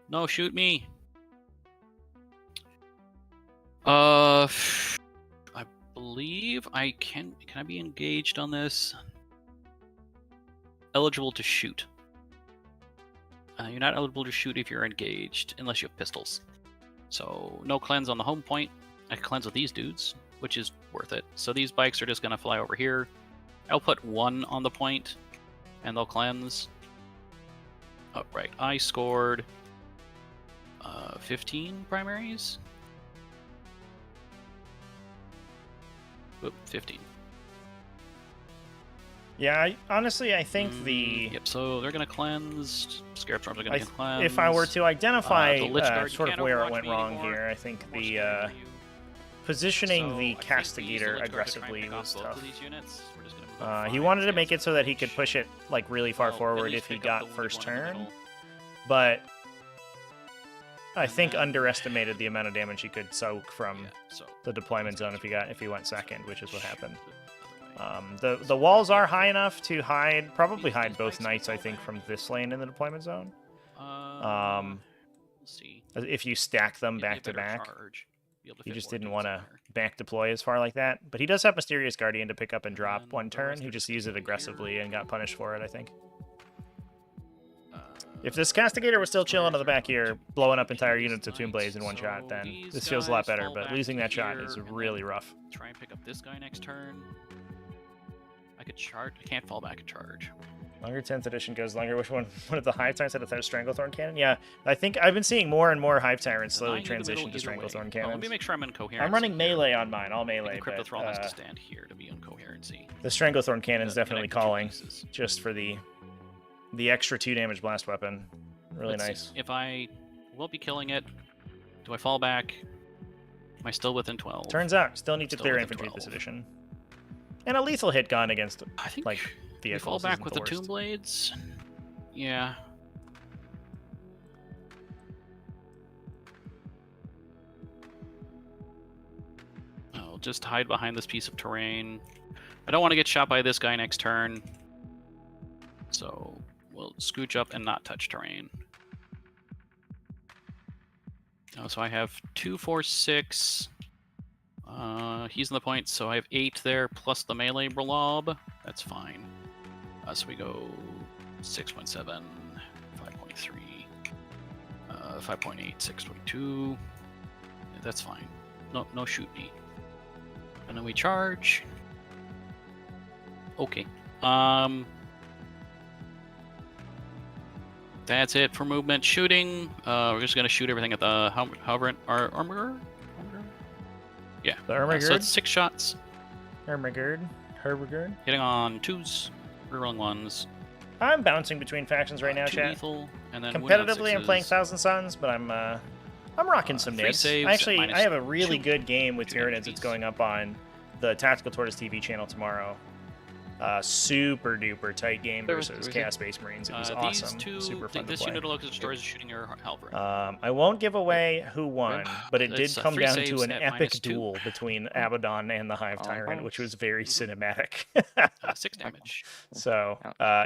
No, shoot me. I believe I can. Can I be engaged on this? Eligible to shoot. You're not eligible to shoot if you're engaged, unless you have pistols. So no cleanse on the home point. I can cleanse with these dudes, which is worth it. So these bikes are just gonna fly over here. I'll put 1 on the point, and they'll cleanse. Oh, right. I scored 15 primaries. Oop, 15. Yeah, honestly, I think the Yep, so they're going to cleanse. Scarab Storms are going to cleanse. if I were to identify the Lich Guard, you sort of can't where it overwatch went me wrong anymore. here, I think More the scared for you. positioning So, the I think we use the Castigator Lich Guard to try and aggressively pick off was both tough. of these units. We're just gonna move up He 5 wanted to against make it so that he could Lich. push it like really far Well, at forward least if he pick up got the first wounded one in the turn, middle. but I think underestimated the amount of damage he could soak from Yeah, so the deployment zone if he went second, which is what happened. the other way. The walls are high enough to probably hide both knights, I think, from this lane in the deployment zone. We'll see. If you stack them Maybe a back to better back. charge. Be able to He fit just more didn't dudes want in to there. back deploy as far like that. But he does have Mysterious Guardian to pick up and drop And one the turn. rest He are just just used it here. aggressively and got punished for it, I think. Uh, If this Castigator was still chilling on the back where's here, our blowing up two entire pieces units of Tomb knights? Blades in one shot, So then these this feels a lot guys better. fall But back losing to that shot here, is and really then rough. Try and pick up this guy next turn. I could charge. I can't fall back and charge. Longer 10th edition goes longer. Which one? One of the Hive Tyrants had a Stranglethorn Cannon? Yeah, I think I've been seeing more and more Hive Tyrants The slowly 9 in the middle transition to either way. Stranglethorn Oh, Cannons. let me make sure I'm in coherence. I'm running here. melee on mine, all I think melee, the Crypto but Thrall has to stand here to be in coherency. the Stranglethorn Cannon is To definitely connect the two calling, pieces. just for the extra 2 damage blast weapon. Really Let's see. nice. If I will be killing it, do I fall back? Am I still within 12? Turns out, still need to Still clear within infantry this 12. edition. And a lethal hit gone against I think like we vehicles. fall back isn't with the the Tomb worst. Blades. Yeah. I'll just hide behind this piece of terrain. I don't want to get shot by this guy next turn. So we'll scooch up and not touch terrain. Oh, so I have 2, 4, 6. He's in the point, so I have 8 there plus the melee blob. That's fine. So we go 6.7, 5.3, 5.8, 6.2. Yeah, that's fine. No shoot me. And then we charge. Okay. That's it for movement. Shooting. We're just gonna shoot everything at the armor. Yeah. The Armor So Gird? it's 6 shots. Hermagerd? Hitting on 2s, rerolling 1s. I'm bouncing between factions right now, 2 chat. lethal, and then wound on Competitively, I'm playing 6s. Thousand Suns, but I'm rocking some Free nits. saves at Actually, I minus have a really 2. good game with 2 Tyranids entities. that's going up on the Tactical Tortoise TV channel tomorrow. Super duper tight game There was- versus there was Chaos Space Marines. It was These awesome. two, Super fun to this play. unit of Locust Destroyers is shooting your halberd. I won't give away who won, but it did It's, come 3 down to saves an at epic -2. duel between Abaddon and the Hive Oh, Tyrant, which was nice. very cinematic. 6 damage. So,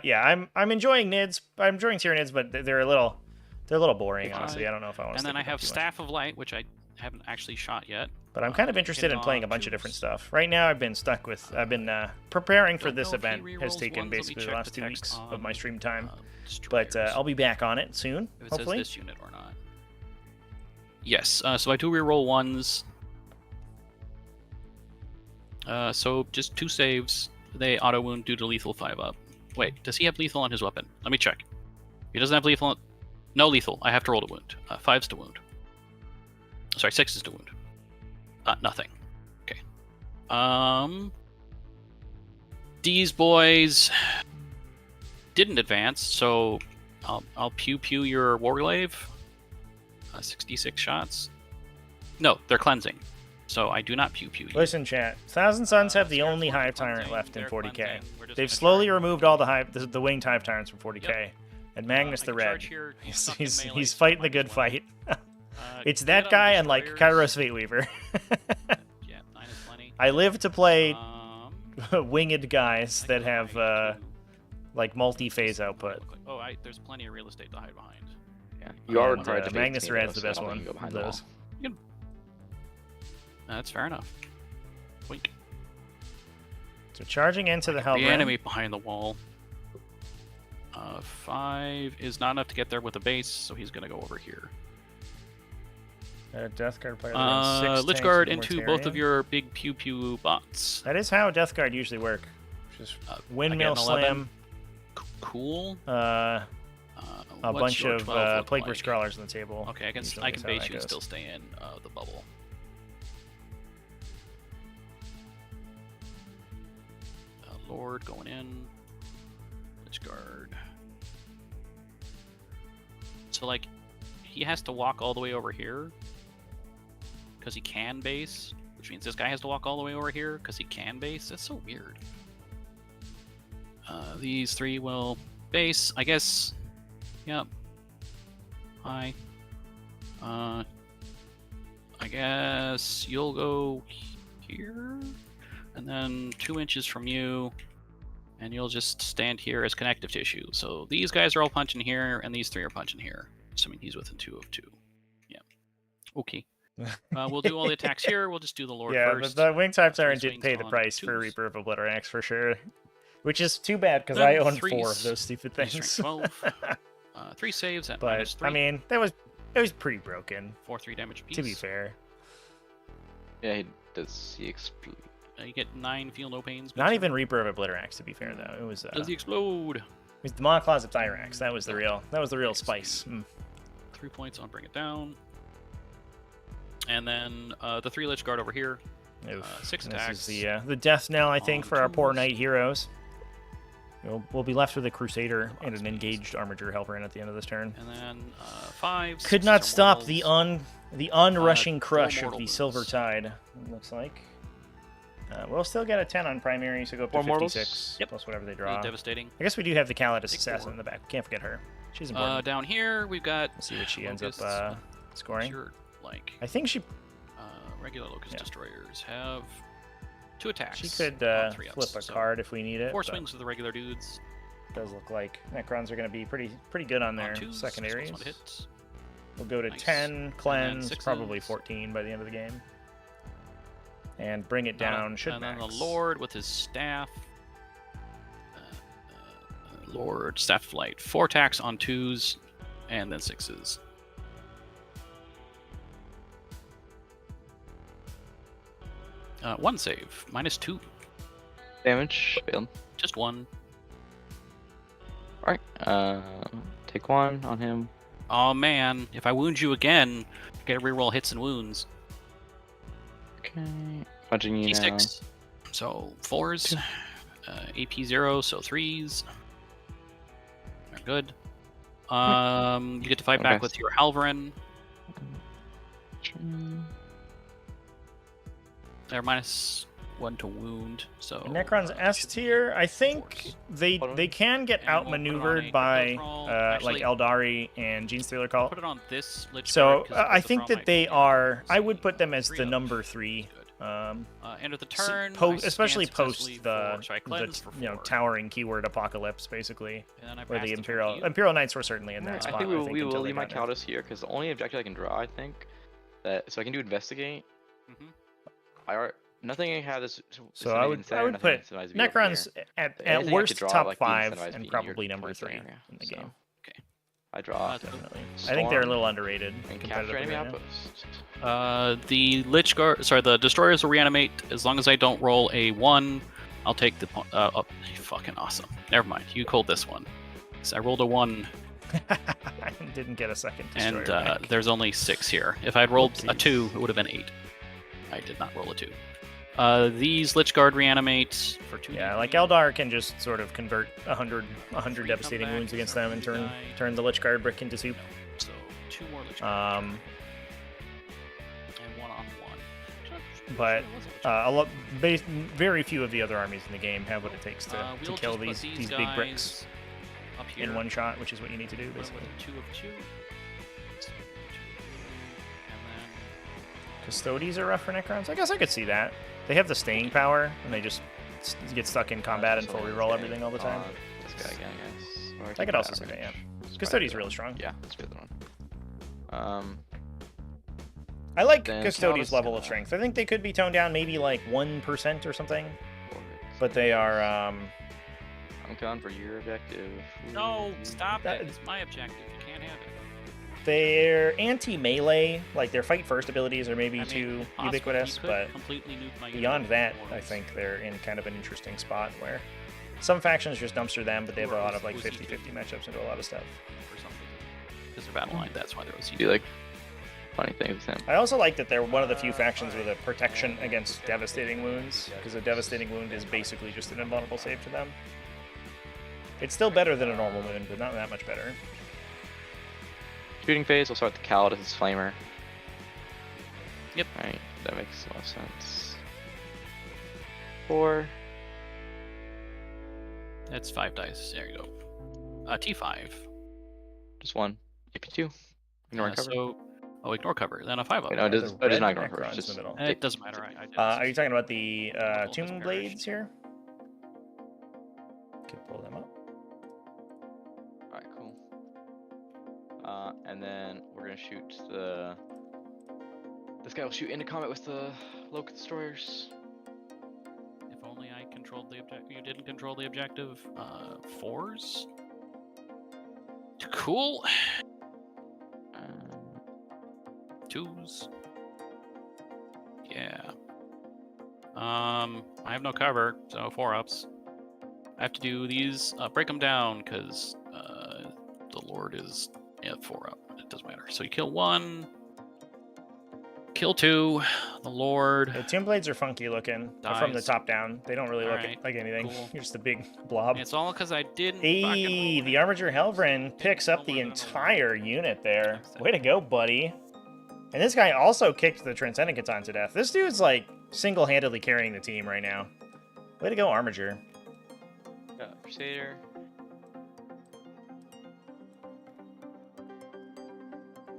yeah, I'm enjoying Nids. I'm enjoying Tyranids, but they're a little boring, honestly. I don't know if I want to. And then I have Staff of Light, which I haven't actually shot yet. But I'm kind of interested in hitting playing a on bunch of different 2s. stuff. Right now, I've been preparing for Don't this know if he event. Has rerolls taken ones. Let me basically the check last the 2 text weeks of my on, stream time. But Destroyers. I'll be back on it soon, If it hopefully. says this unit or not. Yes, so I do reroll 1s. So just 2 saves. They auto wound due to lethal 5-up. Wait, does he have lethal on his weapon? Let me check. He doesn't have lethal. No lethal. I have to roll to wound. 5's to wound. Sorry, 6 is to wound. Nothing. Okay. These boys didn't advance, so I'll pew your Warglaive. 66 shots. No, they're cleansing, so I do not pew you. Listen, chat. Thousand Suns have the Scarab only Forge are Hive Tyrant cleansing, left in they're 40k. cleansing. We're just They've gonna slowly charge. removed all the winged Hive Tyrants from 40k. And Magnus I the can Red. charge here, He's, stuck in he's, melee, he's so fighting the good -1. fight. It's Get that on guy and like destroyers. Kairos Fateweaver. Yeah, 9 is plenty. I live to play Um, winged guys I that can have hide to- like multi-phase real output. quick. Oh, there's plenty of real estate to hide behind. Yeah. You are And, required to Magnus bait the me, Red's though, the best so I don't one think you can go of behind the wall. those. That's fair enough. Wink. So charging into the The Hellbrand. enemy behind the wall. 5 is not enough to get there with a base, so he's gonna go over here. Death Guard player. that runs 6 Lich tanks Guard with into Mortarion. both of your big pew pew bots. That is how Death Guard usually work. Just windmill again, 11. slam. Cool. A What's bunch your of 12 look Plague like? Scrawlers on the table. Okay, I can Usually is how base that you and goes. still stay in the bubble. Lord going in. Lich Guard. So like, he has to walk all the way over here because he can base, which means this guy has to walk all the way over here because he can base. That's so weird. These 3 will base, I guess. Yep. Hi. I guess you'll go here, and then 2 inches from you, and you'll just stand here as connective tissue. So these guys are all punching here, and these 3 are punching here. Assuming he's within 2 of 2. Yeah. Okay. We'll do all the attacks here. We'll just do the Lord first. The wing type Siren Three did pay the swings price on for twos. Reaper of Obliterax for sure. Which is too bad, because Then I own threes. 4 of those stupid Three things. strength 12. 3 saves at But, -3. I mean, it was pretty broken, 4/3 damage piece. to be fair. Yeah, he does. He explode. You get 9 feel no pains. Not even Reaper of Obliterax, to be fair, though. It was Does he explode? it was the Monocloset Thyrax. That was the real spice. 3 points on bring it down. And then the 3 Lich Guard over here. Oof. 6 This attacks. is the death knell, I think, on for our poor twos. knight heroes. We'll be left with a Crusader and an engaged Armiger Helper at the end of this turn. And then 5. Could not stop the onrushing crush of mortal the wounds. Silver Tide, it looks like. We'll still get a 10 on primary, so go up to Four mortals? 56, Yep. plus whatever they draw. Devastating. I guess we do have the Calidus Take Assassin 4. in the back. Can't forget her. She's important. Down here we've got. Let's see what she ends up Locusts. scoring. Sure, like I think she regular Locust Yeah. Destroyers have 2 attacks. could on 3 flip ups, a so card if we need it. 4 but swings with the regular dudes. it does look like Necrons are going to be pretty good on their On 2s, secondaries. +1 hit. We'll go to Nice. 10, cleanse, sixes. probably 14 by the end of the game. And bring it down, should And then max. the Lord with his staff. Lord, staff flight. 4 attacks on 2s, and then 6s. One save, -2. Damage failed. Just 1. All right. Take 1 on him. Oh man, if I wound you again, I get to reroll hits and wounds. Okay. Punching you now. D6. So 4s, AP 0, so 3s. They're good. You get to fight back Okay. with your Halvarin. They're -1 to wound, so. The Necrons S tier, I think Force. they can get And we'll put it on outmaneuvered a by control. like Actually, Eldari and Genestealer Cult. Put it on this Lich So Guard, 'cause I the think Thrall that might they be are. I able to would put them see as 3 the of number them. 3. Good. End of the S- turn, especially I scan post successfully the, so I cleanse for 4. towering keyword apocalypse, basically, And then I where pass the turn to you. Imperial Knights were certainly in that I spot. think we will until they leave my got nerfed. Calidus here because the only objective I can draw, I think, that so I can do investigate. Mhm. Nothing I have is. So I would put Necrons at Anything I worst could draw, top like, being 5 incentivized and being probably your number 20 3 area, in the so. game. I draw. Definitely. I Storm. think they're a little underrated. And capture competitively enemy right now. outpost. The Lich Guard, sorry, the Destroyers will reanimate as long as I don't roll a 1. I'll take the. Oh, fucking awesome. Never mind. You called this one. So I rolled a 1, I didn't get a second destroyer and back. there's only 6 here. If I'd rolled a Whoopsies. 2, it would have been 8. I did not roll a 2. These Lich Guard reanimate for 2. Yeah, like Eldar can just sort of convert 100 3 devastating come back, wounds against start them and to turn die. turn the Lich Guard brick into soup. No. So 2 more Lich Guard. Um, And 1 on 1. but very few of the other armies in the game have what it takes to We'll kill just put these big bricks up here. in one shot, which is what you need to do, Put 'em basically. within 2 of 2. And then Custodies are rough for Necrons. I guess I could see that. They have the staying power, and they just get stuck in combat and full reroll everything all the time. This guy again, I guess. Or I take could also see Batrep. that, yeah. It's Custodies probably really the strong. one. Yeah, that's the other one. I like Then Custodies' Calidus level of gonna- strength. I think they could be toned down maybe like 1% or something, Orbit. but they are. I'm coming for your objective. no, stop That- it. It's my objective. You can't have it. They're anti-melee, like their fight first abilities are maybe I mean, too possibly ubiquitous, you could but completely nuke my beyond unit that, with I wards think they're in kind of an interesting spot where some factions just dumpster them, but they have a lot of like Or 50-50 matchups into a lot of stuff. or something. Because they're battle line, that's why they're OCD. Do like funny things with him. I also like that they're one of the few factions with a protection against devastating wounds, because a devastating wound is basically just an invulnerable save to them. It's still better than a normal wound, but not that much better. Shooting phase, we'll start the Calidus' Flamer. Yep. Alright, that makes a lot of sense. 4. That's 5 dice. There you go. T5. Just 1. AP2. Ignore and cover. So Oh, ignore cover. Then a 5-up. Wait, no, it The does. Oh, it does red not ignore cover. Necrons It's in the just. middle. It doesn't matter. I did Are you talking about the Multiple has tomb blades perished. here? Can pull them up. All right, cool. And then we're gonna shoot the. This guy will shoot into combat with the Locust Destroyers. If only I controlled the objective. You didn't control the objective. 4s. Cool. 2s. Yeah. I have no cover, so 4-ups. I have to do these. Break them down because the Lord is 4-up. It doesn't matter. So you kill 1. Kill 2, the Lord. The tomb blades are funky looking from the Dies. top down. They don't really look Alright, like anything. cool. You're just a big blob. It's all because I didn't. Hey, the Armiger Helvrin picks up the entire unit there. Way to go, buddy. And this guy also kicked the Transcendent Catan to death. This dude's like single-handedly carrying the team right now. Way to go, Armiger. Crusader.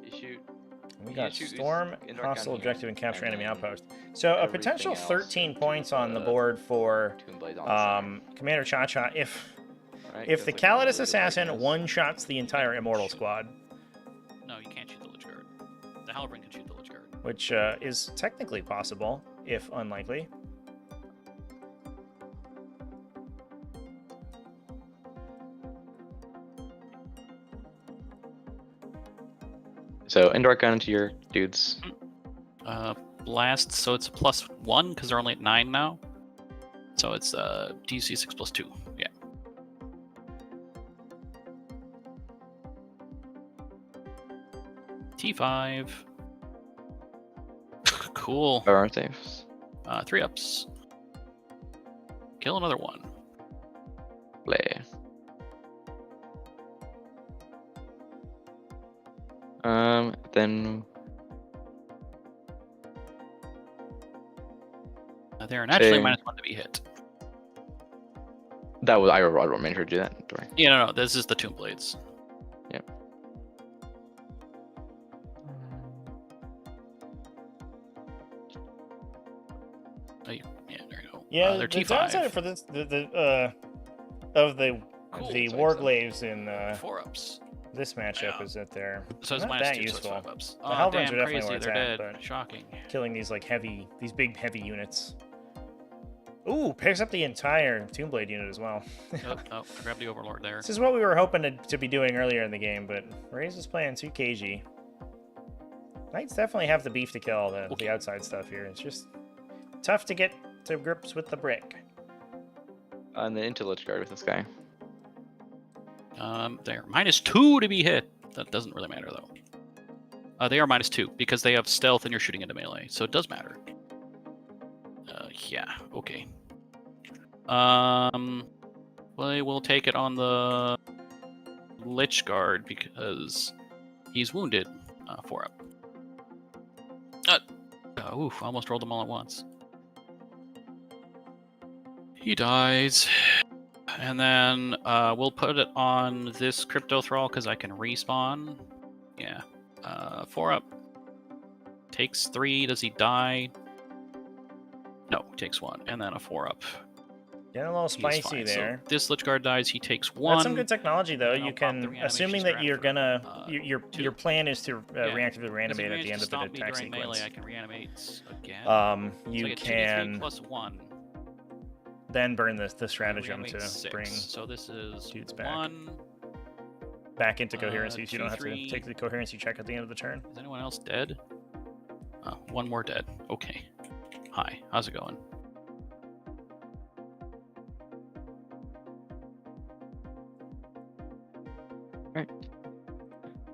You shoot. We You got shoot Storm, Indoor hostile Gun here, objective, and capture and enemy then outpost. So a everything potential else 13 to points on the the board for Tomb Blades on the side. Commander ChaCha if Right? if 'Cause, the like, Calidus really Assassin like this. one-shots the entire Immortal squad, No, you can't shoot the Lich Guard. The Halberd can shoot the Lich Guard. which is technically possible, if unlikely. So indoor gun into your dudes. Blast, so it's a +1 because they're only at 9 now. So it's DC 6+2. Yeah. T5. Cool. Or saves. 3-ups. Kill another one. Play. Then They're naturally Same. -1 to be hit. that was I made sure to do that. Don't worry. Yeah, no, this is the Tomb Blades. Yep. Oh, yeah, there you go. Yeah, they're the T5. downside for this of the Cool. Warglaves in 4-ups. this matchup Yeah. is that they're So it's not -2, that so it's useful. 5-ups. The Oh, Halberds damn, are definitely crazy, where it's they're at, dead. but- Shocking. Killing these these big heavy units. Ooh, picks up the entire Tomb Blade unit as well. Oh, grab the Overlord there. This is what we were hoping to be doing earlier in the game, but Raze is playing too cagey. Knights definitely have the beef to kill the outside stuff here. It's just tough to get to grips with the brick. And then into Lich Guard with this guy. They're -2 to be hit. That doesn't really matter though. They are -2 because they have stealth and you're shooting into melee, so it does matter. Yeah, okay. We will take it on the Lich Guard because he's wounded. 4-up. Oof, almost rolled them all at once. He dies. And then we'll put it on this Crypto Thrall because I can respawn. Yeah. 4-up. Takes 3. Does he die? No, takes 1. And then a 4-up. Getting a little He is spicy fine. there. So this Lich Guard dies. He takes 1. That's some good technology, though. and You I'll pop the can, reanimation assuming that strap you're for, gonna, 2. your plan is to Yeah. reactively If reanimate he at the end manages of to the stop me attack during sequence. melee, I can reanimate again. You so I get 2d3 can +1. then burn the stratagem Reanimate to 6. bring So this is dudes back. 1. back into coherency, so you don't have to 2-3. take the coherency check at the end of the turn. Is anyone else dead? Oh, 1 more dead. Okay. Hi, how's it going?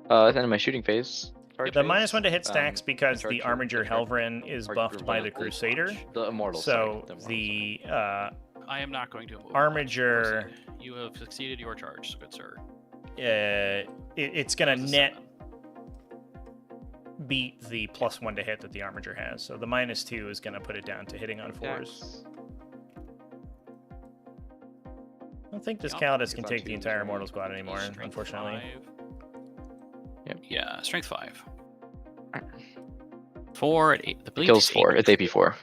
Then in my shooting phase. charge The phase, -1 to hit stacks because charge the for Armiger Lich Guard. Helvrin is Or buffed by the Immortal Crusader. Launch. The Immortal. So sorry, the I am not going to move. Armiger, Proceed. You have succeeded your charge, good sir. it's gonna How's a net 7? beat the +1 to hit that the Armiger has. So the -2 is gonna put it down to hitting on 4s. Stacks. I don't think this Yeah. Calidus It's can on take the 2s, entire right? Immortal squad anymore, Strength unfortunately. 5. Yep. Yeah, strength 5. Alright. 4 at 8. The bleed Kills is 4. It's AP4.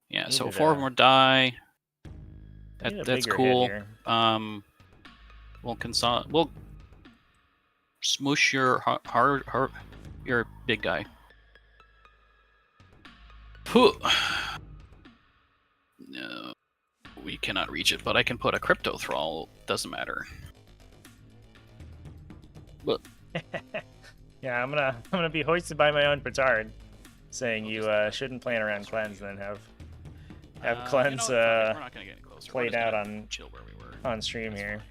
Yeah, We so did 4 of them would die. need a That's bigger cool. hit We'll smoosh your big guy. Phew. No, we cannot reach it, but I can put a crypto thrall. Doesn't matter. But Yeah, I'm gonna be hoisted by my own petard, saying you shouldn't plan around cleanse, and then have cleanse we're not gonna get any closer. We're played just out gonna on chill where we were. on stream That's here.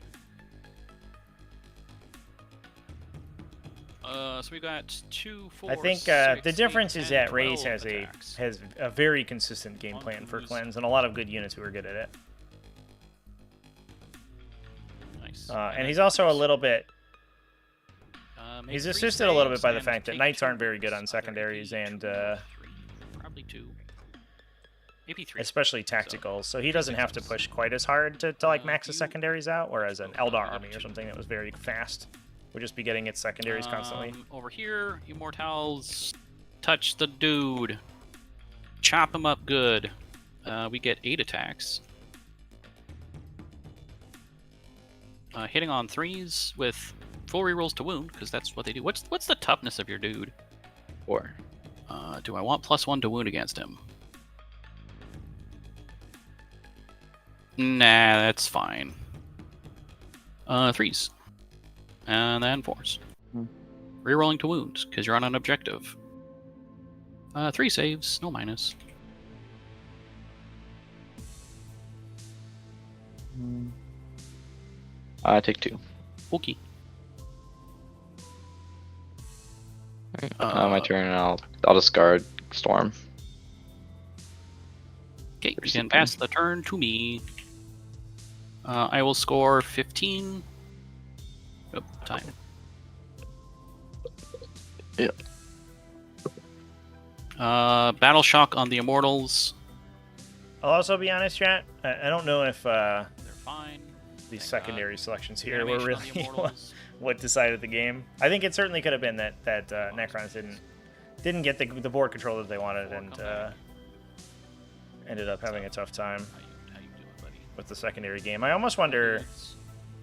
So we got 2, 4. I think 6, the difference 8, is 10, that Raze 12 has attacks. a very consistent game plan for cleanse and a lot of good units who are good at it. Nice. And he's also a little bit. Make He's 3 assisted a little bit saves by the and fact that take knights 2 aren't very good wounds. on secondaries Either and AP3, probably 2. Maybe 3. especially tactical, so he doesn't have to push quite as hard to like max the secondaries out, whereas an Eldar army or something that was very fast would just be getting its secondaries constantly. Over here, Immortals, touch the dude. Chop him up good. We get 8 attacks. Hitting on 3s with full rerolls to wound, because that's what they do. What's the toughness of your dude? 4. Do I want +1 to wound against him? Nah, that's fine. 3s. And then 4s. Rerolling to wound, because you're on an objective. 3 saves, no minus. I take 2. Okay. My turn, and I'll discard Storm. Okay, you can pass the turn to me. I will score 15. Oh, time. Yep. Battle Shock on the Immortals. I'll also be honest, chat. I don't know if They're fine. these Thank secondary God. selections here were Animation on the really Immortals. what decided the game. I think it certainly could have been that Necrons didn't get the board control that they wanted and ended up having a tough time How you doing, buddy? with the secondary game. I almost wonder.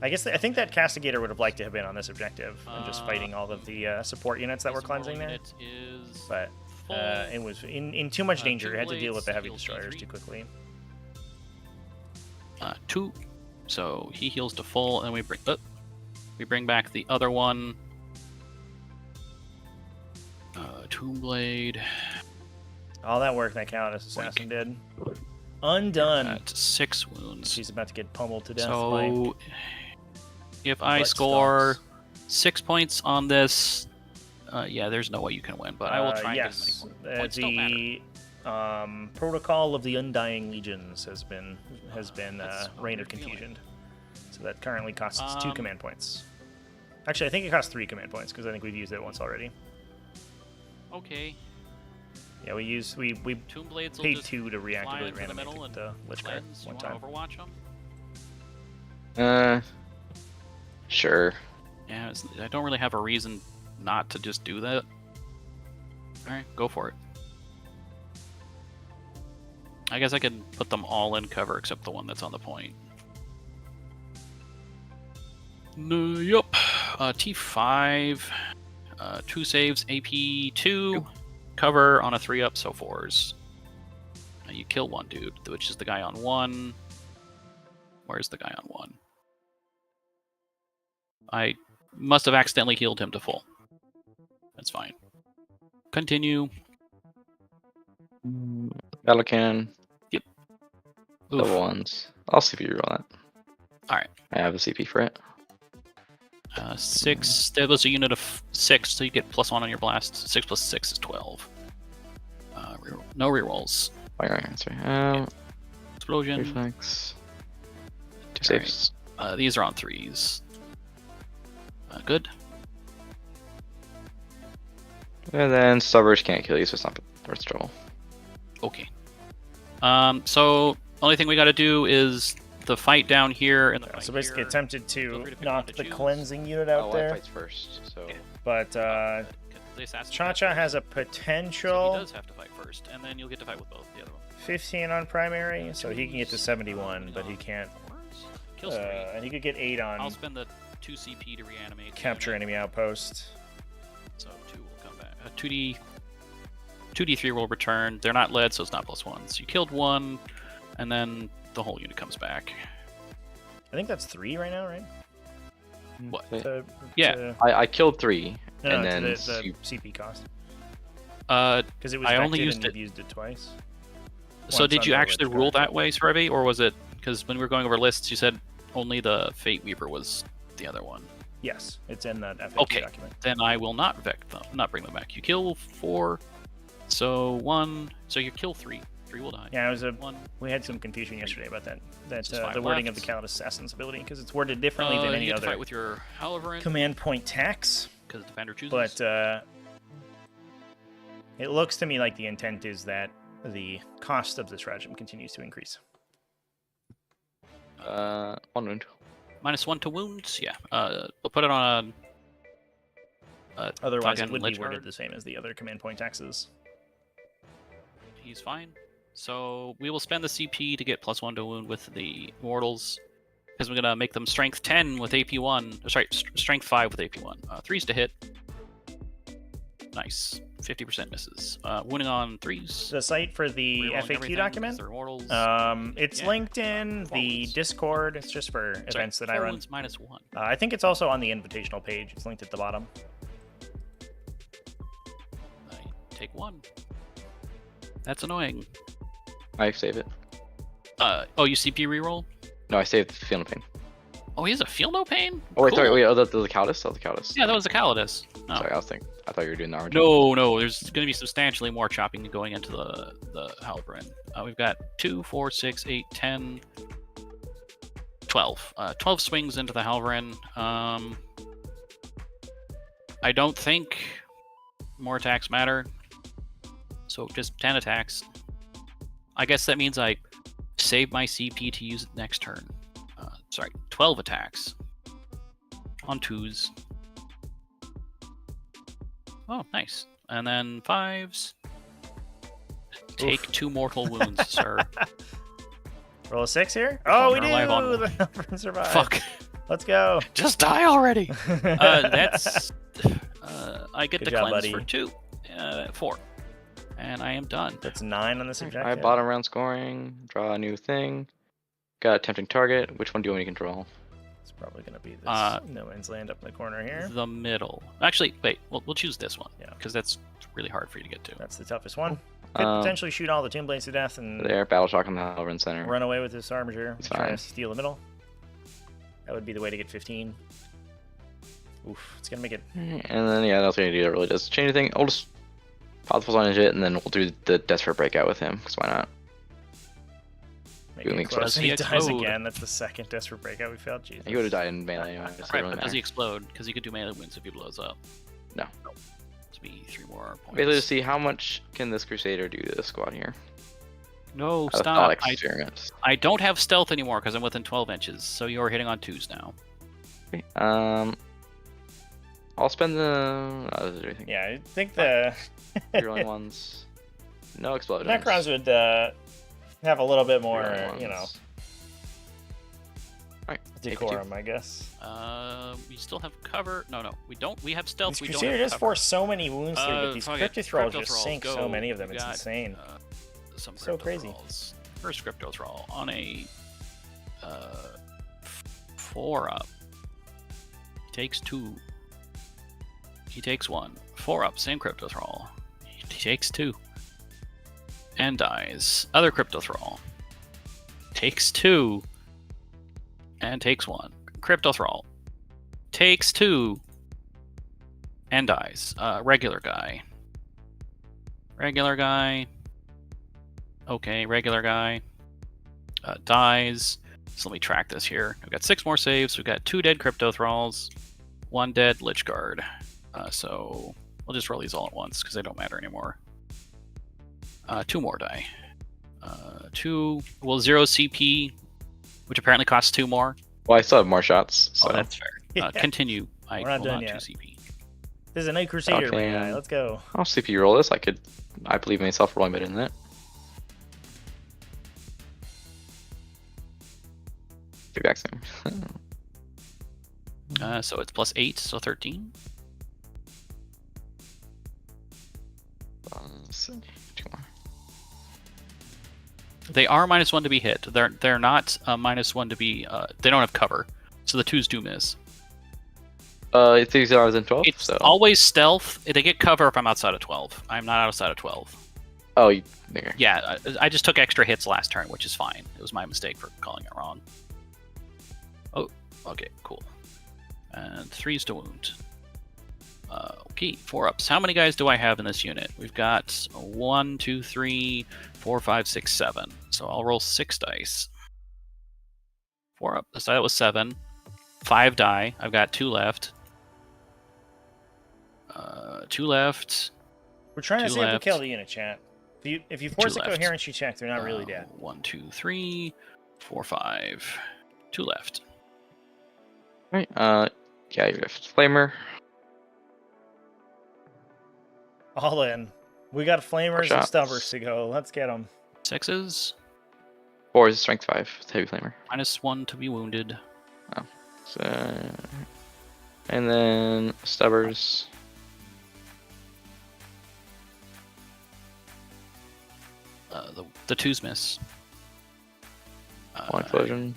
I think that Castigator would have liked to have been on this objective and just fighting all of the support units that were cleansing there. Unit is But full. it was in too much danger. Two It had to deal with the heavy blades, destroyers heals too quickly. 2. So he heals to full, and we bring back the other one. Tombblade. All that work that Callous Assassin did. Undone. At 6 wounds. She's about to get pummeled to death. So if I butt score stomps. 6 points on this, yeah, there's no way you can win. But I will try and yes, get as many points. Don't matter. the protocol of the Undying Legions has been That's a Reign of weird feeling. Confusion. So that currently costs 2 Um, command points. Actually, I think it costs 3 command points because I think we've used it once already. Okay. Yeah, we Tombblades will paid just 2 to fly reactivate into the middle reanimate and the Lich card cleanse. one You time. want to Overwatch them? Sure. Yeah, I don't really have a reason not to just do that. Alright, go for it. I guess I can put them all in cover except the one that's on the point. Yup. T5. 2 saves, AP 2. Cover on a 3-up, so 4s. You kill one dude, which is the guy on 1. Where's the guy on 1? I must have accidentally healed him to full. That's fine. Continue. Battle Cannon. Oof. Double ones. I'll CP roll that. Alright. I have a CP for it. 6. That was a unit of 6, so you get +1 on your blast. 6 plus 6 is 12. No rerolls. Fire answer. Explosion. Reflex. 2 Alright. saves. These are on 3s. Good. And then Stubbers can't kill you, so it's not worth trouble. Okay. So only thing we got to do is the fight down here and the fight So basically here. attempted Feel to free to pick knock one to the choose. cleansing unit out I there, fights first, so Yeah. but The the assassin. ChaCha has a So potential he does have to fight first, and then you'll get to fight with both the other one. 15 on primary, so he can get to 71, but he can't. Kills 3. And he could get 8 I'll on spend the 2 CP to reanimate. the capture enemy outpost. So 2 will come back. 2d3 will return. They're not led, so it's not +1s. You killed 1, and then the whole unit comes back. I think that's 3 right now, right? What? Yeah. I killed 3, No, and to then the CP cost. Uh, Because it was I vected only used and it- you've used it twice. so Once did you on the actually Lich rule Guard. that way, Srevi, or was it because when we were going over lists, you said only the Fate Weaver was the other one? Yes, it's in that FAQ Okay. document. Then I will not not bring them back. You kill 4, so 1. So you kill 3. 3 will die. Yeah, it was 1. we had some confusion yesterday about that. Just 5 The wording of left. the Callous Assassin's ability, because it's worded differently than you any get to other fight with your Halverin command point tax. because the defender chooses. But it looks to me like the intent is that the cost of the stratagem continues to increase. 1 wound. -1 to wounds. Yeah. We'll put it on a Otherwise, it fucking would be Lich worded Guard. the same as the other command point taxes. He's fine. So we will spend the CP to get +1 to wound with the mortals, because we're gonna make them strength 10 with AP1. Sorry, strength 5 with AP1. 3s to hit. Nice. 50% misses. Wounding on 3s. The site for the Rerolling FAQ everything, document, 'cause they're mortals. it's Yeah. linked in Four the wounds. Discord. It's just for Sorry, events that I 4 run. wounds -1. I think it's also on the invitational page. It's linked at the bottom. I take 1. That's annoying. I save it. Oh, you CP reroll? No, I saved the Field of Pain. Oh, he has a feel no pain? Oh wait, Cool. sorry, wait. Oh, the Callus. Oh, the Callus. Yeah, that was a Calidus. Oh. Sorry, I thought you were doing the orange. No, there's going to be substantially more chopping going into the Halberd. We've got 2, 4, 6, 8, 10, 12. 12 swings into the Halveren. I don't think more attacks matter. So just 10 attacks. I guess that means I save my CP to use it next turn. 12 attacks. On 2s. Oh, nice. And then 5s. Take 2 mortal wounds, sir. Roll a 6 here. Oh, Oh, we we're do. alive on The Halberd survived. Fuck. Let's go. Just die already. That's. I get Good the job, cleanse buddy. for 2. 4. And I am done. That's 9 on this objective. Alright, bottom round scoring. Draw a new thing. Got a tempting target. Which one do you want me to control? It's probably going to be this no man's land up in the corner here. The middle. Actually, wait. We'll choose this one. Yeah. Because that's really hard for you to get to. That's the toughest one. Could potentially shoot all the Tomb Blades to death and There, battle shock on the Halvern center. run away with this armature. It's Try to fine. steal the middle. That would be the way to get 15. Oof, it's going to make it. And then yeah, that's what you do. That really does change anything. I'll just pop the full on it, and then we'll do the Desperate Breakout with him. Because why not? Make Doing it the close. explode. He Does he dies explode? again. That's the second Desperate Breakout we failed. Jesus. He would have died in melee anyway. So it Right, really but does he matter. explode? Because he could do melee wounds if he blows up. No. To be 3 more points. Basically, to see how much can this Crusader do to the squad here. No, Out of stop. thought experiments. I don't have stealth anymore because I'm within 12 inches. So you're hitting on 2s now. Okay, I'll spend the. No, those are everything. Yeah, I think the Rerolling ones. No explosions. Necrons would have a little bit more, Rerolling you know, ones. Alright, decorum, I guess. We still have cover. No, we don't. We have stealth. This We Crusader don't have does cover. force so many wounds through, but these fuck it. Crypto Thralls Crypto just Thralls, sink so go. many of them. We It's got, insane. Some So Crypto crazy. Thralls. First Crypto Thrall on a 4 up. He takes 2. He takes 1. 4 up, same Crypto Thrall. He takes 2. And dies. Other Crypto Thrall. Takes 2. And takes 1. Crypto Thrall. Takes 2. And dies. Regular guy. Regular guy. Okay, regular guy. Dies. So let me track this here. We've got 6 more saves. We've got 2 dead Crypto Thralls. 1 dead Lich Guard. So we'll just roll these all at once because they don't matter anymore. 2 more die. 2. Well, 0 CP, which apparently costs 2 more. Well, I still have more shots. So. Oh, that's fair. Yeah. Continue. I We're not will done not 2 yet. CP. This is a Night Crusader Okay. guy. Let's go. I'll CPU roll this. I believe in myself rolling better than that. Get back soon. So it's +8, so 13. Let's see. 2 more. They are -1 to be hit. They're not -1 to be. They don't have cover, so the 2s do miss. It's easier than 12. It's so always stealth. They get cover if I'm outside of 12. I'm not outside of 12. oh, there. Yeah, I just took extra hits last turn, which is fine. It was my mistake for calling it wrong. Oh, okay, cool. And 3s to wound. Okay, 4-ups. How many guys do I have in this unit? We've got 1, 2, 3, 4, 5, 6, 7. So I'll roll 6 dice. 4-up. So that was 7. 5 die. I've got 2 left. 2 left. We're trying to 2 see if we left. kill the unit, chat. If you force a left. coherency check, they're not really dead. 1, 2, 3, 4, 5. 2 left. Right. Yeah, you have Flamer. All in. We got flamers and shots. stubbers to go. Let's get them. 6s. 4 is strength 5. It's heavy Flamer. -1 to be wounded. So, and then Stubbers. The 2s miss. One explosion.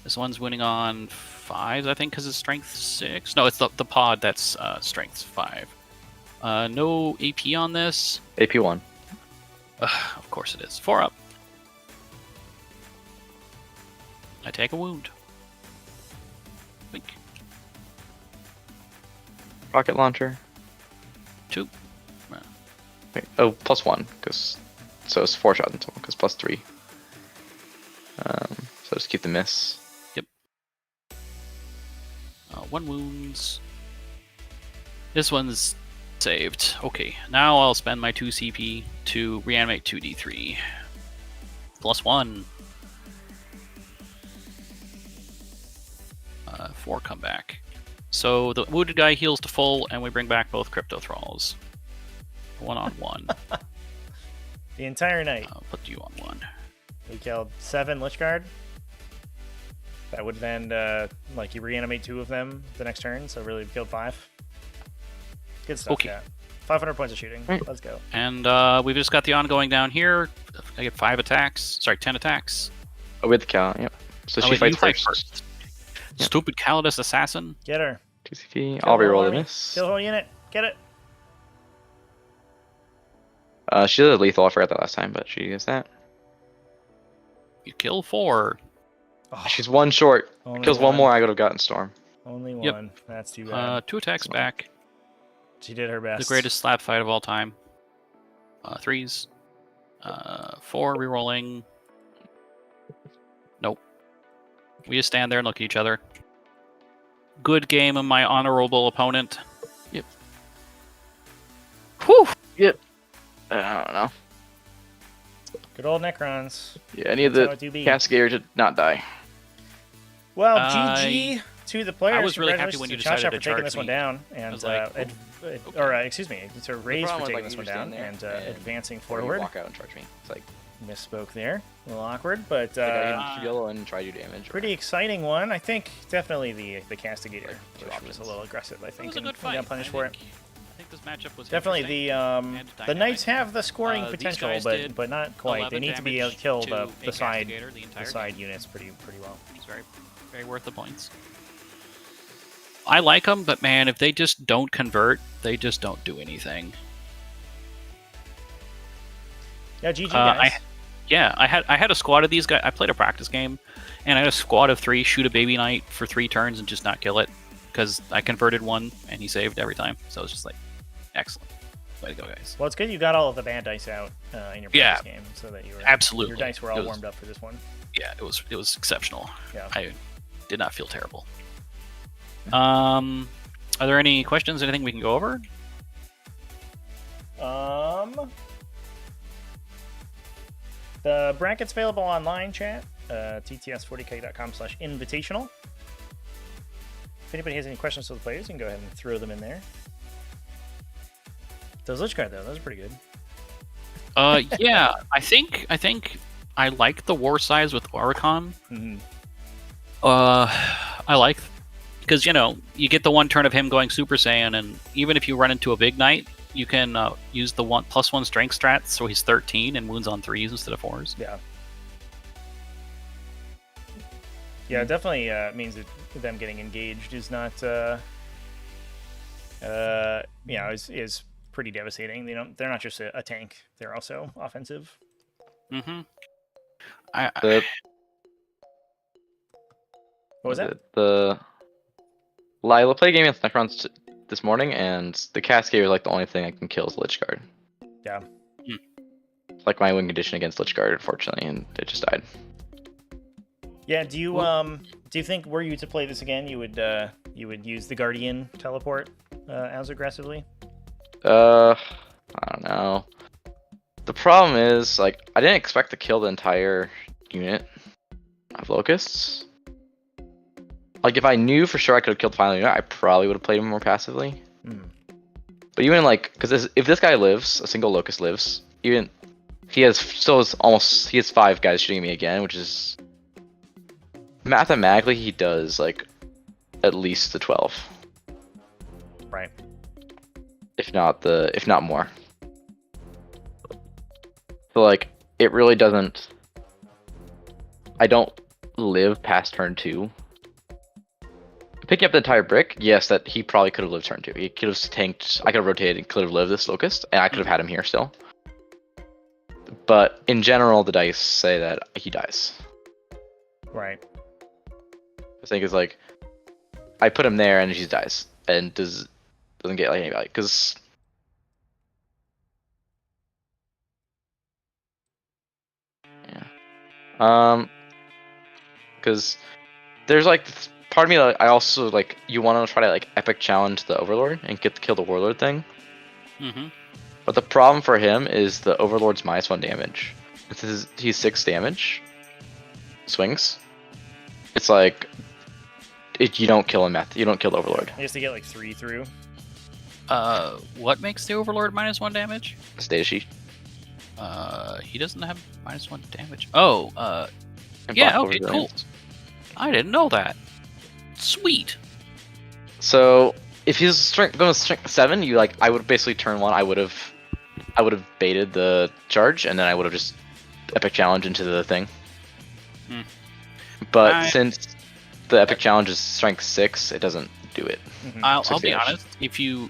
This one's winning on 5s, I think, because it's strength 6. No, it's the pod that's strength 5. No AP on this. AP 1. Of course it is. 4-up. I take a wound. Wink. Rocket launcher. 2. Wait, oh, +1, because so it's 4 shots in total, because +3. So just keep the miss. 1 wounds. This one's saved. Okay, now I'll spend my 2 CP to reanimate 2d3. +1. 4 comeback. So the wounded guy heals to full, and we bring back both Crypto Thralls. 1-on-1. The entire night. I'll put you on 1. We killed 7 Lich Guard. That would then, you reanimate 2 of them the next turn, so really we killed 5. Good stuff, Okay. yeah. 500 points of shooting. Right. Let's go. And we've just got the ongoing down here. I get 5 attacks. Sorry, 10 attacks. Oh, with the Cal, yep. So Oh, she wait, fights you fight first. Yep. Stupid Calidus Assassin. Get her. 2 CP. Kill I'll the whole reroll the army. miss. Kill the whole unit. Get it. She did a lethal. I forgot that last time, but she gets that. You kill 4. Oh, She's 1 short. only Kills one more, I could have gotten Storm. Only Yep. 1. That's too bad. 2 attacks back. She did her best. The greatest slap fight of all time. 3s. 4 rerolling. Nope. We just stand there and look at each other. Good game of my honorable opponent. Yep. Whew! Yep. I don't know. Good old Necrons. Yeah, any of That's how the it do be. Cascaders did not die. Well, I- GG to the players. I was really happy Congratulations when you to decided ChaCha to for taking charge this one me. down, I and was like, okay. or excuse me, to Raze for problem was, taking like, this you one just down stand there and and- advancing Or you forward. walk out and charge me. It's like, Misspoke there, a little awkward, but I yellow and try to do damage. pretty exciting one. I think definitely the Castigator, Like, two which was options. a little aggressive. I It think was a and good we fight. got punished for it. I think this matchup was Definitely interesting and the dynamic. Knights have the scoring These potential, guys but did not quite. They 11 need to be able to damage kill to the a side Castigator the entire game. units pretty well. It's very, very worth the points. I like them, but man, if they just don't convert, they just don't do anything. Yeah, GG guys. I had a squad of these guys. I played a practice game, and I had a squad of 3 shoot a baby knight for 3 turns and just not kill it because I converted 1 and he saved every time. So it's just like excellent. Way to go, guys! Well, it's good you got all of the bad dice out in your Yeah. practice game, so that you were Absolutely. your dice were all It was- warmed up for this one. Yeah, it was exceptional. Yeah. I did not feel terrible. Are there any questions? Anything we can go over? The bracket's available online, chat. TTS40k.com/invitational. anybody has any questions for the players, you can go ahead and throw them in there. Those Lich Guard though, those are pretty good. Yeah, I think I like the war size with Oricon. Mm-hmm. I like because you get the one turn of him going Super Saiyan, and even if you run into a big knight, you can use the +1 strength strat, so he's 13 and wounds on 3s instead of 4s. Yeah. Yeah, it definitely means that them getting engaged is not, is pretty devastating. They're not just a tank; they're also offensive. Mm-hmm. What was that? I played a game against Necrons this morning, and the Cascade was like the only thing I can kill is Lich Guard. Yeah. It's like my win condition against Lich Guard, unfortunately, and it just died. Yeah. Do you think were you to play this again, you would use the Guardian teleport as aggressively? I don't know. The problem is, like, I didn't expect to kill the entire unit of Locusts. Like, if I knew for sure I could have killed the final unit, I probably would have played him more passively. But even, like, because if this guy lives, a single Locust lives, even, he has 5 guys shooting at me again, which is, mathematically, he does, like, at least the 12. Right. If not more. So, like, it really doesn't, I don't live past turn 2. Picking up the entire brick, yes, that he probably could have lived turn 2. He could have tanked, I could have rotated and could have lived this Locust, and I could have had him here still. But in general, the dice say that he dies. Right. I think it's like, I put him there and he dies, and doesn't get like any value, because because there's like part of me that I also like, you want to try to like epic challenge the Overlord and get to kill the Warlord thing. Mm-hmm. But the problem for him is the Overlord's -1 damage. He's 6 damage swings. It's like you don't kill him. You don't kill the Overlord. He has to get like 3 through. What makes the Overlord -1 damage? Data sheet. He doesn't have -1 damage. Oh, And yeah, block okay, over cool. variants. I didn't know that. Sweet. So if he's going to strength 7, you like, I would basically turn 1. I would have baited the charge, and then I would have just epic challenge into the thing. But since the epic challenge is strength 6, it doesn't do it. I'll be honest. If you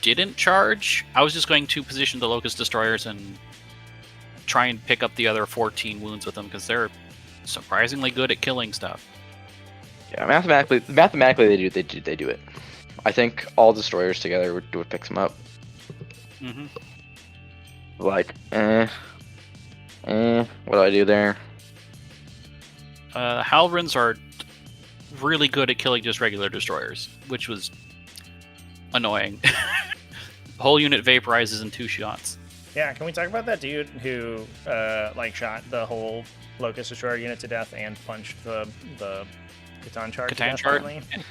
didn't charge, I was just going to position the Locust Destroyers and try and pick up the other 14 wounds with them, because they're surprisingly good at killing stuff. Yeah, mathematically they do it. I think all destroyers together would pick them up. Mm-hmm. Like, what do I do there? Halvrins are really good at killing just regular destroyers, which was annoying. The whole unit vaporizes in 2 shots. Yeah, can we talk about that dude who shot the whole Locust Destroyer unit to death and punched the Catan Charge? Catan Charge?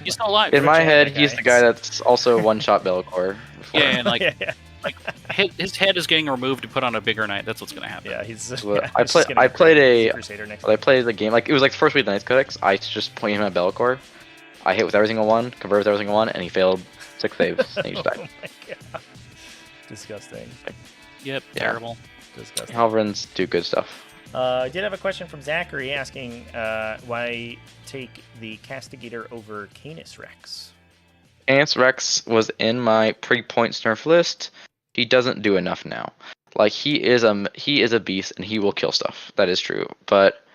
He's still alive. In my head, he's the guy that's also one-shot Bellicor. Yeah, and like his head is getting removed to put on a bigger knight. That's what's gonna happen. Yeah, he's. I played the game, like, it was like the first week of the Knights Codex. I just pointed him at Bellicor. I hit with every single one, converted with every single one, and he failed 6 saves, and he just died. Oh my god. Disgusting. Yep, Yeah. terrible. Disgusting. Halvrins do good stuff. I did have a question from Zachary asking why take the Castigator over Canis Rex. Canis Rex was in my pre-points nerf list. He doesn't do enough now. Like, he is a beast, and he will kill stuff. That is true. But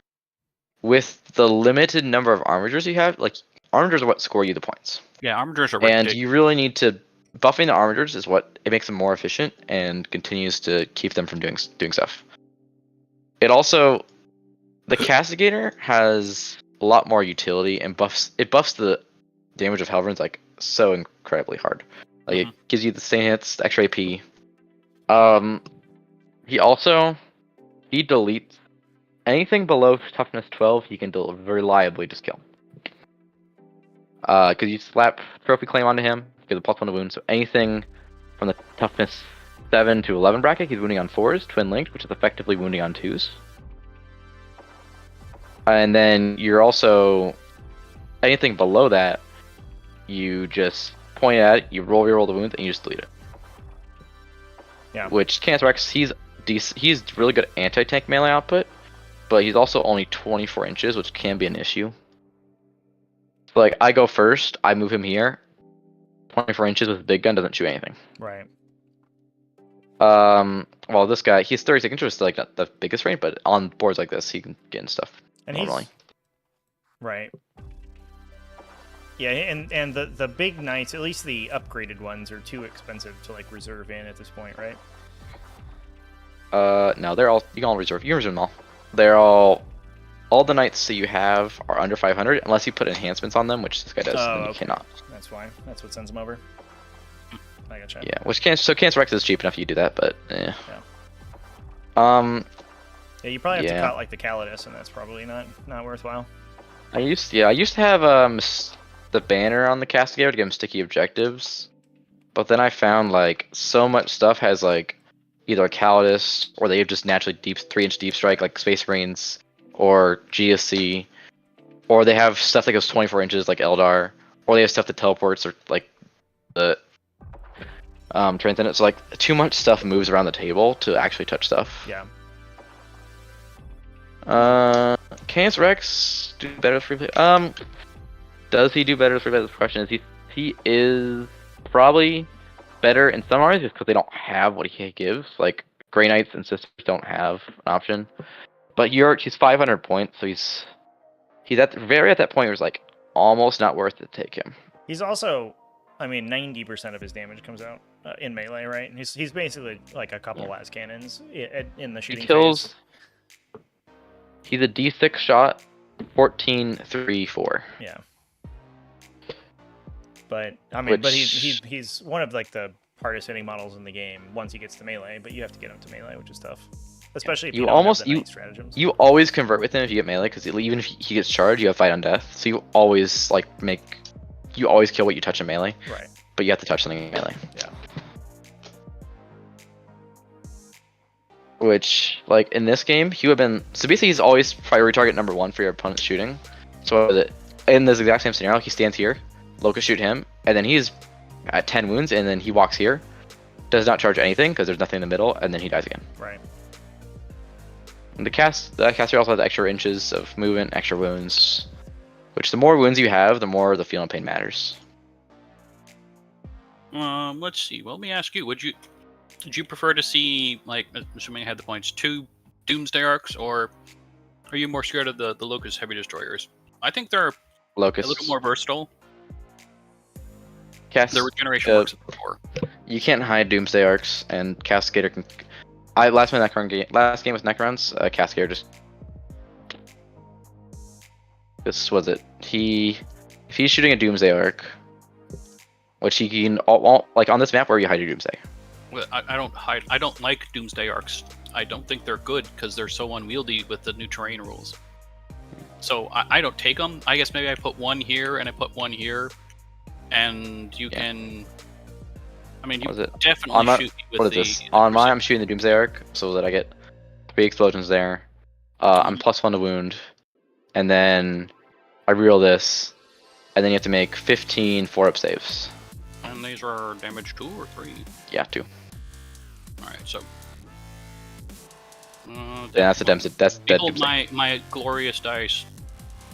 with the limited number of armigers you have, like, armigers are what score you the points. Yeah, armigers are And ridiculous. you really need to, buffing the armigers is what it makes them more efficient and continues to keep them from doing stuff. It also, the Castigator has a lot more utility and buffs the damage of Halvrins like so incredibly hard. Like, it gives you the same hits, the extra AP. He deletes anything below toughness 12. He can reliably just kill. Because you slap Trophy Claim onto him, get a +1 to wound. So anything from the toughness 7 to 11 bracket, he's wounding on 4s, twin linked, which is effectively wounding on 2s. And then you're also anything below that, you just point at it, you roll the wounds, and you just delete it. Yeah. Which Cancer Rex, he's really good anti-tank melee output, but he's also only 24 inches, which can be an issue. So, like, I go first, I move him here. 24 inches with a big gun doesn't shoot anything. Right. Well, this guy, he's 36 inches, like not the biggest range, but on boards like this, he can get in stuff And normally. Right. Yeah, and the big knights, at least the upgraded ones, are too expensive to like reserve in at this point, right? No, they're all, you can all reserve. You can reserve them all. They're all the knights that you have are under 500, unless you put enhancements on them, which this guy does, and you cannot. That's why. That's what sends them over. I gotcha. Yeah, which Cancer Rex is cheap enough you do that, but yeah. Yeah, you probably have to yeah. cut like the Calidus, and that's probably not worthwhile. I used to have the banner on the Castigator to give him sticky objectives, but then I found like so much stuff has like either a Calidus or they have just naturally 3-inch deep strike like Space Marines or GSC, or they have stuff that goes 24 inches like Eldar, or they have stuff that teleports or like the Transcendent. So like too much stuff moves around the table to actually touch stuff. Yeah. Cancer Rex do better with free play? Does he do better with free play? The question is, he is probably better in some armies just because they don't have what he gives. Like Grey Knights and Sisters don't have an option. But he's 500 points, so he's at that point where it's like almost not worth it to take him. He's also, I mean, 90% of his damage comes out in melee, right? And he's basically like a couple las cannons in the shooting phase. He's a D6 shot, 14, 3, 4. Yeah. But I mean, but he's one of like the hardest hitting models in the game once he gets to melee. But you have to get him to melee, which is tough, especially if you don't have the night stratagems. You always convert with him if you get melee, because even if he gets charged, you have fight on death. So you always you always kill what you touch in melee. Right. But you have to touch something in melee. Yeah. Which, like, in this game, he would have been... So basically, he's always priority target number 1 for your opponent's shooting. So in this exact same scenario, he stands here, Locust shoot him, and then he's at 10 wounds, and then he walks here, does not charge anything, because there's nothing in the middle, and then he dies again. Right. And the caster also has extra inches of movement, extra wounds, which the more wounds you have, the more the feel and pain matters. Let's see. Well, let me ask you, would you prefer to see, like, assuming I had the points, 2 Doomsday Arcs, or are you more scared of the Locust Heavy Destroyers? I think they're Locust. a little more versatile. The regeneration works before. You can't hide Doomsday Arcs, and Cascadator can... last game with Necrons, Cascadator just... This was it. If he's shooting a Doomsday Arc, which he can... like, on this map, where you hide your Doomsday? Well, I don't like Doomsday Arcs. I don't think they're good because they're so unwieldy with the new terrain rules. So I don't take them. I guess maybe I put one here and I put one here, and you can. I mean, you definitely shoot me with what is this? On mine, I'm shooting the Doomsday Arc so that I get 3 explosions there. I'm +1 to wound, and then I reroll this, and then you have to make 15 4-up saves. And these are damage 2 or 3? Yeah, 2. Alright, so... yeah, that's a Dempsey. That's dead. My glorious dice,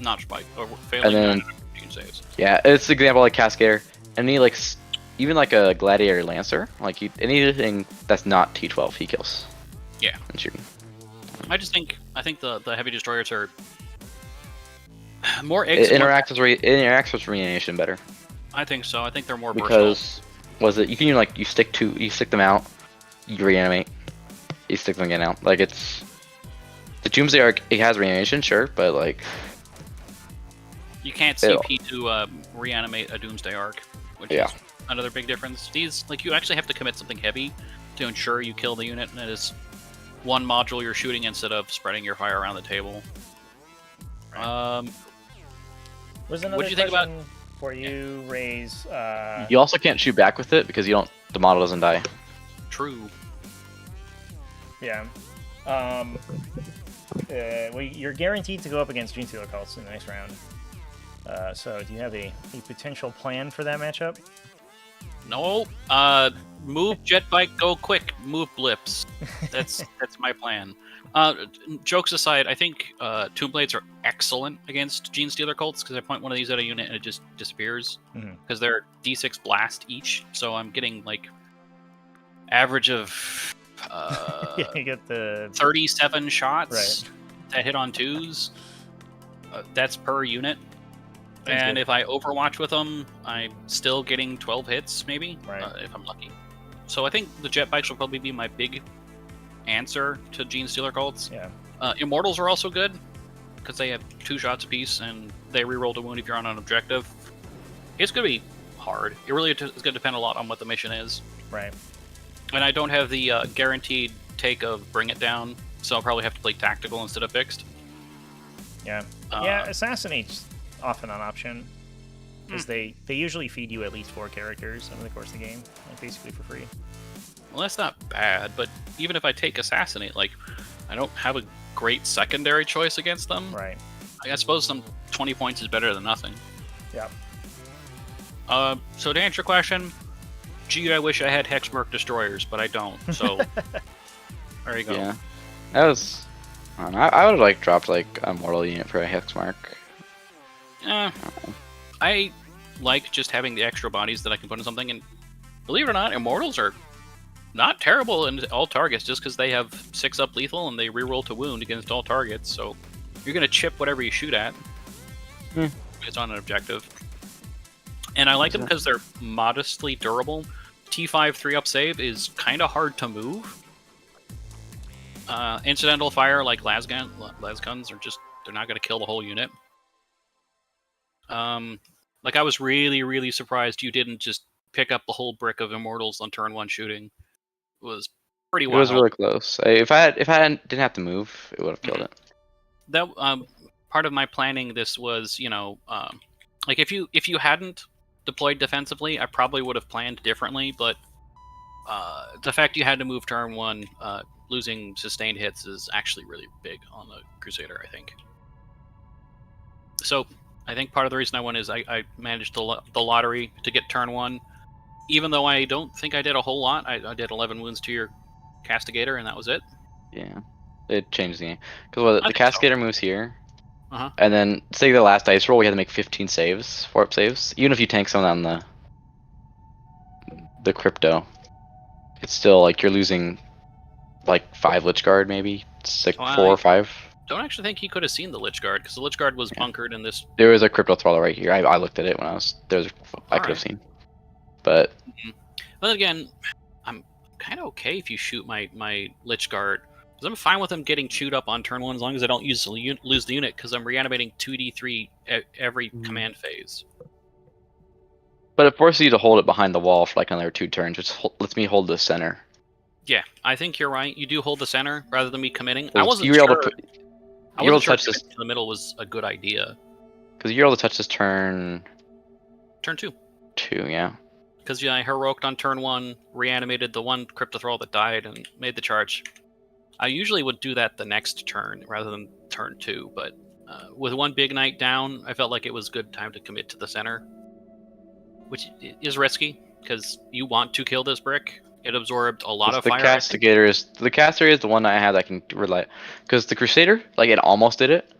not spike, or failing then, 15 saves. Yeah, it's an example like Cascadator. Any like, even like a Gladiator Lancer, like anything that's not T12, he kills. Yeah. And shooting. I think the Heavy Destroyers are more. It interacts with Reanimation better. I think so. I think they're more because you can you stick them out, you reanimate, you stick them again out. Like it's the Doomsday Arc. It has reanimation, sure, but like you can't CP to reanimate a Doomsday Arc, which is another big difference. These you actually have to commit something heavy to ensure you kill the unit, and it is one module you're shooting instead of spreading your fire around the table. Was another what do you think about? for you, Raze. You also can't shoot back with it because the model doesn't die. True. Yeah. Well, you're guaranteed to go up against Genestealer cults in the next round. So, do you have a potential plan for that matchup? No. Move jet bike, go quick. Move blips. That's my plan. Jokes aside, I think Tomb Blades are excellent against Genestealer cults because I point one of these at a unit and it just disappears because they're D6 blast each. So I'm getting like average of Yeah, you get the 37 shots that hit on 2s. That's per unit. And if I Overwatch with them, I'm still getting 12 hits, maybe, if I'm lucky. So I think the jet bikes will probably be my big answer to Genestealer cults. Yeah. Immortals are also good because they have 2 shots apiece and they reroll to wound if you're on an objective. It's going to be hard. It really is going to depend a lot on what the mission is. Right. And I don't have the guaranteed take of bring it down, so I'll probably have to play tactical instead of fixed. Yeah. Yeah, Assassinate's often an option because they usually feed you at least 4 characters over the course of the game, like basically for free. Well, that's not bad, but even if I take Assassinate, like, I don't have a great secondary choice against them. Right. I suppose some 20 points is better than nothing. Yeah. So to answer your question, gee, I wish I had Hexmark Destroyers, but I don't, so there you go. Yeah. That was... I would have like dropped like a mortal unit for a Hexmark. I like just having the extra bodies that I can put in something, and believe it or not, Immortals are not terrible in all targets just because they have 6 up lethal and they reroll to wound against all targets, so you're going to chip whatever you shoot at. It's on an objective. And I like them because they're modestly durable. T5 3-up save is kind of hard to move. Incidental fire like las guns are just, they're not going to kill the whole unit. Like I was really, really surprised you didn't just pick up the whole brick of Immortals on turn 1 shooting. It was pretty wild. It was really close. If I didn't have to move, it would have killed it. That part of my planning this was, you know, like if you hadn't deployed defensively, I probably would have planned differently, but the fact you had to move turn 1, losing sustained hits is actually really big on the Crusader, I think. So I think part of the reason I won is I managed the lottery to get turn 1. Even though I don't think I did a whole lot, I did 11 wounds to your Castigator, and that was it. Yeah, it changed the game. Because the Castigator moves here, Uh-huh. and then say the last dice roll, we had to make 15 saves, 4-up saves. Even if you tank someone on the Crypto, it's still like you're losing like 5 Lich Guard, maybe 4 or 5. Don't actually think he could have seen the Lich Guard because the Lich Guard was bunkered in this. There was a Crypto Thrall right here. I looked at it when I could have seen, but. But again, I'm kind of okay if you shoot my Lich Guard. Because I'm fine with him getting chewed up on turn 1 as long as I don't lose the unit, because I'm reanimating 2d3 every command phase. But it forces you to hold it behind the wall for like another 2 turns, which lets me hold the center. Yeah, I think you're right. You do hold the center rather than me committing. I wasn't you sure. were able to touch this to the middle was a good idea. Because you're able to touch this turn. Turn 2. 2, yeah. Because I heroic on turn 1, reanimated the one Cryptothrall that died, and made the charge. I usually would do that the next turn rather than turn 2, but with one big knight down, I felt like it was a good time to commit to the center, which is risky because you want to kill this brick. It absorbed a lot of fire. The Castigator is the one I have that can rely, because the Crusader, like it almost did it.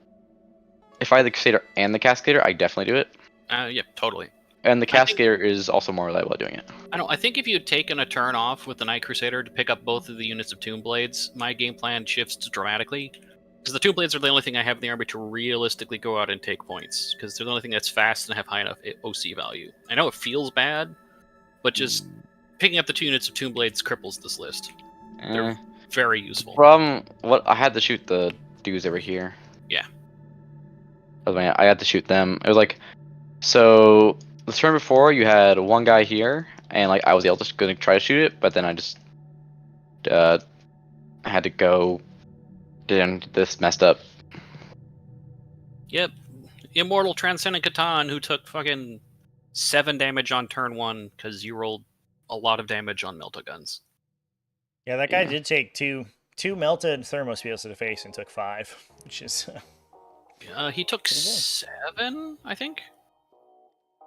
If I had the Crusader and the Castigator, I definitely do it. Yeah, totally. And the Castigator is also more reliable at doing it. I think if you had taken a turn off with the Night Crusader to pick up both of the units of Tomb Blades, my game plan shifts dramatically. Because the Tomb Blades are the only thing I have in the army to realistically go out and take points. Because they're the only thing that's fast and have high enough OC value. I know it feels bad, but just picking up the 2 units of Tomb Blades cripples this list. They're very useful. I had to shoot the dudes over here. Yeah. I had to shoot them. It was like, so the turn before you had one guy here, and like I was able to gonna try to shoot it, but then I just had to go. Then this messed up. Yep. Immortal Transcendent Catan who took fucking 7 damage on turn 1 because you rolled a lot of damage on melta guns. Yeah, that guy Yeah. did take two melted thermospheres to the face and took 5, which is He took Pretty good. 7, I think.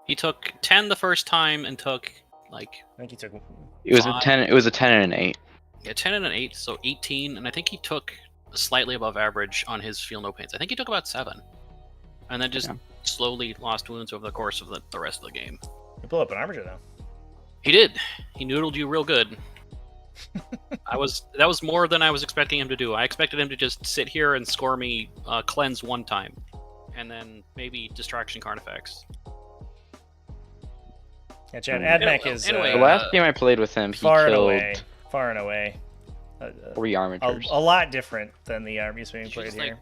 He took 10 the first time and took like I think he took. It was a 5. 10. It was a 10 and an 8. 10 and an 8, so 18, and I think he took slightly above average on his feel no pains. I think he took about 7, and then just Yeah. slowly lost wounds over the course of the rest of the game. He blew up an armature though. He did. He noodled you real good. That was more than I was expecting him to do. I expected him to just sit here and score me cleanse 1 time, and then maybe distraction carnifex. Yeah, Chad. Admech is anyway, The last game I played with him, he far and killed away, 3 armatures. a lot different than the armies being Should played just, here.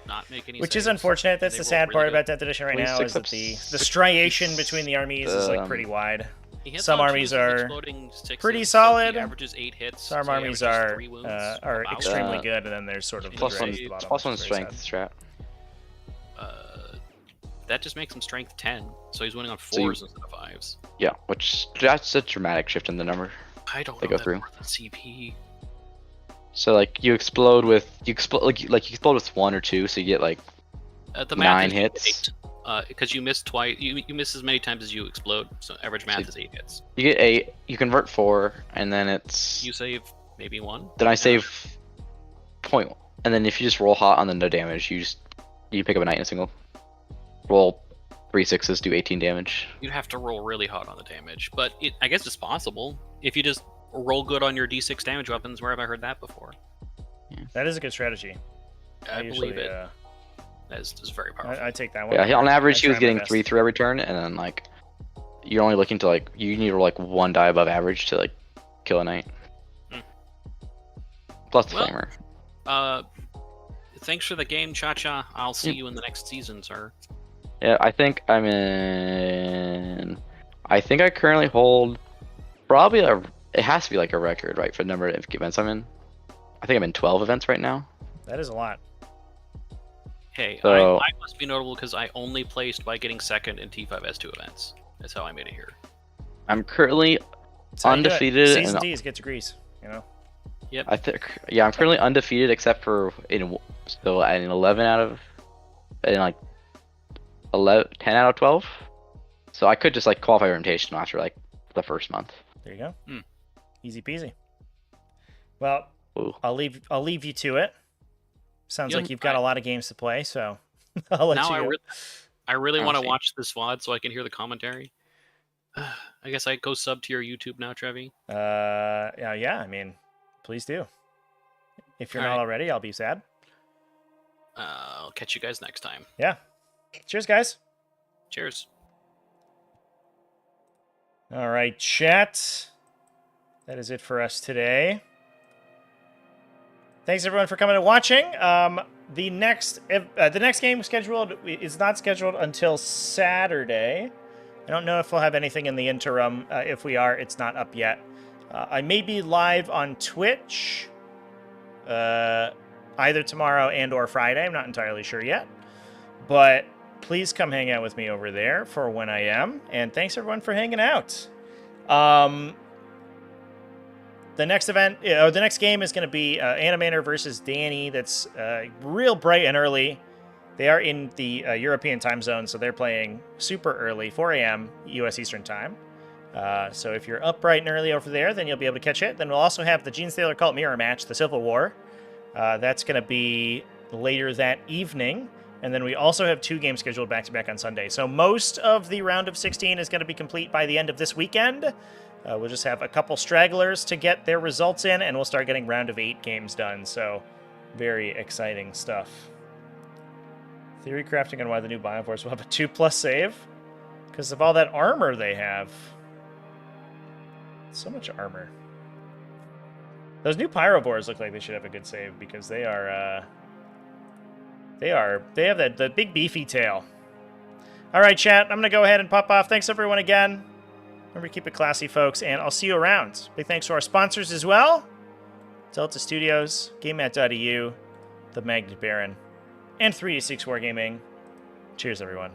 Not make any Which is saves. unfortunate. That's They the rolled sad really part good. about 10th edition right Well, now, he's is that 6 the up- striation between the armies is like pretty wide. He hits Some on armies 2s with are exploding 6s, pretty so he solid. averages 8 hits. Some so he armies averages are 3 wounds are about. extremely Uh, good, and then there's sort of Plus the one, dregs at the bottom, plus which 1 is very strength sad. strat. That just makes him strength 10, so he's winning on So you- 4s instead of 5s. Yeah, which that's a dramatic shift in the number. I don't They know go that through. more than CP. So like you explode with you explode with 1 or 2, so you get like The math 9 is hits. 8, because you miss twice. You miss as many times as you explode. So average math is 8 hits. You get 8. You convert 4, and then it's You save maybe 1. then I save point, and then if you just roll hot on the no damage, you pick up a 9 in a single. Roll 3 6s, do 18 damage. You'd have to roll really hot on the damage, but I guess it's possible if you just roll good on your D6 damage weapons. Where have I heard that before? That is a good strategy. I usually, believe it. That is very powerful. I take that one. Yeah, on average he I was try my getting best. 3 through every turn, and then like you're only looking to like you need to roll like 1 die above average to like kill a knight. Hmm. Plus the Well, flamer. Thanks for the game, ChaCha. I'll see you in the next season, sir. Yeah, I think I'm in. I think I currently hold probably it has to be like a record, right, for the number of events I'm in. I think I'm in 12 events right now. That is a lot. Hey, So- I must be notable because I only placed by getting second in T5S2 events. That's how I made it here. I'm currently That's how you do it. undefeated. Season and D's get degrees. You know. I think I'm currently undefeated except for in 11 out of like 10 out of 12. So I could just like qualify for invitational after like the first month. There you go. Hmm. Easy peasy. Well, Ooh. I'll leave you to it. Sounds Yeah, like you've got a lot of games to play, so I'll let Now you. I really I'll want to see. watch this VOD so I can hear the commentary. I guess I go sub to your YouTube now, Trevi. Yeah. I mean, please do. If you're not Alright. already, I'll be sad. I'll catch you guys next time. Yeah. Cheers, guys. Cheers. All right, chat. That is it for us today. Thanks everyone for coming and watching. The next game scheduled is not scheduled until Saturday. I don't know if we'll have anything in the interim. If we are, it's not up yet. I may be live on Twitch either tomorrow and or Friday. I'm not entirely sure yet. But please come hang out with me over there for when I am. And thanks everyone for hanging out. The next event, or the next game is going to be Animator versus Danny. That's real bright and early. They are in the European time zone, so they're playing super early, 4 a.m. U.S. Eastern time. So if you're up bright and early over there, then you'll be able to catch it. Then we'll also have the Gene Sailor Cult Mirror match, the Civil War. That's going to be later that evening. And then we also have 2 games scheduled back-to-back on Sunday. So most of the round of 16 is going to be complete by the end of this weekend. We'll just have a couple stragglers to get their results in, and we'll start getting round of 8 games done. So very exciting stuff. Theory crafting on why the new Bioforce will have a 2+ save. Because of all that armor they have. So much armor. Those new Pyrovores look like they should have a good save because they have the big beefy tail. All right, chat. I'm going to go ahead and pop off. Thanks, everyone, again. Remember to keep it classy, folks, and I'll see you around. Big thanks to our sponsors as well. Delta Studios, Gamemat.eu, The Magnet Baron, and 3D6 Wargaming. Cheers, everyone.